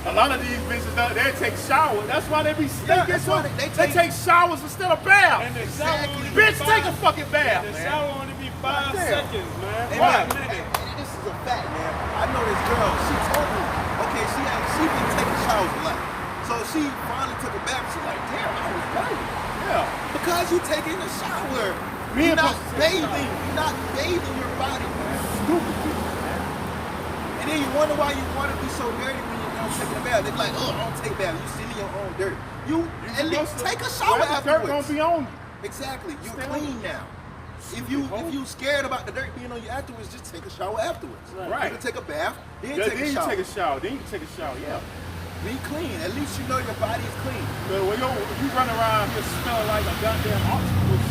A lot of these bitches, they take showers. That's why they be stinking. that's why They take showers instead of baths. And the shower only be Bitch, take a 5 fucking bath, The man. shower only be 5 seconds, man. Right. 5 minutes. This is a fact, man. I know this girl. She told me, okay, she been taking showers a lot. So she finally took a bath. She's like, damn, I was dirty. Yeah. Because you taking a shower. Me You're and not Pussy take a bathing. You're not bathing your body, man. Stupid people, man. And then you wonder why you want to be so dirty when you're not taking a bath. They're like, oh, I don't take a bath. You see me your own dirt. You at least take a shower Where's the dirt afterwards. gonna be on you? Exactly. You're clean now. If you scared about the dirt being on you afterwards, just take a shower afterwards. Right. You can take a bath, then Then take a you shower. take a shower. Then you can take a shower. Yeah. Be clean. At least you know your body is clean. But when you run around here smelling like a goddamn octopus,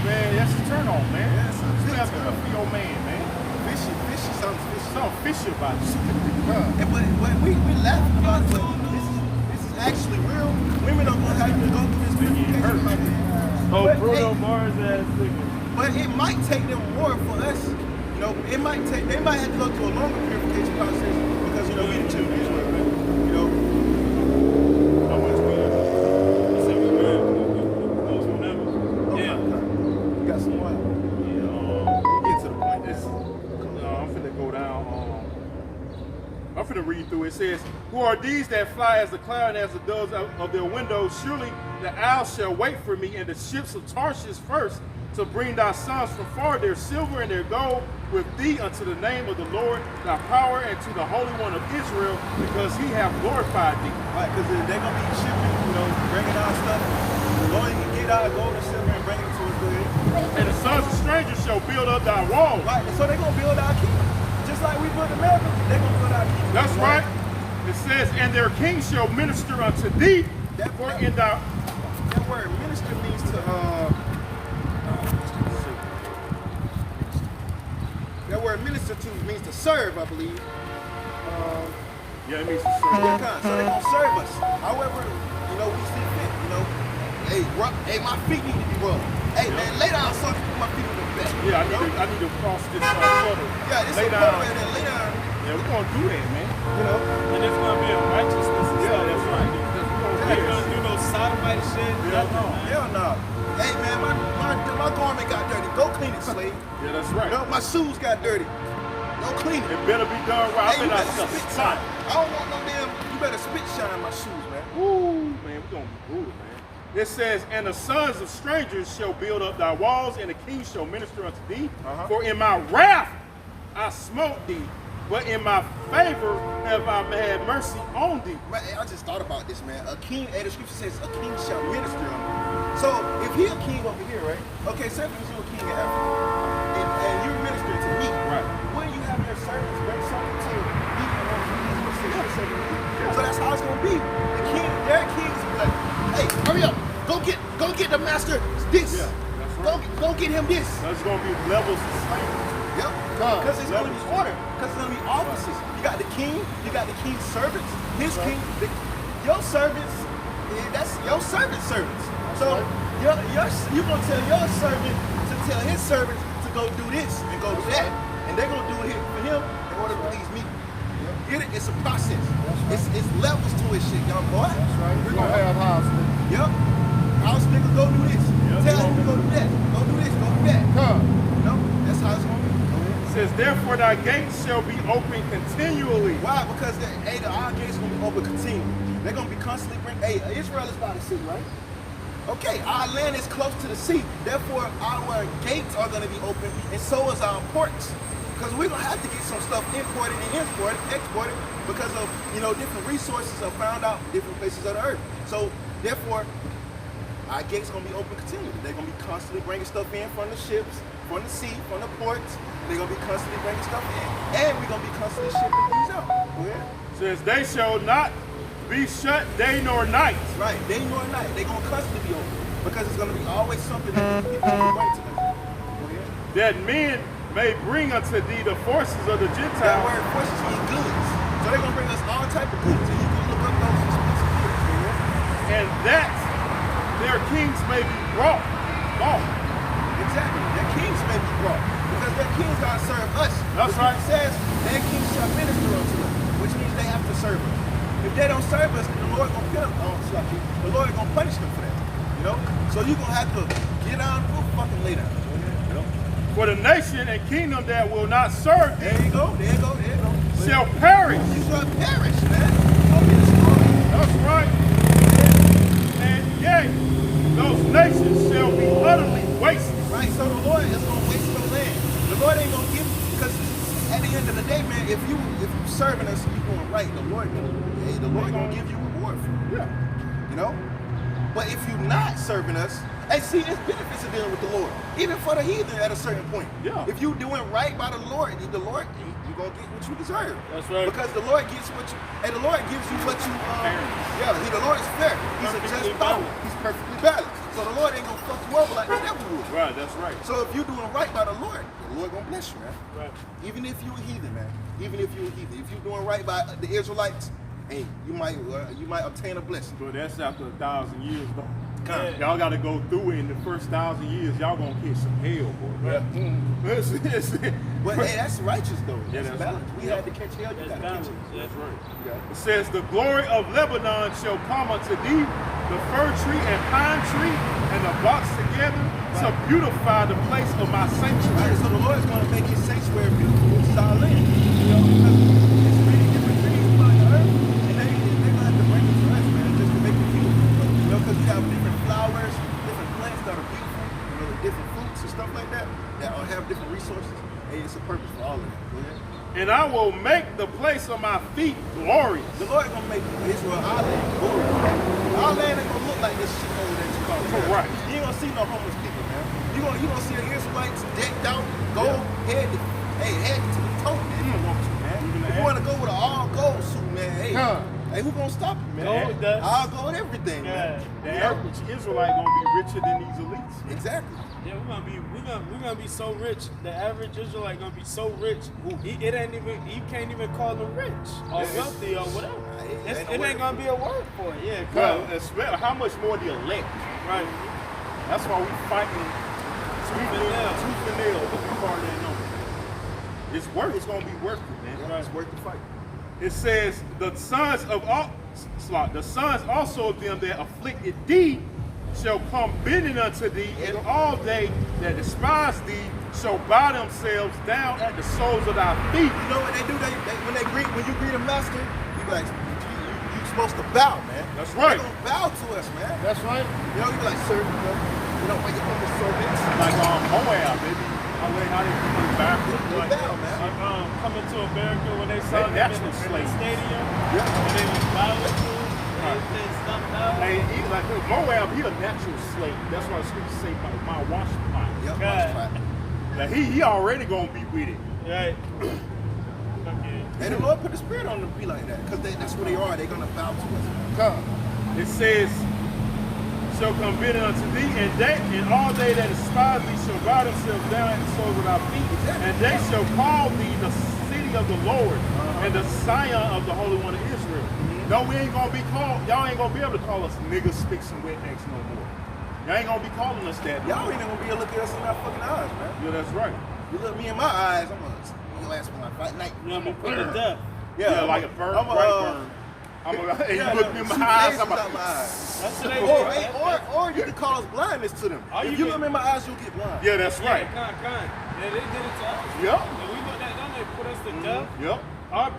man, that's a turn on, man. Yeah, it's a big Smell turn good on. for your man, man. Fishy, something fishy. Something fishy about you. And but we laughing about it, but this is actually real. Women are gonna have to go through this purification like this. Oh, But, Bruno hey, Mars ass nigga. But it might take them more for us. You know, they might have to go through a longer purification process because we the children of Israel, man. You know. How much we Yeah. You got some water. Get to the point. I'm finna go down. I'm finna read through. It says, "Who are these that fly as the cloud and as the doves of their windows? Surely the owls shall wait for me, and the ships of Tarshish first, to bring thy sons from far their silver and their gold with thee unto the name of the Lord thy power, and to the Holy One of Israel, because he hath glorified thee." Right, because they're gonna be shipping, bringing our stuff. Going to get our gold and silver and bring it to us good. And the sons of strangers shall build up thy walls. Right, so they're gonna build our kingdom. Just like we built America, they're gonna build our kingdom. That's right. It says, "And their king shall minister unto thee." For in thy That word minister means to that word minister to means to serve, I believe. yeah, it means to serve. So they're gonna serve us. However, we see fit. Hey, my feet need to be rubbed. Hey man, lay down so my feet will be back. Yeah, I need to cross this puddle. Yeah, it's lay a down. puddle and then lay down. Yeah, we're gonna do that, man. And it's gonna be a righteousness and stuff. That's right. Because we're gonna Ain't gonna do no sodomite shit. Nothing. Hell no. Hey man, my garment got dirty. Go clean it, slave. Yeah, that's right. My shoes got dirty. Go clean it. It better be done right. Hey, you I better better spit spot. shine. I don't want no damn. You better spit shine my shoes, man. Woo, man, we're gonna be brutal, man. It says, and the sons of strangers shall build up thy walls, and the king shall minister unto thee. For in my wrath I smote thee, but in my favor have I had mercy on thee. Man, I just thought about this, man. A king, the scripture says, a king shall minister unto you. So if he a king over here, right? Okay, say if you a king in Africa, and you're ministering to me, Right. when you have your servants bring something to me, so that's how it's gonna be. The king, their kings will be like, hey, hurry up, go get the master this. Yeah, that's right. Go get him this. There's gonna be levels of slavery. Yep. Because it's gonna be order. Because it's gonna be offices. You got the king, you got the king's servants, his king, your servants, that's your servants. So you're gonna tell your servant to tell his servants to go do this and go do that. And they're gonna do it for him in order to please me. Get it? It's a process. It's levels to it, shit, young boy. That's right. We're gonna have house niggas. Yep. House niggas go do this. Tell him to go do that. Go do this, go do that. You know? That's how it's gonna be. It says, therefore thy gates shall be open continually. Why? Because our gates gonna be open continually. They're gonna be constantly Israel is by the sea, right? Okay, our land is close to the sea. Therefore, our gates are gonna be open, and so is our ports. Because we're gonna have to get some stuff imported and exported because of different resources are found out in different places of the earth. So therefore, our gates gonna be open continually. They're gonna be constantly bringing stuff in from the ships, from the sea, from the ports. They're gonna be constantly bringing stuff in, and we're gonna be constantly shipping things out. It says, they shall not be shut day nor night. Right, day nor night. They're gonna constantly be open because it's gonna be always something that people can bring to them. That men may bring unto thee the forces of the That Gentiles. word forces mean goods. So they're gonna bring us all type of goods, and you can look up those expensive goods. And that their kings may be brought. Exactly. Their kings may be brought because their kings gotta serve us. That's right. It says their kings shall minister unto us, which means they have to serve us. If they don't serve us, then the Lord gonna kill them. The Lord gonna punish them for that. So you're gonna have to get down and fucking lay down. For the nation and kingdom that will not serve thee There you go. shall perish. You shall perish, man. Don't get destroyed. That's right. And yea, those nations shall be utterly wasted. Right, so the Lord is gonna waste your land. The Lord ain't gonna give, because at the end of the day, man, if you serving us and you doing right, the Lord gonna give you reward for it. Yeah. But if you're not serving us, and see, it's benefits of dealing with the Lord, even for the heathen at a certain point. Yeah. If you doing right by the Lord, you're gonna get what you deserve. That's right. Because the Lord gets what you, and the Lord gives you what you. The Lord is fair. He's a just power. He's perfectly balanced. So the Lord ain't gonna fuck you over like the devil would. Right, that's right. So if you're doing right by the Lord gonna bless you, man. Right. Even if you're a heathen, man. Even if you're a heathen, if you're doing right by the Israelites, hey, you might obtain a blessing. But that's after 1,000 years, though. Yeah. Y'all got to go through it in the first 1,000 years. Y'all gonna catch some hell, boy. Yeah. But hey, that's righteous though. Yeah, That's that's balance. right. We had to catch hell. You gotta catch it. That's right. It says, the glory of Lebanon shall come unto thee, the fir tree and pine tree, and the box together to beautify the place of my sanctuary. Right, so the Lord is going to make his sanctuary beautiful, which is our land. Because it's many different trees upon the earth, and they're going to have to bring it to us, man, just to make it beautiful. Because we have different flowers, different plants that are beautiful, different fruits and stuff like that all have different resources, and it's a purpose for all of that. And I will make the place of my feet glorious. The Lord is going to make Israel our land glorious. Our land ain't going to look like this shit over that you call it. Right. You ain't going to see no homeless people, man. You're going to see the Israelites decked out, gold, head to the toe, man. You don't want to, man. If you want to go with an all gold suit, man, hey, who going to stop you, man? All gold everything, man. The average Israelite gonna be richer than these elites. Exactly. Yeah, we're gonna be so rich. The average Israelite gonna be so rich. You can't even call them rich or wealthy or whatever. It ain't gonna be a word for it. Yeah. Well, how much more the elect? Right. That's why we fighting tooth and nail to be part of that number. It's gonna be worth it, man. Yeah, it's worth the fight. It says the sons also of them that afflicted thee shall come bending unto thee, and all they that despise thee shall bow themselves down at the soles of thy feet. You know what they do? When you greet a master, you be like, you supposed to bow, man. That's right. They gonna bow to us, man. That's right. You know, you be like, sir, you know, when you humble servants. Like Moab, baby. I mean, how they come backwards. They bow, man. Coming to America when they saw They him in natural the slaves. stadium, Yeah. and they was bowing to him, they stopped out. Hey, like Moab, he a natural slave. That's why the scripture say my wash pot. Yep, God. that's right. Like he already gonna be with it. Right. Okay. And the Lord put the spirit on them to be like that, because that's who they are. They're gonna bow to us. Come. It says, shall come bitter unto thee, and all they that despise thee shall bow themselves down at the soles of thy feet, and they shall call thee the city of the Lord, and the Zion of the Holy One of Israel. No, we ain't gonna be called, y'all ain't gonna be able to call us niggas, sticks, and wetbacks no more. Y'all ain't gonna be calling us that. Y'all ain't gonna be able to look at us in our fucking eyes, man. Yeah, that's right. You look me in my eyes, I'm gonna, you ask me like fight night. You know, I'm gonna put to death. Yeah, like a burn, I'm bright burn. And you look me in my eyes, I'm like, That's what they do. or you can cause blindness to them. Or If you you look can- me in my eyes, you'll get blind. yeah, that's right. Yeah, yeah, they did it to us. Yep. And we put that down, they put us to death. Yep. Or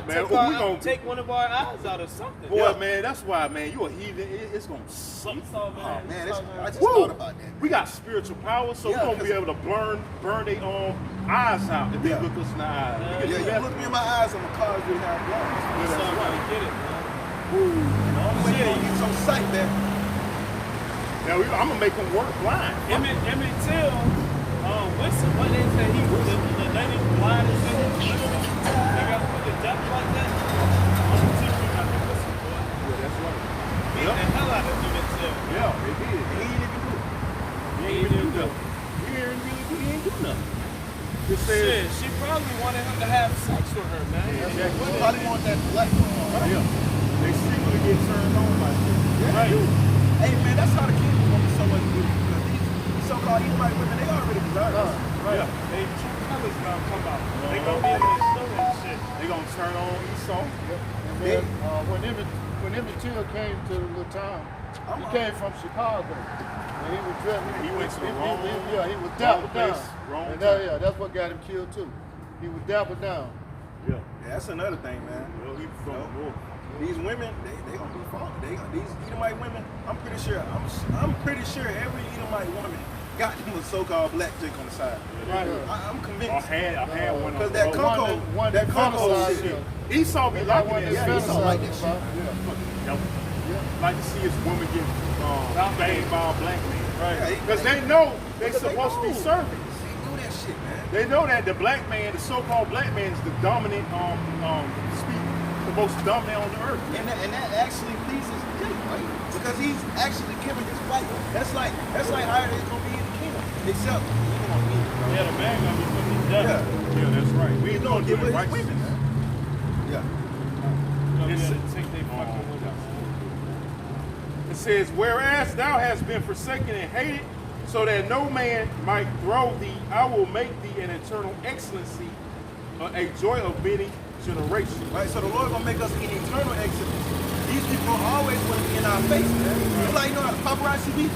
Man, take one of our eyes out or something. Boy, man, that's why, man, you a heathen. It's gonna suck. Esau, man. Oh man, I just Woo! thought about that. We got spiritual power, so Yeah, we're gonna be able to burn their eyes out if they Yeah. look us in the eyes. Yeah, you look me in my eyes, I'm gonna cause you to have blindness. Esau gonna get it, man. And the only way you're gonna get some sight, man. Now I'm gonna make them work blind. Emmett Till, Wilson, what they say he was the lady blind as hell. They got put to death like that. On the TV, I think that's boy. Yeah, that's right. Beat the hell out of Emmett Till. Yeah, they did. He ain't even do it. He ain't do nothing. He ain't do nothing. It says, Shit, she probably wanted him to have sex with her, man. You probably want that black one. yeah, they secretly get turned on by shit. Right. Hey man, that's how the kids are gonna be so much good. Because these so-called Edomite women, they already desire us. Yeah, They true colors gonna come out. They gonna be able to show that shit. they gonna turn on Esau. And then when Emmett Till came to the little town, he came from Chicago. And he was dressed. He went to the wrong- Yeah, he was wrong dappled down. place, wrong And time. that's what got him killed too. He was dappled down. Yeah. Yeah, that's another thing, man. Well, he from the north. These women, they gonna be falling. These Edomite women, I'm pretty sure every Edomite woman got them a so-called black chick on the side. Right. I'm convinced. I had one Because on that the Coco, one that that Coco fantasized, shit. yeah. Esau be That liking one that that Yeah, shit. Esau like that fantasized shit. about, Yep. Like to see his woman get banged by a black man. Right. Because they know they Because they supposed to be know. servants. They do that shit, man. They know that the black man, the so-called black man, is the dominant, the most dominant on the earth. And that actually pleases him, right? Because he's actually giving his wife. That's like how it's gonna be in the kingdom. Except we don't want me. Yeah, the man gonna be put to death. Yeah. Yeah, that's right. We He's don't gonna do give it us right. his women, man. Yeah. Gonna be It's- able to take their fucking with us. It says, whereas thou hast been forsaken and hated, so that no man might throw thee, I will make thee an eternal excellency, a joy of many generations. Right, so the Lord gonna make us an eternal excellence. These people always want to be in our face, man. It's like, you know how the paparazzi be?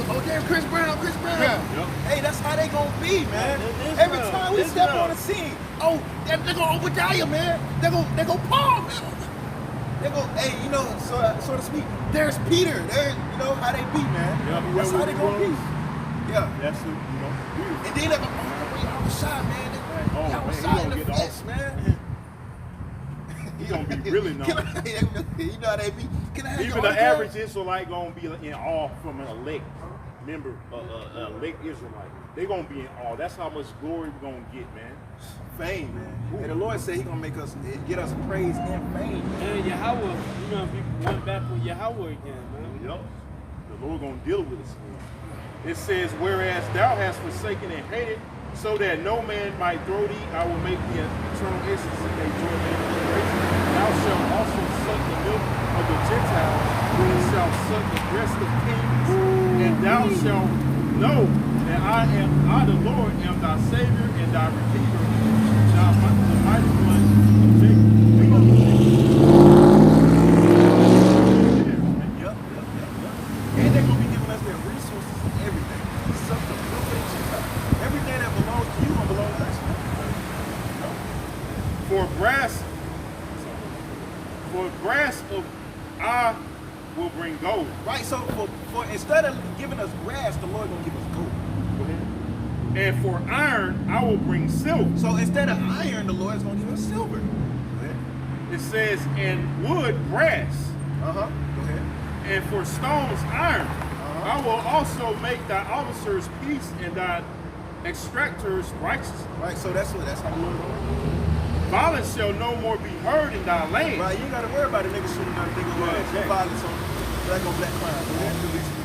Oh, there's Chris Brown. Yeah. Yep. Hey, that's how they gonna be, man. Israel, Every time we step Israel. on the scene, oh, they're gonna Obadiah, man. They're gonna Paul, man. They go, hey, you know, so to speak. There's Peter. There's, you know how they be, man. Yeah, That's how they gonna be. Yeah. That's the, beautiful. And then they go, oh, y'all was shy, man. Oh, Y'all man, was he shy gonna in the get flesh, off. man. He gonna be really known. You know how they be. Can I have Even your the autograph? average Israelite gonna be in awe from an elect member, elect Israelite. They gonna be in awe. That's how much glory we gonna get, man. Fame, man. And the Lord said He gonna make us get us praise and fame. And Yahweh, you gonna be went back with Yahweh again, man. Yep. The Lord gonna deal with us. It says, whereas thou hast forsaken and hated, so that no man might throw thee, I will make thee an eternal essence and a joy of many generations. Thou shalt also suck the milk of the Gentiles, and shalt suck the breast of kings, and thou shalt know that I the Lord, am thy Savior and thy Redeemer, the mighty one of Jacob. Yep. And they're gonna be giving us their resources and everything. Everything that belongs to For brass of I will bring gold. Right, so for instead of giving us brass, the Lord gonna give us gold. Go ahead. And for iron I will bring silver. So instead of iron, the Lord's gonna give us silver. Go ahead. It says, and wood brass. Uh-huh. Go ahead. And for stones iron. I will also make thy officers peace and thy extractors righteous. Right, so that's how the Lord gonna work. Violence shall no more be heard in thy land. Right, you ain't gotta worry about a nigga shooting another nigga with violence on black on black crime. Go ahead.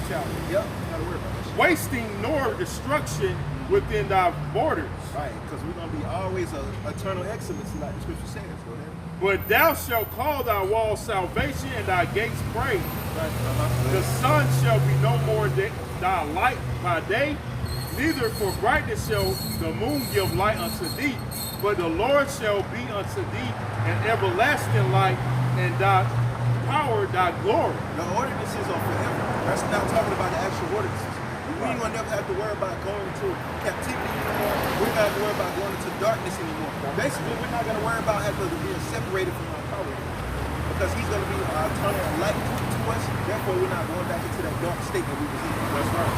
Yep, you gotta worry about that shit. Wasting nor destruction within thy borders. Right, because we're gonna be always a eternal excellence like the scripture says. Go ahead. But thou shalt call thy walls salvation and thy gates praise. Right. The sun shall be no more thy light by day, neither for brightness shall the moon give light unto thee. But the Lord shall be unto thee an everlasting light, and thy power thy glory. The ordinances are forever. That's not talking about the actual ordinances. We ain't gonna never have to worry about going into captivity anymore. We're not gonna worry about going into darkness anymore. Basically, we're not gonna worry about having to be separated from our power. Because he's gonna be our eternal light to us. Therefore, we're not going back into that dark state that we was in. That's right.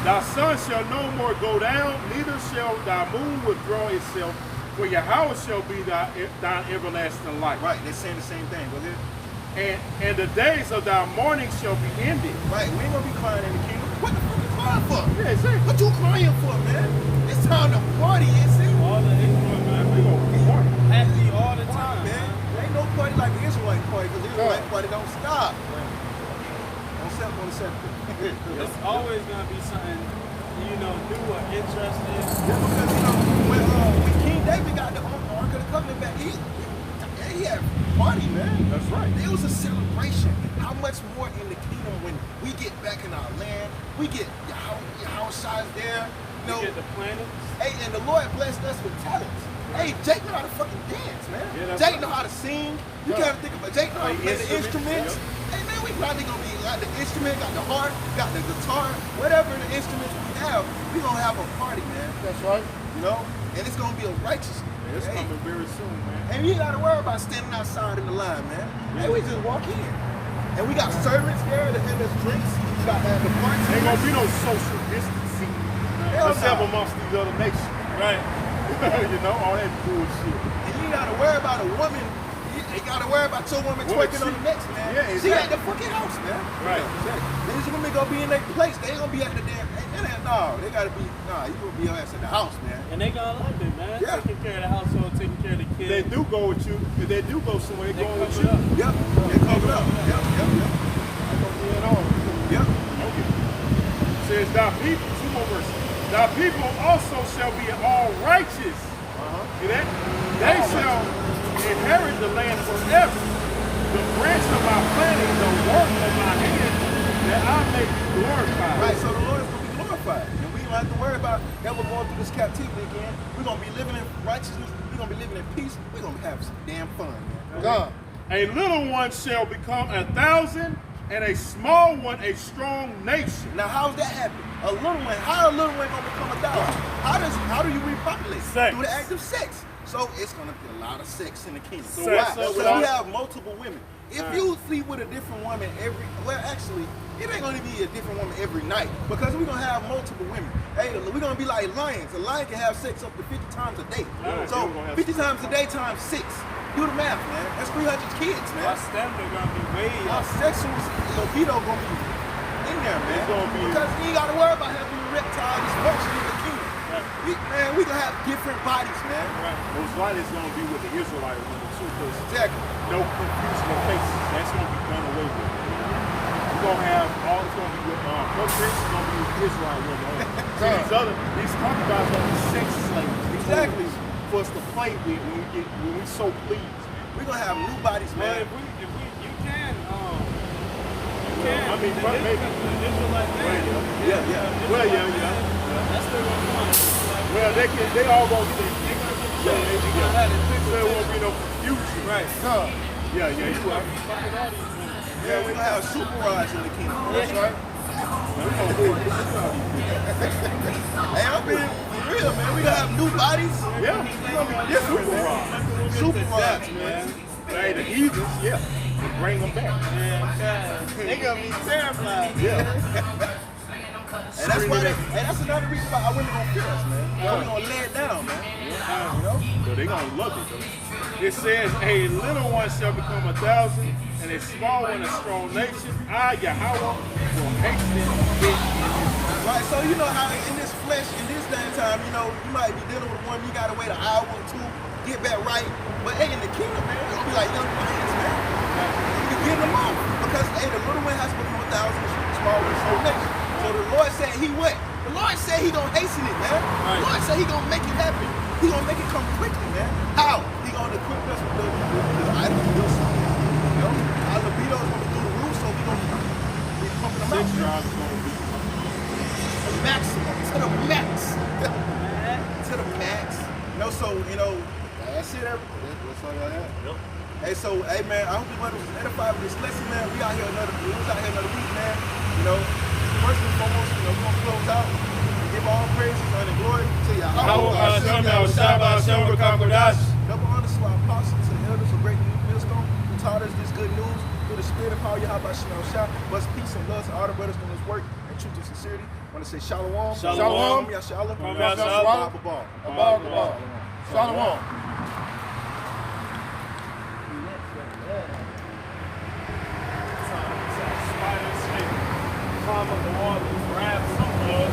Thy sun shall no more go down, neither shall thy moon withdraw itself, for Yahweh shall be thy everlasting light. Right, they're saying the same thing. Go ahead. And the days of thy mourning shall be ended. Right, we ain't gonna be crying in the kingdom. What the fuck you crying for? Yeah, exactly. What you crying for, man? It's time to party, is it? All the Israelites, man. We gonna party. Happy all the time, Man, there ain't no party like the Israelite party, because the Israelite party don't stop. Don't step on the scepter. It's always gonna be something, new or interesting. Yeah, because when King David got the Ark of the Covenant back, he had a party, man. That's right. It was a celebration. How much more in the kingdom when we get back in our land, we get Yahweh Shai's there. We get the planets. Hey, and the Lord blessed us with talents. Hey, Jake know how to fucking dance, man. Yeah, Jake right. know how to sing. You gotta think about Jake know how to play the instruments. Hey man, we probably gonna be got the instrument, got the harp, got the guitar, whatever the instruments we have, we gonna have a party, man. That's right. You know? And it's gonna be a righteousness. It's coming very soon, man. And you ain't gotta worry about standing outside in the line, man. Hey, we just walk in. And we got servants there to hand us drinks. We got the party. Ain't gonna be no social distancing except amongst these other nations. Right. All that bullshit. And you ain't gotta worry about a woman. You ain't gotta worry about your woman twerking on the next, man. Yeah, She exactly. at the fucking house, man. Right. These women gonna be in their place. They ain't gonna be at the damn. They gotta be. You gonna be your ass at the house, man. And they gonna love it, man. Yeah. Taking care of the household, taking care of the kids. They do go with you. If they do go somewhere, they go with cover you. up. Yep. They covered up. Yep. Yep. Okay. It says, thy people, two more verses. Thy people also shall be all righteous. See that? They shall inherit the land forever. The branch of my planting, the work of my hand, that I may be glorified. Right. So the Lord is gonna be glorified, and we don't have to worry about ever going through this captivity again. We're gonna be living in righteousness. We're gonna be living in peace. We're gonna have some damn fun, man. God. A little one shall become 1,000, and a small one a strong nation. Now, how's that happen? A little one. How a little one gonna become 1,000? How do you repopulate? Sex. Through the act of sex. So it's gonna be a lot of sex in the kingdom. So Sex. why? So So without- you have multiple women. If you sleep with a different woman actually, it ain't gonna be a different woman every night because we're gonna have multiple women. Hey, we're gonna be like lions. A lion can have sex up to 50 times a day. Yeah, So we're gonna have 50 times a day times 6. Do the math, man. That's 300 kids, man. Our standard gonna be way Our up. sexual libido gonna be in there, man. It's gonna be- because you ain't gotta worry about having a reptile dysfunction in the kingdom. We gonna have different bodies, man. Most likely it's going to be with the Israelite women too, because Exactly. no confusion of faces. That's going to be done away with. We're going to have all, it's going to be with, procreation is going to be with Israelite women only. So these concubines going to be sex slaves. These Exactly. hoes for us to play with when we so pleased. We're gonna have new bodies, But man. you can. I mean, the maybe. Israelite man. Yeah. Well, yeah. That's still gonna come. Well, they all going to get They gonna get yeah, they yeah. gonna have it So fixed. there won't be no confusion. Right. Yeah, you right. Fucking all these women. Yeah, we're gonna have super rides in the kingdom. That's right. Hey, I'm being for real, man. We gonna have new bodies. Yeah, we're going to be different. Yeah, super to rods, death, man. Hey, the heathens, yeah. Bring them back. Man, they gonna be terrified. Yeah. And that's why that's another reason why our women gonna fear us, man. We gonna lay it down, man. You know? So they gonna love it though. It says, a little one shall become 1,000, and a small one a strong nation. I, Yahweh, will hasten it. Right, so you know how in this flesh, in this day and time, you know, you might be dealing with one, you gotta wait an hour or two, get back right. But hey, in the kingdom, man, it's gonna be like young lions, man. You can get them off. Because hey, the little one has to become 1,000, the small one is strong nation. So the Lord said he what? The Lord said he gonna hasten it, man. The Lord said he gonna make it happen. He gonna make it come quickly, man. How? He gonna equip us with the item to do something. You know? Our libido is gonna be through the roof, so we gonna be pumping them out. Sex drive is gonna be Maximum, to the max. To the max. You know, so, you know, that's it, that's all y'all have. Yep. Hey, so, hey, man, I hope you was edified with this lesson, man. We was out here another week, man. You know, first and foremost, you know, we're gonna close out and give all praises and glory to Yahweh. Double honor to our apostles and elders of Great Millstone who taught us this good news through the spirit of power Yahweh Shah. Bless peace and love to all the brothers in this work and truth and sincerity. I want to say shalom. Shalom. Yashalom. Shalom. Shalom. Shalom. Climb up the wall and grab some blood.